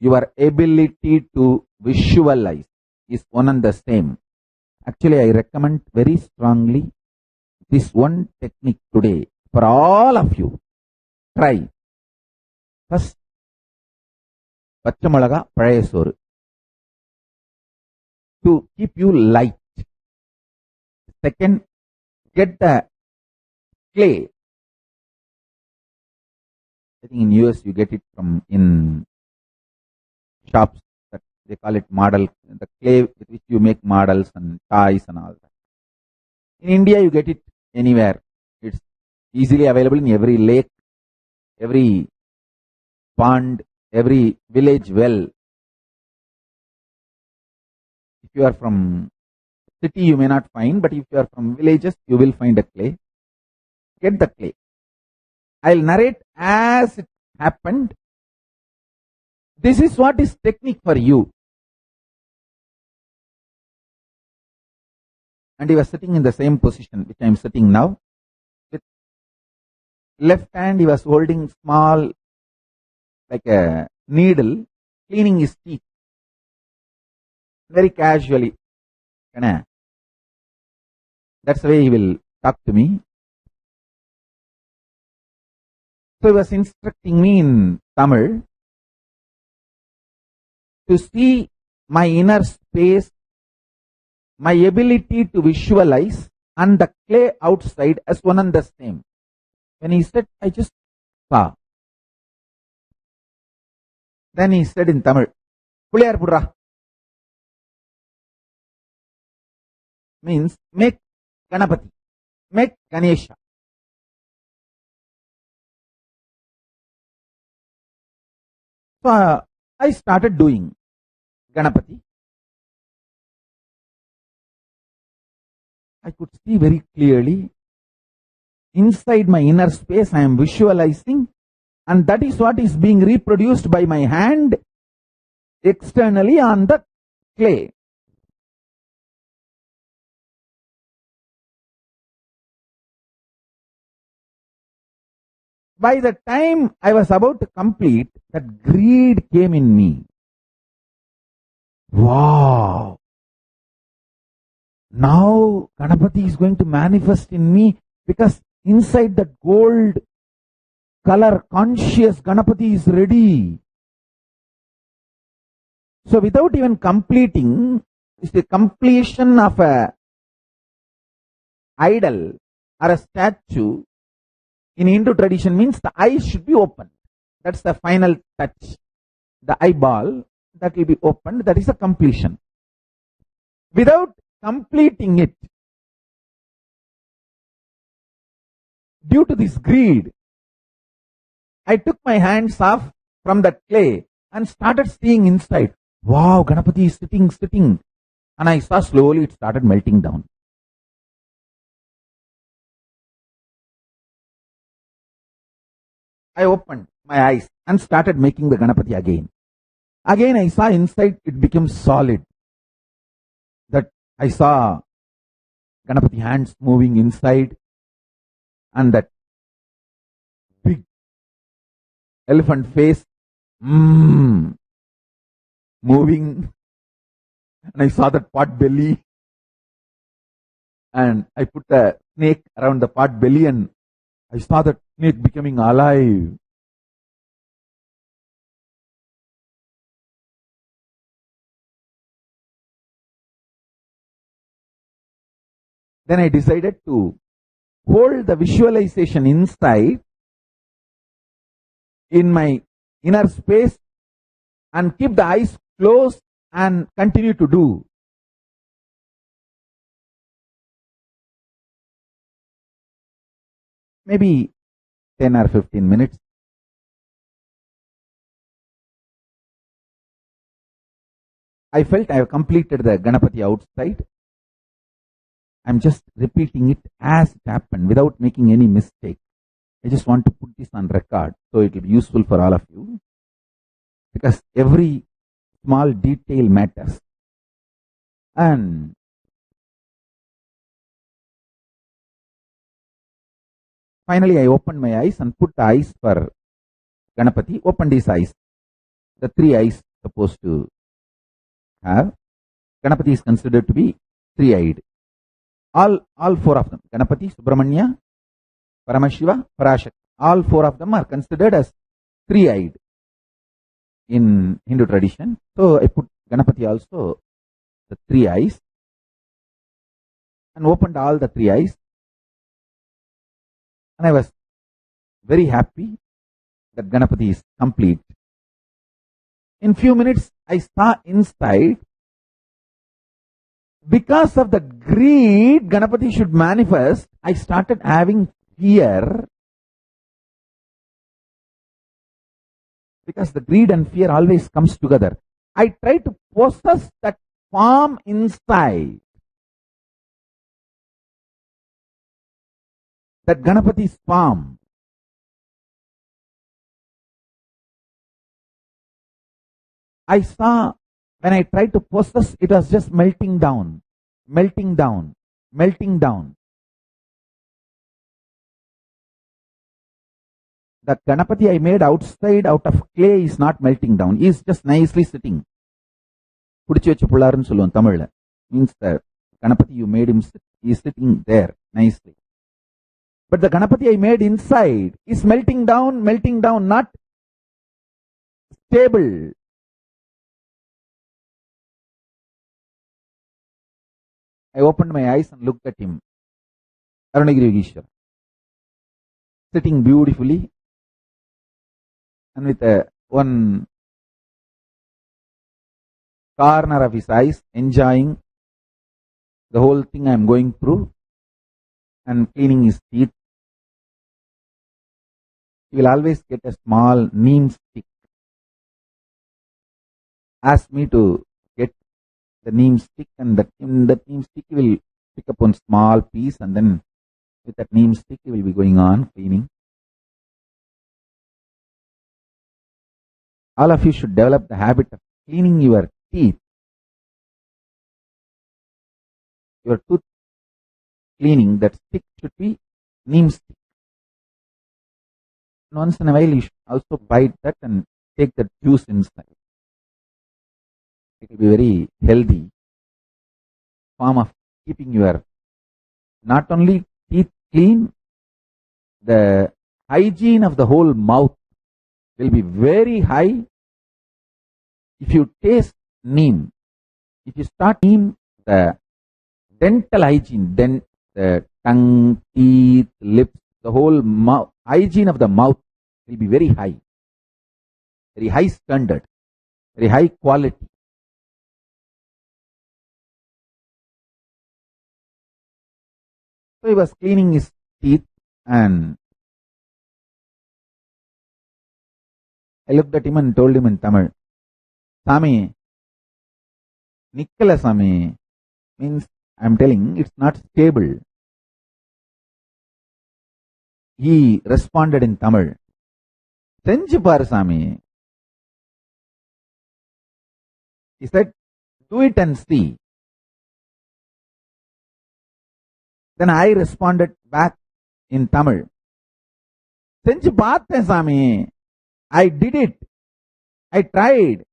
your ability to visualize is one and the same. Actually, I recommend very strongly this one technique today for all of you. Try. First, Pachamalaga Prayasoru, to keep you light. Second, get the clay. I think in US you get it from in shops, that they call it model, the clay with which you make models and toys and all that. In India you get it anywhere. It's easily available in every lake, every pond, every village well. If you are from city you may not find, but if you are from villages you will find a clay. Get the clay. I'll narrate as it happened. This is what is technique for you. And he was sitting in the same position which I am sitting now. With left hand he was holding small, like a needle, cleaning his teeth. Very casually. That's the way he will talk to me. So he was instructing me in Tamil to see my inner space, my ability to visualize, and the clay outside as one and the same. When he said, I just saw. Then he said in Tamil, Puliyar Pudra. Means make Ganapati, make Ganesha. So I started doing Ganapati. I could see very clearly inside my inner space I am visualizing, and that is what is being reproduced by my hand externally on the clay. By the time I was about to complete, that greed came in me. Wow! Now Ganapati is going to manifest in me, because inside that gold color conscious Ganapati is ready. So without even completing, it's the completion of a idol or a statue in Hindu tradition means the eyes should be opened. That's the final touch. The eyeball that will be opened, that is the completion. Without completing it, due to this greed, I took my hands off from that clay and started seeing inside. Wow, Ganapati is sitting. And I saw slowly it started melting down. I opened my eyes and started making the Ganapati again. Again I saw inside it became solid. That I saw Ganapati hands moving inside, and that big elephant face moving, and I saw that pot belly, and I put the snake around the pot belly and I saw that snake becoming alive. Then I decided to hold the visualization inside in my inner space and keep the eyes closed and continue to do. Maybe 10 or 15 minutes. I felt I have completed the Ganapati outside. I'm just repeating it as it happened without making any mistake. I just want to put this on record so it will be useful for all of you, because every small detail matters. And finally I opened my eyes and put the eyes for Ganapati, opened his eyes. The 3 eyes supposed to have. Ganapati is considered to be 3-eyed. All 4 of them, Ganapati, Subramanya, Paramashiva, Parashakti, all 4 of them are considered as 3-eyed in Hindu tradition. So I put Ganapati also the 3 eyes and opened all the 3 eyes, and I was very happy that Ganapati is complete. In few minutes I saw inside, because of the greed Ganapati should manifest, I started having fear, because the greed and fear always comes together. I tried to possess that form inside, that Ganapati's form. I saw when I tried to possess, it was just melting down. The Ganapati I made outside out of clay is not melting down. He is just nicely sitting. Pudichi vecha pullarnu solluvom Tamil. Means the Ganapati you made him sit. He is sitting there nicely. But the Ganapati I made inside is melting down, not stable. I opened my eyes and looked at him, Arunagiri Yogeshwara, sitting beautifully and with one corner of his eyes, enjoying the whole thing I am going through and cleaning his teeth. He will always get a small neem stick. Ask me to get the neem stick, and that neem stick will pick up one small piece, and then with that neem stick he will be going on cleaning. All of you should develop the habit of cleaning your teeth your tooth cleaning, that stick should be neem stick. Once in a while you should also bite that and take the juice inside. It will be very healthy form of keeping your not only teeth clean, the hygiene of the whole mouth will be very high. If you taste neem, if you start neem, the dental hygiene, then the tongue, teeth, lips, the whole mouth, hygiene of the mouth will be very high standard, very high quality. So he was cleaning his teeth and I looked at him and told him in Tamil, Sami, Nikkala Sami, means I'm telling it's not stable. He responded in Tamil, Senju paru Sami. He said, do it and see. Then I responded back in Tamil, Senju paathen Sami. I did it. I tried.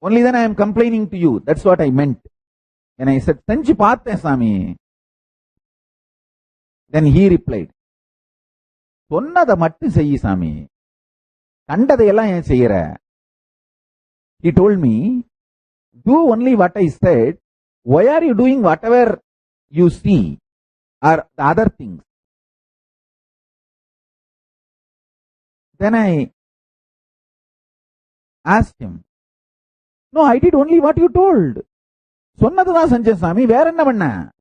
Only then I am complaining to you. That's what I meant. When I said, Senju paathen Sami. Then he replied, Sonnada mattu seyyi Sami. Kandadayella yen seyyira. He told me, do only what I said. Why are you doing whatever you see or the other things? Then I asked him, no, I did only what you told. Sonnadha Sanjay Sami, where enna panna?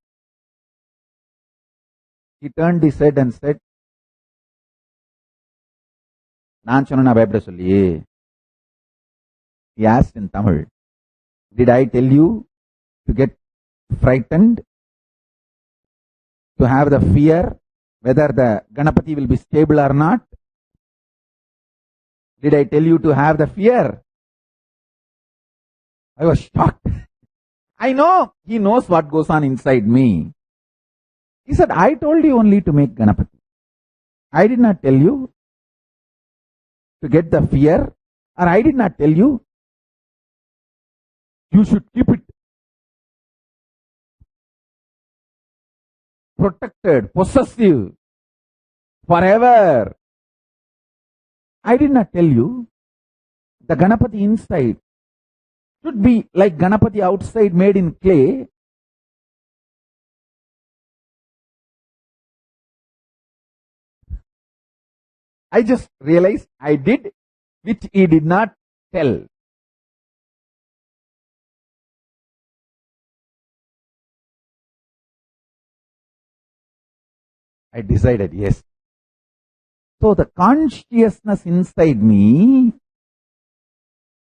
He turned his head and said, Naan sonna bayapida solli. He asked in Tamil, did I tell you to get frightened? To have the fear whether the Ganapati will be stable or not? Did I tell you to have the fear? I was shocked. I know he knows what goes on inside me. He said, I told you only to make Ganapati. I did not tell you to get the fear, or I did not tell you you should keep it protected, possessive, forever. I did not tell you the Ganapati inside should be like Ganapati outside made in clay. I just realized I did, which he did not tell. I decided, yes. So the consciousness inside me,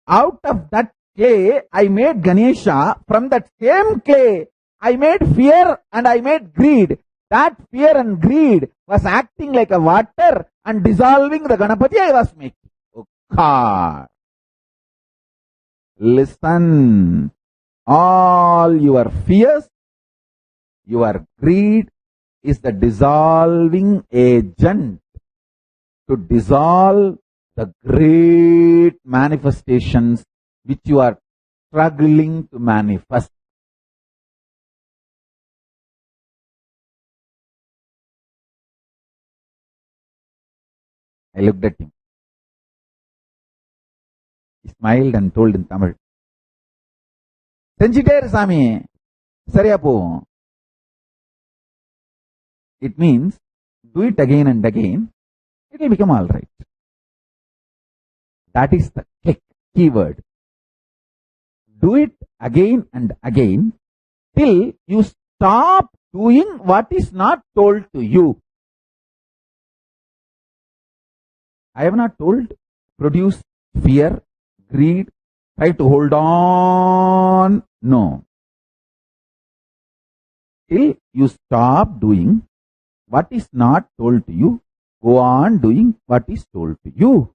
out of that clay, I made Ganesha. From that same clay, I made fear and I made greed. That fear and greed was acting like a water and dissolving the Ganapati I was making. Oh God. Listen. All your fears, your greed is the dissolving agent to dissolve the great manifestations which you are struggling to manifest. I looked at him. He smiled and told in Tamil, Senjiter Sami, Saryapo. It means, do it again and again, it will become alright. That is the keyword. Do it again and again till you stop doing what is not told to you. I have not told produce fear, greed, try to hold on. No. Till you stop doing what is not told to you, go on doing what is told to you.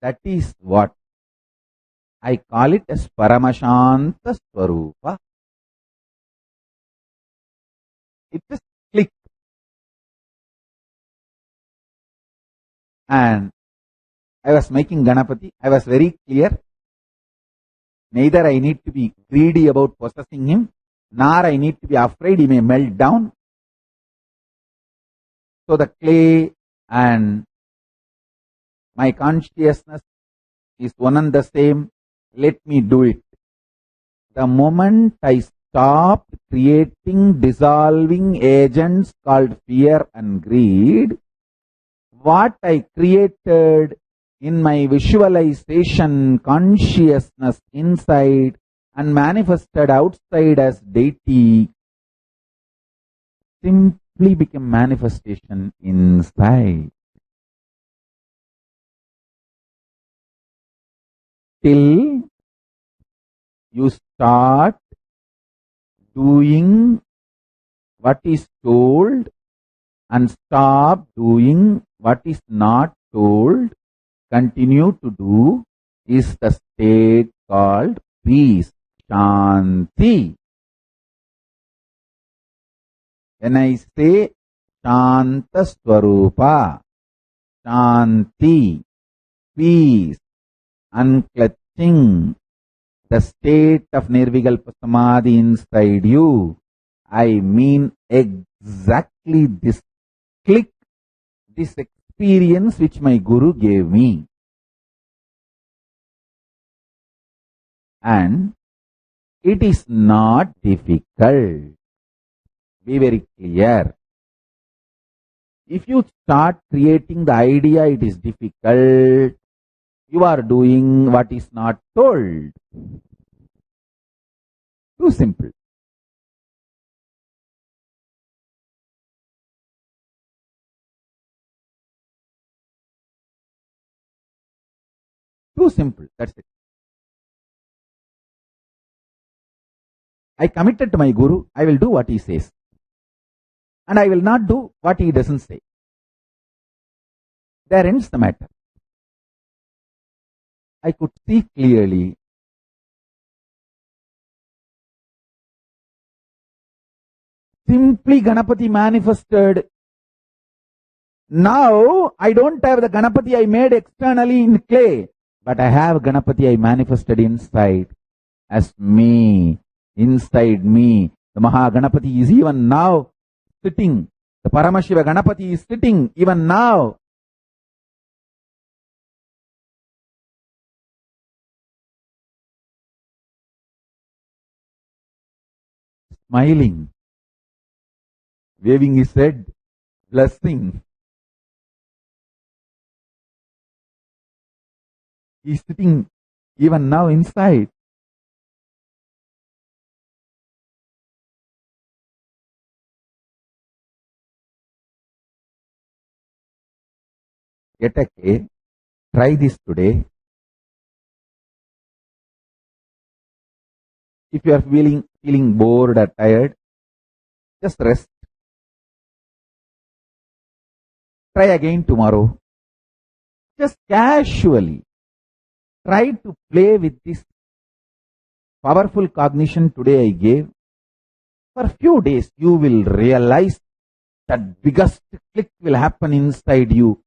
That is what I call it as Paramashanta Swarupa. It just clicked. And I was making Ganapati. I was very clear. Neither I need to be greedy about possessing him, nor I need to be afraid he may melt down. So the clay and my consciousness is one and the same. Let me do it. The moment I stopped creating dissolving agents called fear and greed, what I created in my visualization consciousness inside and manifested outside as deity simply became manifestation inside. Till you start doing what is told and stop doing what is not told, continue to do, is the state called peace, Shanti. When I say Shanta Swarupa, Shanti, peace, unclutching, the state of Nirvikalpa Samadhi inside you, I mean exactly this click, this experience which my Guru gave me. And it is not difficult. Be very clear. If you start creating the idea it is difficult, you are doing what is not told. Too simple. Too simple, that's it. I committed to my Guru, I will do what he says. And I will not do what he doesn't say. There ends the matter. I could see clearly simply Ganapati manifested. Now I don't have the Ganapati I made externally in clay, but I have Ganapati I manifested inside as me, inside me. The Maha Ganapati is even now sitting. The Paramashiva Ganapati is sitting even now. Smiling, waving his head, blessing. He is sitting even now inside. Get a clay, try this today. If you are feeling bored or tired, just rest. Try again tomorrow. Just casually try to play with this powerful cognition today I gave. For a few days you will realize that biggest click will happen inside you.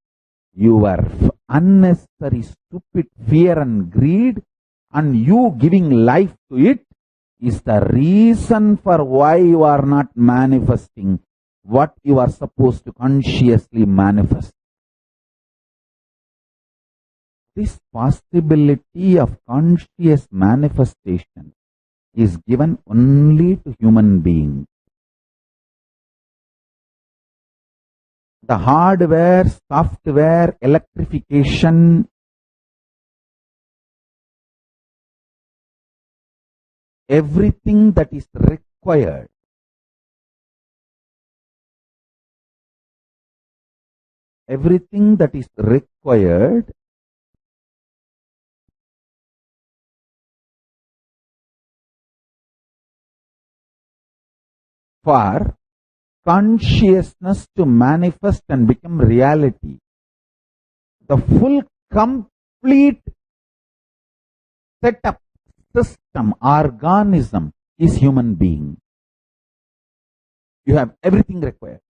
Your unnecessary stupid fear and greed and you giving life to it is the reason for why you are not manifesting what you are supposed to consciously manifest. This possibility of conscious manifestation is given only to human beings. The hardware, software, electrification, everything that is required for consciousness to manifest and become reality. The full, complete setup, system, organism is human being. You have everything required.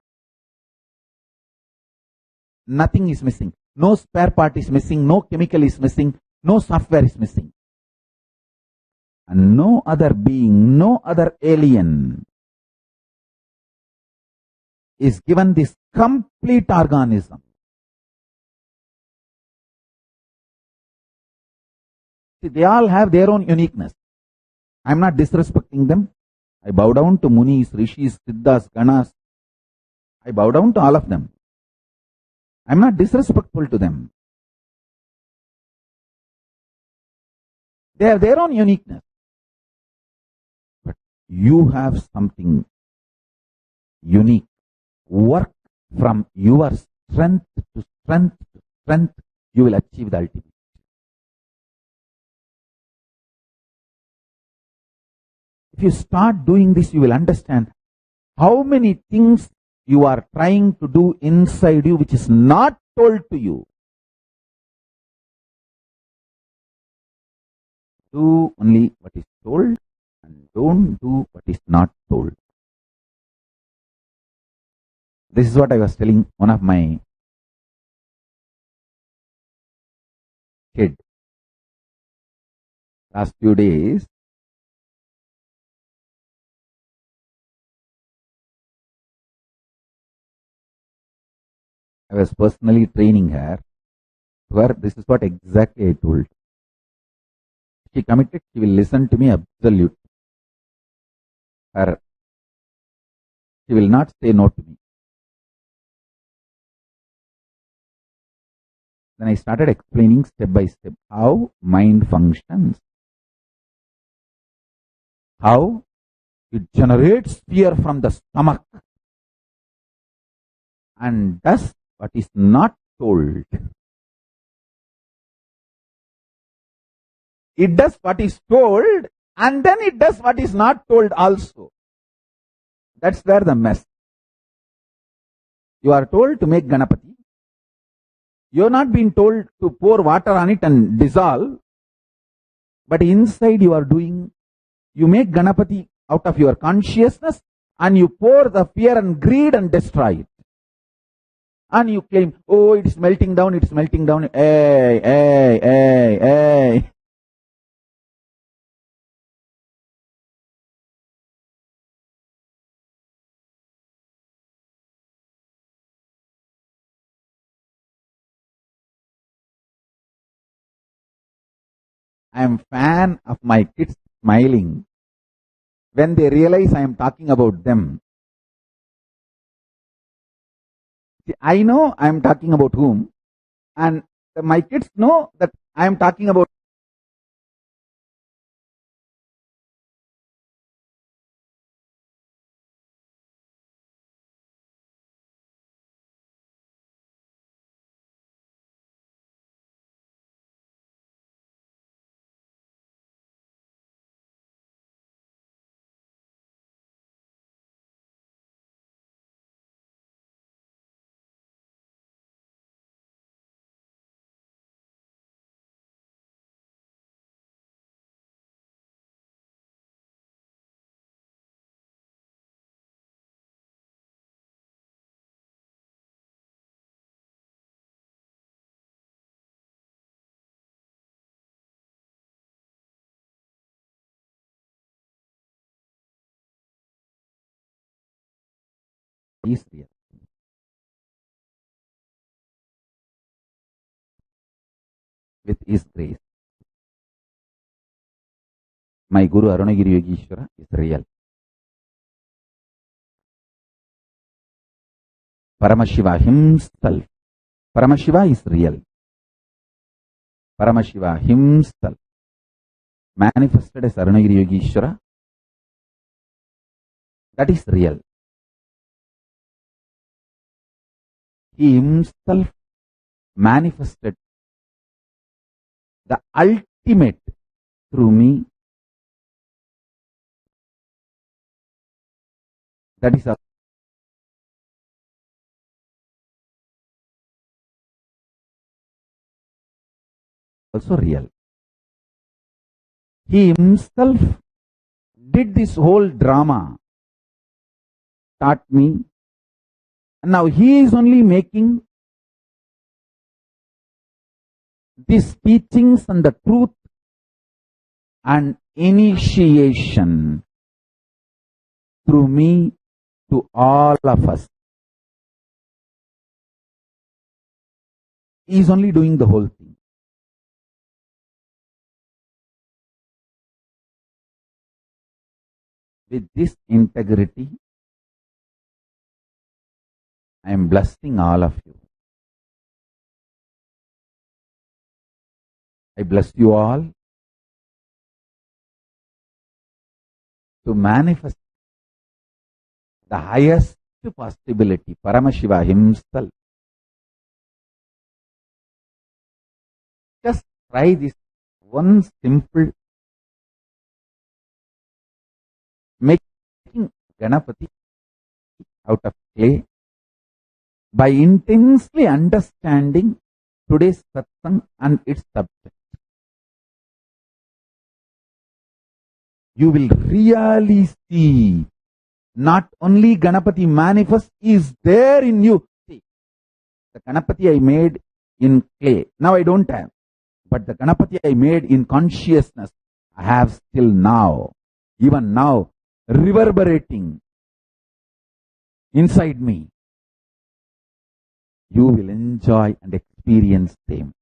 Nothing is missing. No spare part is missing. No chemical is missing. No software is missing. And no other being, no other alien is given this complete organism. See, they all have their own uniqueness. I am not disrespecting them. I bow down to Munis, Rishis, Siddhas, Ganas. I bow down to all of them. I am not disrespectful to them. They have their own uniqueness. But you have something unique. Work from your strength to strength to strength. You will achieve the ultimate. If you start doing this, you will understand how many things you are trying to do inside you which is not told to you. Do only what is told and don't do what is not told. This is what I was telling one of my kids last few days. I was personally training her. This is what exactly I told. She committed, she will listen to me absolutely. She will not say no to me. Then I started explaining step by step how mind functions. How it generates fear from the stomach and does what is not told. It does what is told and then it does what is not told also. That's where the mess. You are told to make Ganapati. You are not being told to pour water on it and dissolve. But inside you are doing, you make Ganapati out of your consciousness and you pour the fear and greed and destroy it. And you claim, oh, it is melting down, it is melting down. Hey, hey, hey, hey. I am fan of my kids smiling when they realize I am talking about them. See, I know I am talking about whom, and my kids know that I am talking about. Is real. With His grace. My Guru Arunagiri Yogeshwara is real. Paramashiva himself. Paramashiva is real. Paramashiva himself manifested as Arunagiri Yogeshwara. That is real. He himself manifested the ultimate through me. That is also real. He himself did this whole drama, taught me, and now he is only making these teachings and the truth and initiation through me to all of us. He is only doing the whole thing. With this integrity, I am blessing all of you. I bless you all to manifest the highest possibility, Paramashiva himself. Just try this one simple, making Ganapati out of clay by intensely understanding today's satsang and its subject. You will really see not only Ganapati manifest is there in you. See, the Ganapati I made in clay, now I don't have. But the Ganapati I made in consciousness, I have still now. Even now, reverberating inside me. You will enjoy and experience them.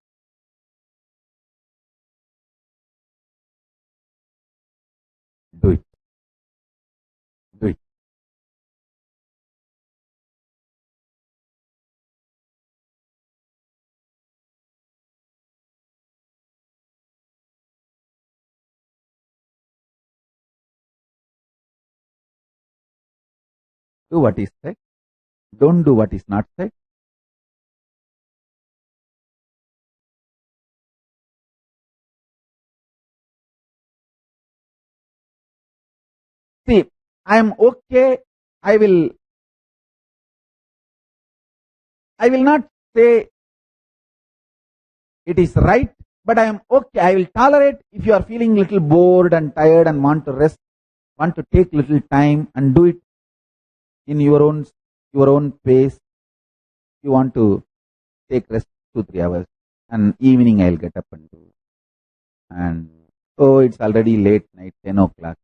Do it. Do it. Do what is said. Don't do what is not said. See, I am okay. I will not say it is right, but I am okay. I will tolerate if you are feeling little bored and tired and want to rest, want to take little time and do it in your own pace. You want to take rest 2-3 hours, and evening I'll get up and do. And it's already late night, 10 o'clock.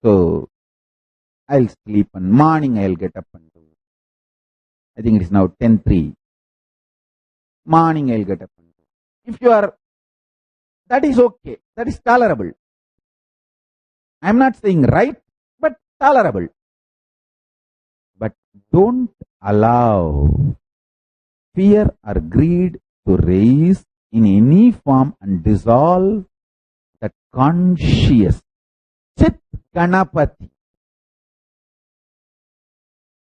So I'll sleep, and morning I'll get up and do. I think it is now 10:03. Morning I'll get up and do. If you are, that is okay. That is tolerable. I am not saying right, but tolerable. But don't allow fear or greed to rise in any form and dissolve that conscious Chit Ganapati.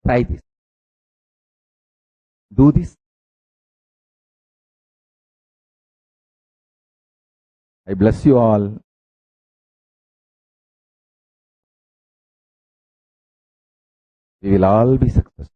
Try this. Do this. I bless you all. We will all be successful.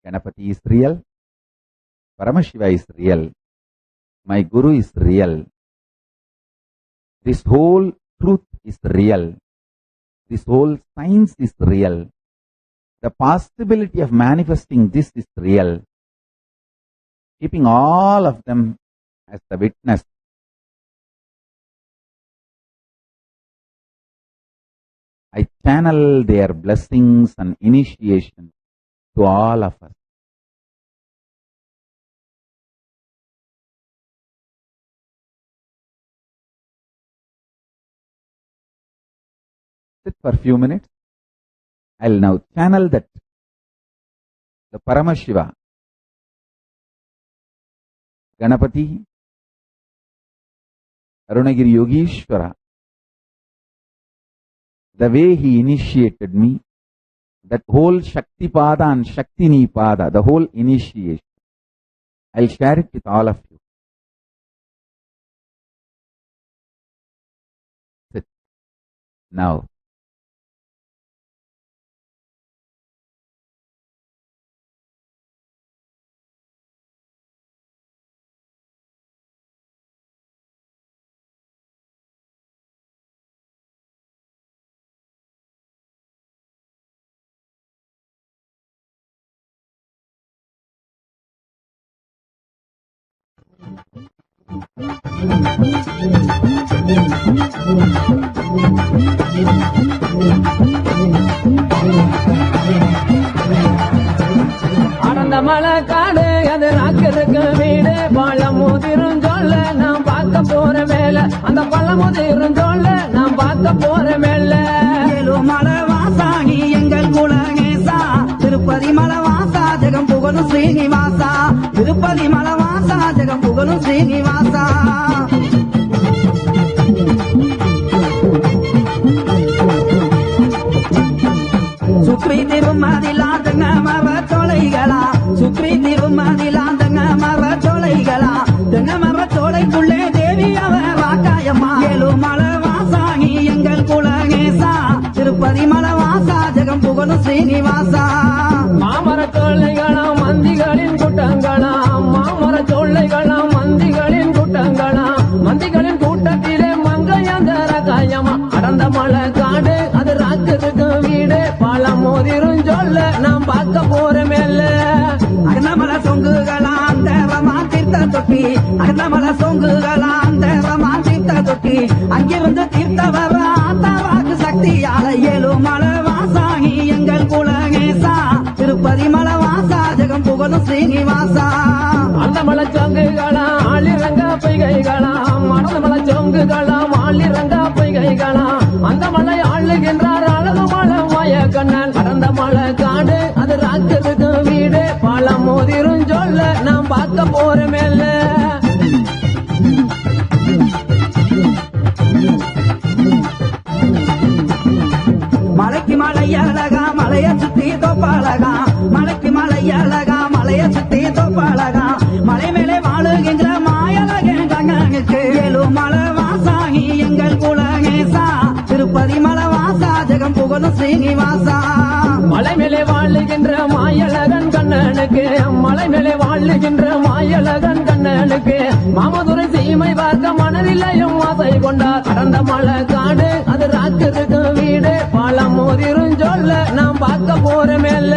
Ganapati is real. Paramashiva is real. My Guru is real. This whole truth is real. This whole science is real. The possibility of manifesting this is real. Keeping all of them as the witness. I channel their blessings and initiation to all of us. Sit for a few minutes. I'll now channel that, the Paramashiva, Ganapati, Arunagiri Yogeshwara, the way he initiated me, that whole Shakti Pada and Shaktini Pada, the whole initiation. I'll share it with all of you. Now, அடந்த மலை காடு அது ராக்கிருக்கு வீடு பழமுதிரும் சொல்ல நாம் பார்க்க போற மேல அந்த பழமுதிரும் சொல்ல நாம் பார்க்க போற மேல மலை வாசாணி எங்கள் குலநேசா திருப்பதி மலை வாசா ஜெகம் புகழும் ஸ்ரீனிவாசா திருப்பதி மலை வாசா ஜெகம் புகழும் ஸ்ரீனிவாசா சுக்ரி திருமதிலாந்தங்க மர சோலைகளா சுக்ரி திருமதிலாந்தங்க மர சோலைகளா தென்ன மர சோலைக்குள்ளே தேவி அவர் ராக்காயம்மா ஏழுமலை வாசாணி எங்கள் குலநேசா திருப்பதி மலை வாசா ஜெகம் புகழும் ஸ்ரீனிவாசா மாமர சோலைகளாம் மந்திகளின் கூட்டங்களாம் மாமர சோலைகளாம் மந்திகளின் கூட்டங்களாம் மந்திகளின் கூட்டத்திலே மங்கையந்தர காயமா அடந்த மலை காடு அது ராக்கிருக்கு வீடு பழமோதிரும் சொல்ல நாம் பார்க்க போற மேல அகந்தமலை சொங்குகளாம் தேவமா தீர்த்த தொட்டி அகந்தமலை சொங்குகளாம் தேவமா தீர்த்த தொட்டி அங்கிருந்து தீர்த்த வர ஆத்தாவாக்கு சக்தியால ஏழுமலை வாசாணி எங்கள் குலநேசா திருப்பதி மலை வாசா ஜெகம் புகழும் ஸ்ரீனிவாசா அந்த மலை சொங்குகளாம் ஆளிரங்க பொய்கைகளாம் மணந்த மலை சொங்குகளாம் ஆளிரங்க பொய்கைகளாம் அந்த மலை ஆளுகின்றார் அழகு மலை மாய கண்ணன் அடந்த மலை காடு அது ராக்கிருக்கு வீடு பழமோதிரும் சொல்ல நாம் பார்க்க போற மேல மலைக்கு மலை அழகா மலைய சுத்தி தோப்பாளகா மலைக்கு மலை அழகா மலைய சுத்தி தோப்பாளகா மலை மேலே வாழுகின்ற மாயழகன் கண்ணனுக்கு ஏழுமலை வாசாணி எங்கள் குலநேசா திருப்பதி மலை வாசா ஜெகம் புகழும் ஸ்ரீனிவாசா மலை மேலே வாழுகின்ற மாயழகன் கண்ணனுக்கு மலை மேலே வாழுகின்ற மாயழகன் கண்ணனுக்கு மாமதுரை சீமை பார்க்க மனதிலையும் ஆசை கொண்டார் கடந்த மலை காடு அது ராக்கிருக்கு வீடு பழமோதிரும் சொல்ல நாம் பார்க்க போற மேல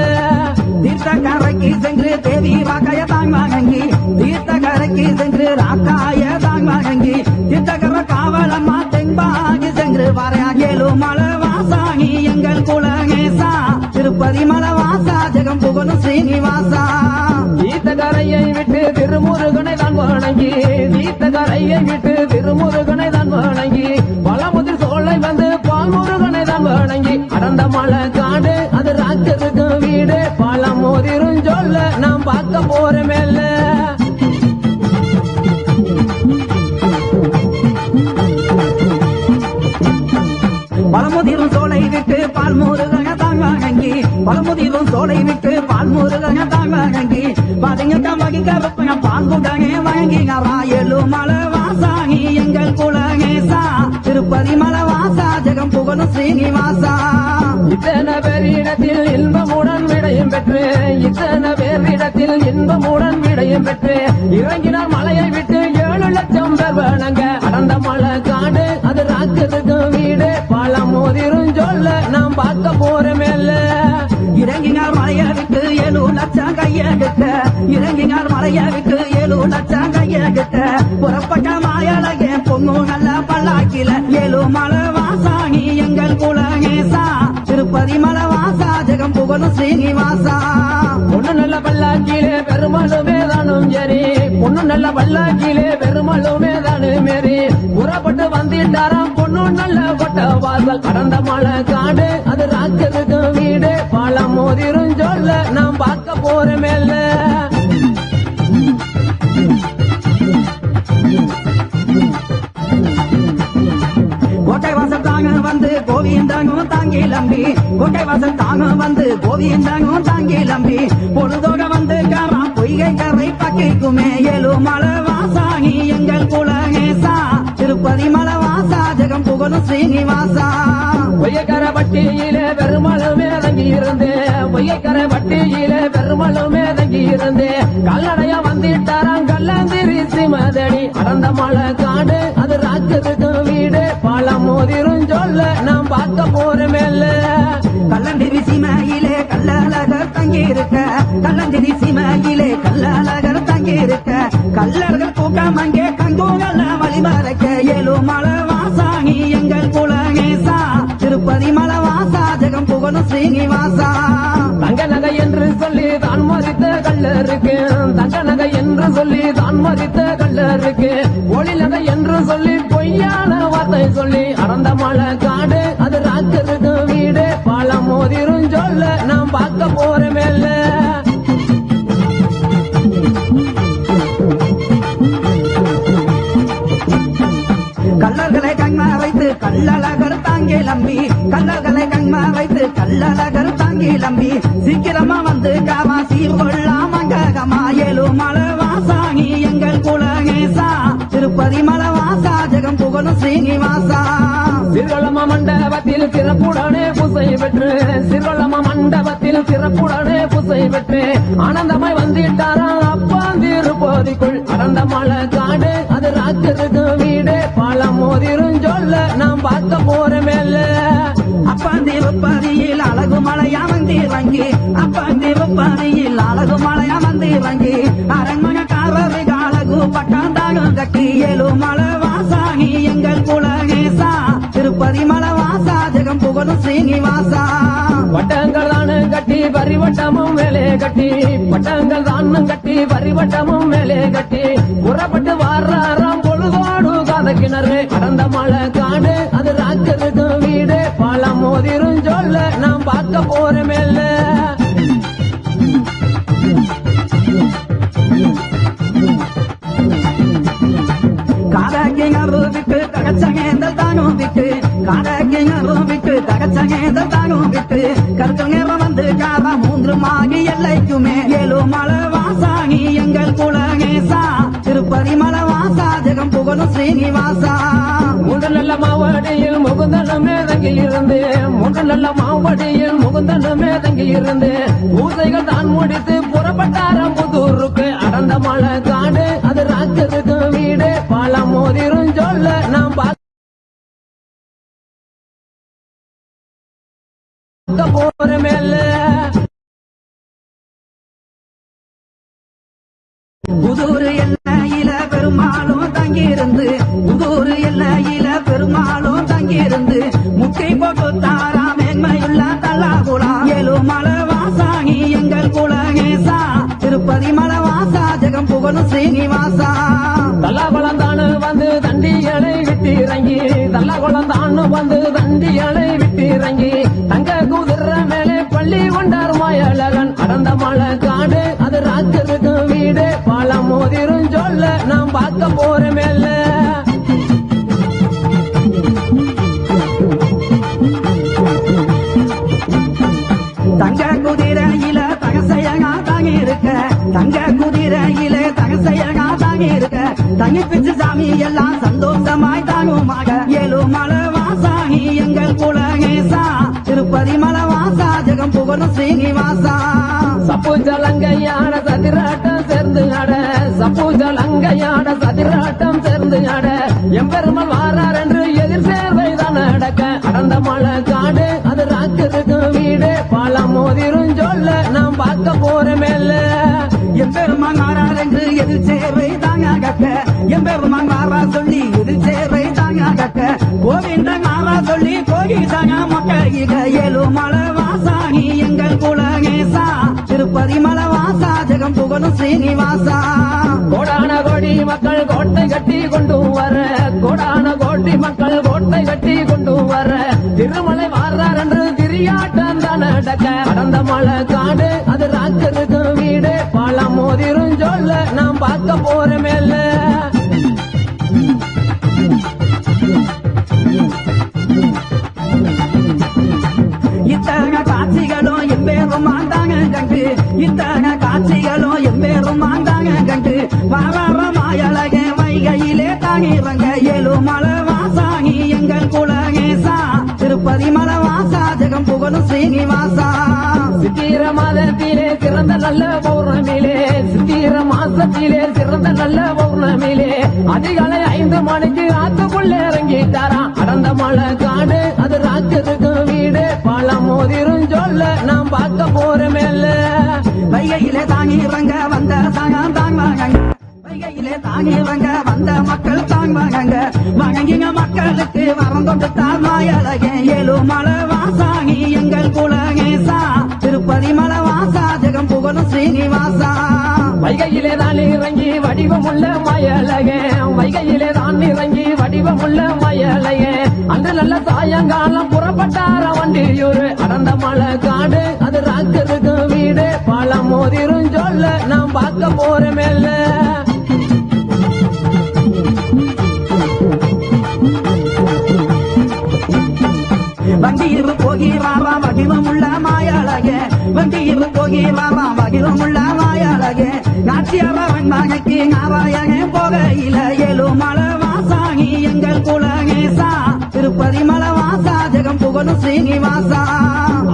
தீர்த்தக்கரைக்கு சென்று தேவி வாக்காய தாங் வாங்கி தீர்த்தக்கரைக்கு சென்று ராக்காய தாங் வாங்கி தீர்த்தக்கரை காவலம்மா தென்பாகி சென்று வரையா ஏழுமலை வாசாணி எங்கள் குலநேசா திருப்பதி மலை வாசா ஜெகம் புகழும் ஸ்ரீனிவாசா தீர்த்தக்கரையை விட்டு திருமுருகனை தான் வணங்கி தீர்த்தக்கரையை விட்டு திருமுருகனை தான் வணங்கி பழமுதிர் சோலை வந்து பால்முருகனை தான் வணங்கி அடந்த மலை காடு அது ராக்கிருக்கு வீடு பழமோதிரும் சொல்ல நாம் பார்க்க போற மேல பழமுதிரும் சோலை விட்டு பால்முருகன தாங்க வணங்கி பழமுதிரும் சோலை விட்டு பால்முருகன தாங்க வணங்கி பதிங்க மகிங்க வெப்பன பாங்குடனே வணங்கினாரா ஏழுமலை வாசாணி எங்கள் குலநேசா திருப்பதி மலை வாசா ஜெகம் புகழும் ஸ்ரீனிவாசா இத்தனை பேரிடத்தில் இன்பமுடன் விடையும் பெற்று இத்தனை பேரிடத்தில் இன்பமுடன் விடையும் பெற்று இறங்கினார் மலையை விட்டு 7 லட்சம் பேர் வணங்க அடந்த மலை காடு அது ராக்கிருக்கு வீடு பழமோதிரும் சொல்ல நாம் பார்க்க போற மேல இறங்கினார் மலையை விட்டு 7 லட்சம் கையெடுக்க இறங்கினார் மலையை விட்டு 7 லட்சம் கையெடுக்க புறப்பட்ட மாயழகே பொங்கு நல்ல பல்லாக்கில ஏழுமலை வாசாணி எங்கள் குலநேசா திருப்பதி மலை வாசா ஜெகம் புகழும் ஸ்ரீனிவாசா பொண்ணு நல்ல பல்லாக்கிலே பெருமாளுமே தானும் சரி பொண்ணு நல்ல பல்லாக்கிலே பெருமாளுமே தானும் மேரி புறப்பட்டு வந்திட்டாராம் பொண்ணு நல்ல கொட்ட வாசல் கடந்த மலை காடு அது ராக்கிருக்கு வீடு பழமோதிரும் சொல்ல நாம் பார்க்க போற மேல கோட்டை வாசல் தாங்க வந்து கோவிந்தாங்கும் தாங்கி லம்பி கோட்டை வாசல் தாங்க வந்து கோவிந்தாங்கும் தாங்கி லம்பி பொழுதோட வந்து காரா பொய்கை கரை பக்கைக்குமே ஏழுமலை வாசாணி எங்கள் குலநேசா திருப்பதி மலை வாசா ஜெகம் புகழும் ஸ்ரீனிவாசா பொய்யக்கரை பட்டியிலே பெருமளவுமே தங்கி இருந்தேன். பொய்யக்கரை பட்டியிலே பெருமளவுமே தங்கி இருந்தேன். கல்லடையா வந்துட்டாராம் கல்லாந்திரி சிமதடி. அடர்ந்த மலை காடு அது ராஜ்யத்துக்கு வீடு. பழம் மோதிரும் சொல்ல நாம் பார்க்க போறமேல்ல. கல்லந்திரி சீமையிலே கல்லழகர் தங்கி இருக்க. கல்லந்திரி சீமையிலே கல்லழகர் தங்கி இருக்க. கல்லர்கள் கூட்டம் அங்கே கங்கூகல்ல வழிமறைக்க. ஏழுமலை வாசாணி எங்கள் குலநேசா. திருப்பதி மலை வாசா ஜெகம் புகழும் ஸ்ரீனிவாசா. தங்க நகை என்று சொல்லி தான் மதித்த கல்லருக்கு. தங்க நகை என்று சொல்லி தான் மதித்த கல்லருக்கு. ஒளி நகை என்று சொல்லி பொய்யான வார்த்தை சொல்லி அறந்த மலை காடு அது ராஜருக்கு வீடு. பழம் மோதிரும் சொல்ல நாம் பார்க்க போறமேல்ல. கல்லர்களை கண்மா வைத்து கல்லழகர் தாங்கி லம்பி. கல்லர்களை கண்மா வைத்து கல்லழகர் தாங்கி லம்பி. சீக்கிரமா வந்து காவாசி கொள்ளாம ககமா. ஏழுமலை வாசாணி எங்கள் குலநேசா. திருப்பதி மலை வாசா ஜெகம் புகழும் ஸ்ரீனிவாசா. சிறுவளம மண்டபத்தில் சிறப்புடனே பூசை பெற்று. சிறுவளம மண்டபத்தில் சிறப்புடனே பூசை பெற்று. ஆனந்தமாய் வந்துட்டாராம் அப்பாந்திருப்பதிக்குள். அடர்ந்த மலை காடு அது ராஜருக்கு வீடு. பழம் மோதிரும் சொல்ல நாம் பார்க்க போறமேல்ல. அப்பாந்திருப்பதியில் அழகு மலையா வந்து இறங்கி. அப்பாந்திருப்பதியில் அழகு மலையா வந்து இறங்கி. அரண்மனைக்காரருக்கு அழகு பட்டாந்தாகம் கட்டி. ஏழுமலை வாசாணி எங்கள் குலநேசா. திருப்பதி மலை வாசா ஜெகம் புகழும் ஸ்ரீனிவாசா. பட்டங்கள் தானு கட்டி பரிவட்டமும் மேலே கட்டி. பட்டங்கள் தானும் கட்டி பரிவட்டமும் மேலே கட்டி. புறப்பட்டு வாராம் பொழுதோடு காதக்கிணறு. அடர்ந்த மலை காடு அது ராஜருக்கு வீடு. பழம் மோதிரும் சொல்ல நாம் பார்க்க போறமேல்ல. காதக்கிணறு விட்டு தகச்சங்கேந்தல் தானும் விட்டு. காதக்கிணறு விட்டு தகச்சங்கேந்தல் தானும் விட்டு. கருத்து நேரம் வந்து காரா மூன்று மாகி எல்லைக்குமே. ஏழுமலை வாசாணி எங்கள் குலநேசா. திருப்பதி மலை வாசா ஜெகம் புகழும் ஸ்ரீனிவாசா. மூன்று நல்ல மாவடியில் முகுந்தனுமே தங்கி இருந்து. மூன்று நல்ல மாவடியில் முகுந்தனுமே தங்கி இருந்து. பூசைகள் தான் முடித்து புறப்பட்டாராம் புதூருக்கு. அடர்ந்த மலை காடு அது ராஜருக்கு வீடு. பழம் மோதிரும் சொல்ல நாம் பார்க்க போறமேல்ல. புதூர் எல்லையில பெருமாளும் தங்கியிருந்து. புதூர் எல்லையில பெருமாளும் தங்கியிருந்து. முட்டி போட்டு தாரா மேன்மையுள்ள தல்லாகுலா. ஏழுமலை வாசாணி எங்கள் குலநேசா. திருப்பதி மலை வாசா ஜெகம் புகழும் ஸ்ரீனிவாசா. தல்லாகுளம் தானு வந்து தண்டிகளை விட்டு இறங்கி. தல்லாகுளம் தானு வந்து தண்டிகளை விட்டு இறங்கி. தங்க குதிர மேலே பள்ளி கொண்டார் மாயழகன். அடர்ந்த மலை காடு அது ராஜருக்கு வீடு. பழம் மோதிரும் சொல்ல நாம் பார்க்க போறமேல்ல. தங்க குதிரையில தகசையகா தாங்கி இருக்க. தங்க குதிரையில தகசையகா தாங்கி இருக்க. தங்கி பிச்சு சாமி எல்லாம் சந்தோஷமாய் தாங்குமாக. ஏழுமலை வாசாணி எங்கள் குலநேசா. திருப்பதி மலை வாசா ஜெகம் புகழும் ஸ்ரீனிவாசா. சப்பு ஜலங்கையான சதிராட்டம் சேர்ந்து ஆட. சப்பு ஜலங்கையான சதிராட்டம் சேர்ந்து ஆட. எம்பெருமாள் வாரார் என்று எதிர் சேர்வைதான் நடக்க. அடர்ந்த மலை காடு அது ராஜருக்கு வீடு. பழம் மோதிரும் சொல்ல நாம் பார்க்க போறமேல்ல. எம்பெருமான் வாரார் என்று எதிர் சேர்வை தாங்க கட்ட. எம்பெருமான் வாரா சொல்லி எதிர் சேர்வை தாங்க கட்ட. கோவிந்தன் வாரா சொல்லி கோகிதாங்க மக்கையில. ஏழுமலை வாசாணி எங்கள் குலநேசா. திருப்பதி மலை வாசா ஜெகம் புகழும் ஸ்ரீனிவாசா. கோடான கோடி மக்கள் கோட்டை கட்டி கொண்டு வர. கோடான கோடி மக்கள் கோட்டை கட்டி கொண்டு வர. திருமலை வாரார் என்று திரியாட்டம் தான் நடக்க. அடர்ந்த மலை காடு அது ராஜருக்கு வீடு. பழம் மோதிரும் சொல்ல நாம் பார்க்க போறமேல்ல. இத்தனை காட்சிகளும் எம்பேரும் ஆண்டாங்க கண்டு. இத்தனை காட்சிகளும் எம்பேரும் ஆண்டாங்க கண்டு. வாரார மாயழக வைகையிலே தாங்கிறங்க. ஏழுமலை வாசாணி எங்கள் குலநேசா. திருப்பதி மலை சித்திர மாதத்திலே சிறந்த நல்ல பௌர்ணமியிலே சித்திர மாசத்திலே சிறந்த நல்ல பௌர்ணமியிலே அதிகாலை 5 மணிக்கு ஆத்துக்குள்ள இறங்கிட்டாராம். அடர்ந்த மலை காடு அது ராட்சதுக்கு வீடு பழம் மோதிரும் சொல்ல நாம் பார்க்க போறமேல்ல. வைகையிலே தாங்கி இறங்க வந்த சாயம் தாங்க வைகையிலே தாங்கி இறங்க வந்த மக்கள் தாங்க வணங்கிங்க மக்களுக்கு வரம் கொடுத்தார் மாயழகே ஏழுமலை வாசாகி எங்கள் குலகேசா திருப்பதி மலை வாசா ஜெகம் புகழும் ஸ்ரீனிவாசா. வைகையிலே தான் இறங்கி வடிவமுள்ள மயலகே வைகையிலே தான் இறங்கி வடிவமுள்ள மயலகே அன்று நல்ல சாயங்காலம் புறப்பட்டார வண்டியூர். அடர்ந்த மலை காடு அது ராக்கருக்கு வீடு பழம் மோதிரும் சொல்ல நாம் பார்க்க போறமேல்ல. வண்டியில் போகிறாரா வடிவமுள்ள மாயழகே வண்டியில் போகிறாரா வடிவமுள்ள மாயழகே நாச்சியாரவன் மகக்கு நாராயண போகையில ஏழுமலை வாசாகி எங்கள் குலகேசா திருப்பதி மலை வாசா ஜெகம் புகழும் ஸ்ரீனிவாசா.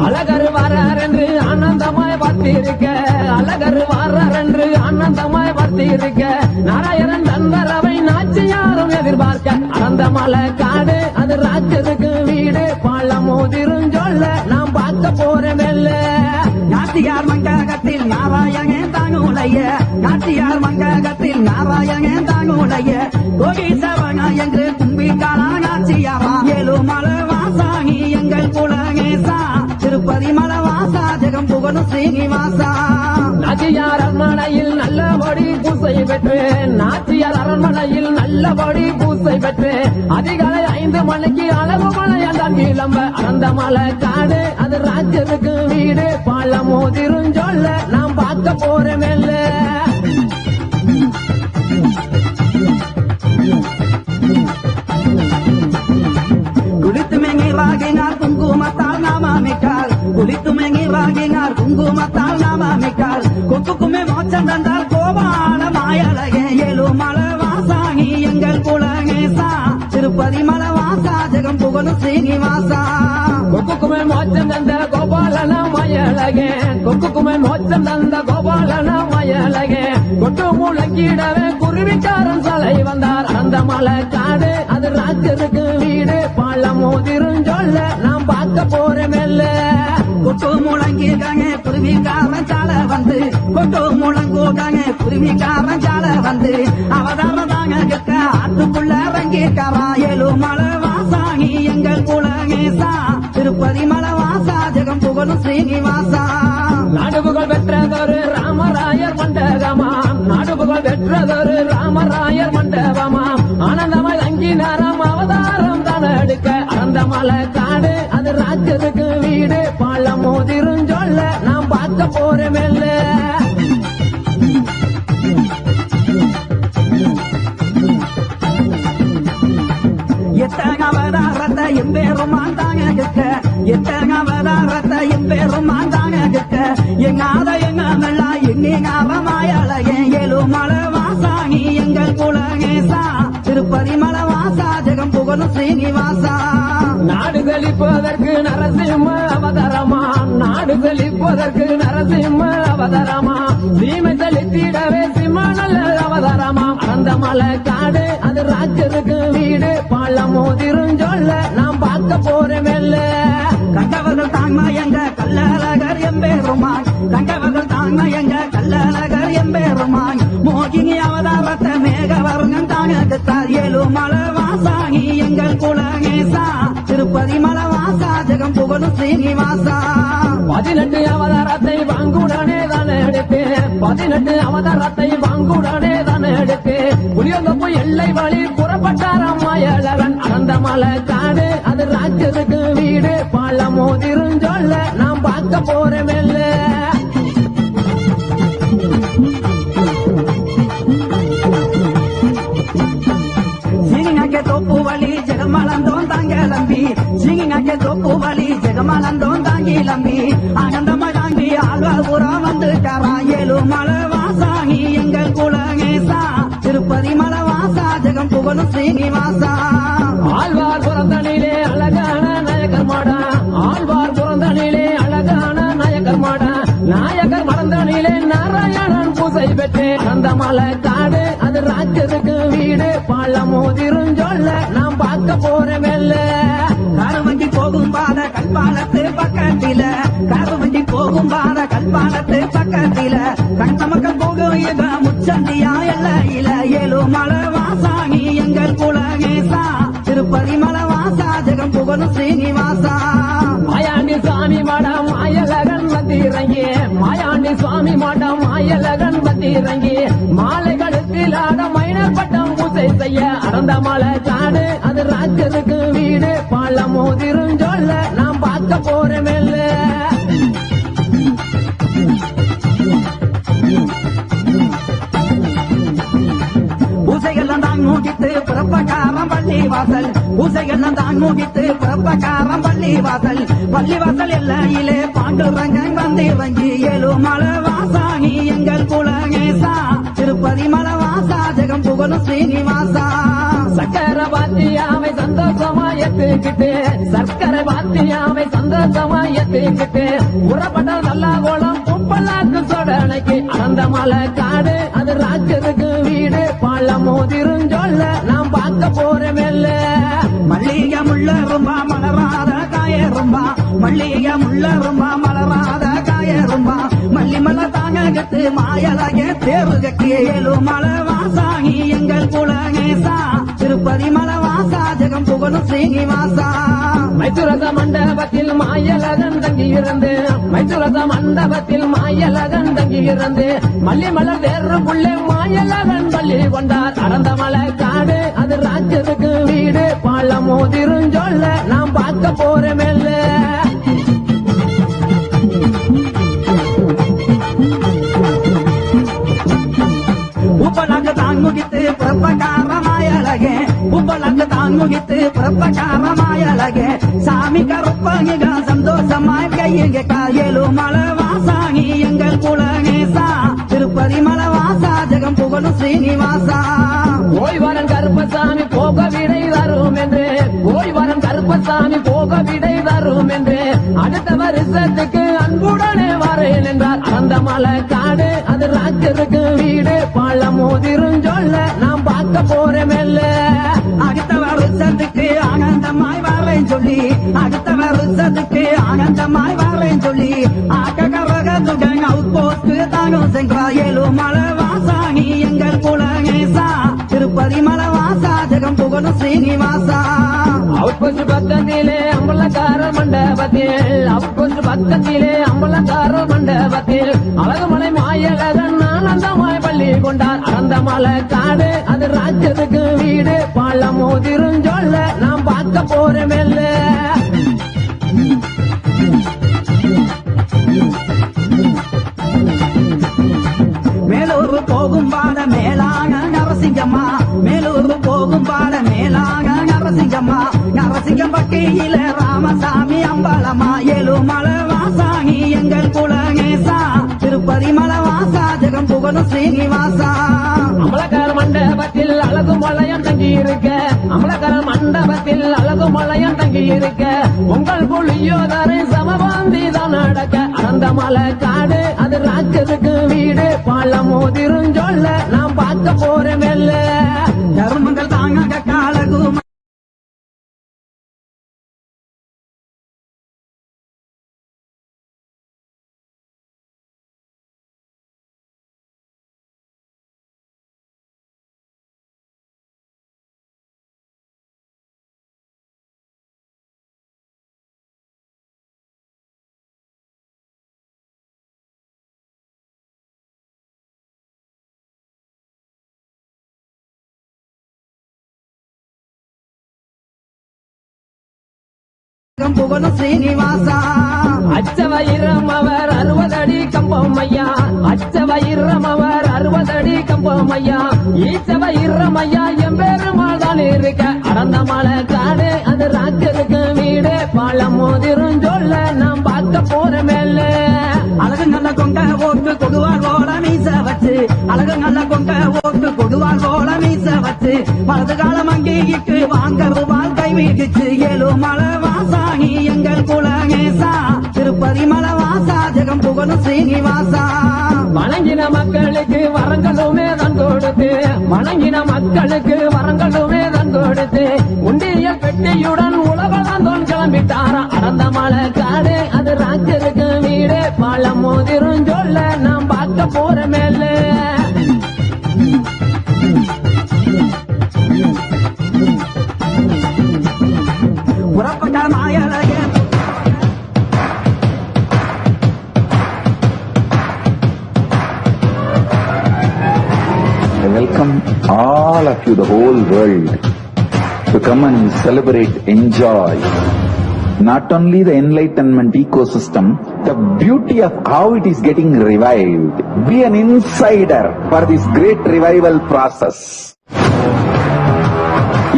அழகர் வாரார் என்று ஆனந்தமாய் பார்த்திருக்க அழகர் வாரார் என்று ஆனந்தமாய் பார்த்திருக்க நாராயணன் தந்தரவை நாச்சியாரும் எதிர்பார்க்க. அடர்ந்த மலை காடு அது ராஜருக்கு வீடு பழம் மோதிரும் சொல்ல நாம் பார்க்க போறமேல்ல. நாட்டியார் மங்ககத்தில் நாராயணன் தாங்குலைய நாட்டியார் மங்ககத்தில் நாராயணன் தாங்குலைய கோகீசவனா என்று கும்பிட்டாரா நாச்சியாரா ஏழுமலை வாசாகி எங்கள் குலகேசா திருப்பதி மலை வாசா ஜெகம் புகழும் ஸ்ரீனிவாசா. நாச்சியார் அரண்மனையில் நல்லபடி பூசை பெற்று நாச்சியார் அரண்மனையில் நல்லபடி பூசை பெற்று அதிகாலை 5 மணிக்கு அளவு மலையாண்டான் கிளம்ப. அடர்ந்த மலை காடு அது ராஜருக்கு வீடு பழம் மோதிரும் சொல்ல நாம் பார்க்க போறமேல்ல. குளித்து மெங்கிராகினார் குங்குமத்தால் நாமாமிட்டார் குளித்து மெங்கிராகினார் குங்குமத்தால் நாமாமிட்டார் கொக்குக்குமே மோச்சம் தந்தால் கோபால மாயழகே ஏழுமலை வாசாகி எங்கள் குலகேசா திருப்பதி மலை வாசா ஜெகம் புகழும் ஸ்ரீனிவாசா. கொக்குக்குமே மோச்சம் தந்த கோபாலன மயலகே கொக்குக்குமே மோச்சம் தந்த கோபாலன மயலகே கொட்டு முழங்கிடவே குருவிக்காரன் சலை வந்தார். அந்த மலை காடு அது ராஜருக்கு வீடு பழம் மோதிரும் சொல்ல நாம் பார்க்க போறமேல்ல. கொட்டு முழங்கிட்டாங்க குருவிக்காரன் சாலை வந்து கொட்டு முழங்கூட்டாங்க குருவிக்காரன் சாலை வந்து அவதாரம் தாங்க கிட்ட ஆட்டுக்குள்ள இறங்கிட்டாரா ஏழுமலை வாசாகி எங்கள் குலகேசா திருப்பதி மலை வாசா ஜெகம் புகழும் ஸ்ரீனிவாசா. நாடு புகழ் பெற்றதொரு ராமராயர் மண்டபமாம் நாடு புகழ் பெற்றதொரு ராமராயர் மண்டபமாம் ஆனந்தமாய் அங்கினாராம் அவதாரம் தான் எடுக்க. அடர்ந்த மலை காடு அது ராஜருக்கு வீடு பழம் மோதிரும் சொல்ல நாம் பார்க்க போறமேல்ல. எத்தகவதாரத்தை எம்பேருமான் தாங்க கிட்ட எத்தகவதாரத்தை எம்பேருமான் தாங்க கிட்ட எங்காத எங்கமெல்லாம் எண்ணிகாரமாயழகே ஏழுமலை வாசாகி எங்கள் குலகேசா திருப்பதி மலை வாசா ஜெகம் புகழும் ஸ்ரீனிவாசா. நாடு கழிப்பதற்கு நரசிம்ம அவதாரமா நாடு கழிப்பதற்கு நரசிம்ம அவதாரமா சீமை செலுத்திடவே சிம்ம நல்ல அவதாரமா. அந்த மலை காடு அது ராஜருக்கு வீடு பழம் மோதிரும் சொல்ல நாம் பார்க்க போறமேல்ல. கண்டவர்கள் தாங்க எங்க கல்லழகர் எம்பேருமான் கண்டவர்கள் தாங்க எங்க கல்லழகர் எம்பேருமான் மோகினி அவதாரத்தை மேகவர்ணம் தாங்க கிட்டார் ஏழுமலை வாசாகி எங்கள் குலகேசா திருப்பதி மலை வாசா ஜெகம் புகழும் ஸ்ரீனிவாசா. 18 அவதாரத்தை வாங்குடனே தான் எடுத்து 18 அவதாரத்தை வாங்குடனே தான் எடுத்து புளியந்தப்பு எல்லை வழி புறப்பட்டாராம் மாயழகன். அடர்ந்த மலை காடு அது ராஜருக்கு வீடு பழம் மோதிரும் சொல்ல நாம் பார்க்க போறமேல்ல. சிங்கிங்க தோப்பு வழி ஜெகமலந்தோம் தாங்கலம்பி சிங்கிங்க தோப்பு வழி ஜெகமலந்தோம் தாங்கிலம்பி ஆனந்தமா தாங்கி ஆழ்வாபுரம் வந்துட்டாரா ஏழுமலை வாசாகி எங்கள் குலகேசா திருப்பதி மலை வாசா ஜெகம் புகழும் ஸ்ரீனிவாசா. ஆழ்வார் புறந்தனிலே அழகான நாயக்கர் மாடா ஆழ்வார் புறந்தனிலே அழகான நாயக்கர் மாடா அடர்ந்த மலை காடு அது ராஜருக்கு வீடு பழமோதிருஞ்சொல்ல நாம் பார்க்க போறமெல்ல. கருவஞ்சி போகும் பாத கல்பாலத்து பக்கத்தில கருவஞ்சி போகும் பாத கல்பாலத்து பக்கத்தில கண்ட மக்கள் போகும் இத முச்சந்தியா எல்லையில ஏழு மலை வாசாகி எங்கள் குலகேசா திருப்பதி மலை வாசா ஜெகம் புகழும் ஸ்ரீனிவாசா. மாயாண்டி சுவாமி மடம் மாயலகன் வந்திறங்கி மாயாண்டி சுவாமி மடம் மாயலகன் வந்திறங்கி மாலை கழுத்தில் ஆட மைனர் பட்டம் பூசை செய்ய அடர்ந்த மலை காடு அது ராஜருக்கு வீடு பழமோதிருஞ்சொல்ல நாம் பார்க்க போறமெல்ல. பூசையெல்லாம் தான் மூடித்து பிறப்பக்காரம் பள்ளி வாசல் பூசையெல்லாம் தான் மூடித்து பிறப்பக்காரம் பள்ளி வாசல் பள்ளி வாசல் எல்லையிலே பாண்டுரங்கன் வந்திறங்கி ஏழு மலை வாசாகி எங்கள் குலகேசா திருப்பதி மலை வாசா ஜெகம் புகழும் ஸ்ரீனிவாசா. சக்கர பாத்தியாவை சந்தோஷமா ஏத்துக்கிட்டு சர்க்கர பாத்தியாவை சந்தோஷமா ஏத்துக்கிட்டு உறப்பட்ட நல்லா கோலம் கும்பலாக்கு சொடனைக்கு அடர்ந்த மலை காடு அது ராஜருக்கு வீடு பழமோதிருஞ்சொல்ல நாம் பார்க்க போறமெல்ல. மல்லிகை முள்ள ரொம்ப மலராத காயரும்பா மல்லிகை முள்ள ரொம்ப மலராத காயரும்பா மல்லி மலை தாங்கத்து மாயலகே தேர்வு கட்டி ஏழு மலை வாசாகி எங்கள் குலகேசா திருப்பதி மலை வாசா ஜெகம் புகழும் ஸ்ரீனிவாசா. மைத்துரத மண்டபத்தில் மாயலகன் தங்கியிருந்து மைத்துரத மண்டபத்தில் மாயலகன் தங்கியிருந்து மல்லி மலர் தேர்வுக்குள்ளே மாயலகன் பள்ளி கொண்டார் அடர்ந்த மலை காடு அது ராஜருக்கு வீடு பழமோதிருஞ்சொல்ல நாம் பார்க்க போறமெல்ல. உப்பலாக்கு தான் முகித்து பிறப்பக்காரமாயலகே உப்பலாக்கு தான் முகித்து பிறப்பக்காரமாயலகே சாமி கருப்பங்க சந்தோஷமாய் கையுங்க ஏழு மலை வாசாகி எங்கள் குலகேசா திருப்பதி மலை வாசா ஜெகம் புகழும் ஸ்ரீனிவாசா. ஓய்வரன் கருப்பசாமி போக விடை தரும் என்று ஓய்வரன் கருப்பசாமி போக விடை தரும் என்று அடுத்த வருஷத்துக்கு அன்புடனே வரேன் என்றார் அடர்ந்த மலை காடு அது ராஜருக்கு வீடு பழமோதிருஞ்சொல்ல நாம் பார்க்க போறமெல்ல. அடுத்த வருஷத்துக்கு ஆனந்தமாய் வரேன் சொல்லி அடுத்த வருஷத்துக்கு ஆனந்தமாய் வரேன் சொல்லி ஆக்க கரகத்துடன் அவுட் போஸ்ட் தானும் சென்றா ஏழு மலை வாசாகி எங்கள் குலகேசா திருப்பதி மலை வாசா ஜெகம் புகழும் ஸ்ரீனிவாசா. அவுட் போஸ்ட் பக்கத்திலே அம்பலக்கார மண்டபத்தில் அவுட் போஸ்ட் பக்கத்திலே அம்பலக்கார மண்டபத்தில் அழகுமலை மாயலகன் ஆனந்தமாய் பள்ளி கொண்டார் அடர்ந்த மலை காடு அது ராஜருக்கு வீடு பழமோதிருஞ்சொல்ல நாம் பார்க்க போறமெல்ல. மேலூர் போகும் பாட மேலாக நரசிங்கம்மா மேலூர் போகும் பாட மேலாக நரசிங்கம்மா நரசிங்கம் பட்டியில ராமசாமி அம்பலமா ஏழு மலை வாசாகி எங்கள் குலகேசா திருப்பதி மலை வாசா ஜெகம் புகழும் ஸ்ரீனிவாசா. அமலக்கார மண்டபத்தில் அழகு மலையம் தங்கி இருக்க அமலக்கார மண்டபத்தில் அழகு மலையம் தங்கி இருக்க உங்கள் புலியோதரை சமபாந்தி தான் நடக்க அடர்ந்த மலை காடு அது ராஜருக்கு வீடு பழமோதிருஞ்சொல்ல நாம் பார்க்க போறமெல்ல. தர்மங்கள் தாங்க காலகு புகழும் ஸ்ரீனிவாசா. அச்சவயிரம் அவர் 60 அடி கம்பம் ஐயா அச்சவயிரம் அவர் 60 அடி கம்பம் ஐயா ஈச்சவயிரம் ஐயா எம்பெருமாள் தான் இருக்க அடர்ந்த மலை காடு அது ராஜருக்கு வீடு பழமோதிருஞ்சொல்ல நாம் பார்க்க போறமெல்ல. அழகு நல்ல கொண்ட ஓட்டு கொடுவாள் போல மீச வச்சு அழகு நல்ல கொண்ட ஓட்டு கொடுவாள் போல மீச வச்சு வலது காலம் அங்கேயிட்டு வாங்கருவாள் கை வீட்டுச்சு ஏழு மலை வாசாகி எங்கள் குலகேசா திருப்பதி மலை வாசா ஜெகம் புகழும் ஸ்ரீனிவாசா. வணங்கின மக்களுக்கு வரங்களுமே வணங்கின மக்களுக்கு வரங்களுமே தான் கொடுத்து உண்டிய பெட்டியுடன் உலகளாந்தோன் கிளம்பிட்டாராம். அடந்த மலை காடு அது ராஜருக்கு வீடு பழம் மோதிரும் சொல்ல நாம் பார்க்க போற மேல புறப்பட்ட மாயழகே I welcome all of you, the whole world, to come and celebrate, enjoy not only the enlightenment ecosystem, the beauty of how it is getting revived. Be an insider for this great revival process.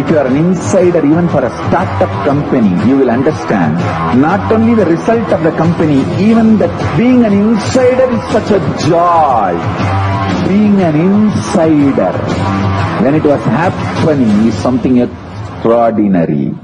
If you are an insider even for a startup company, you will understand not only the result of the company, even that being an insider is such a joy. Being an insider when it was happening is something extraordinary.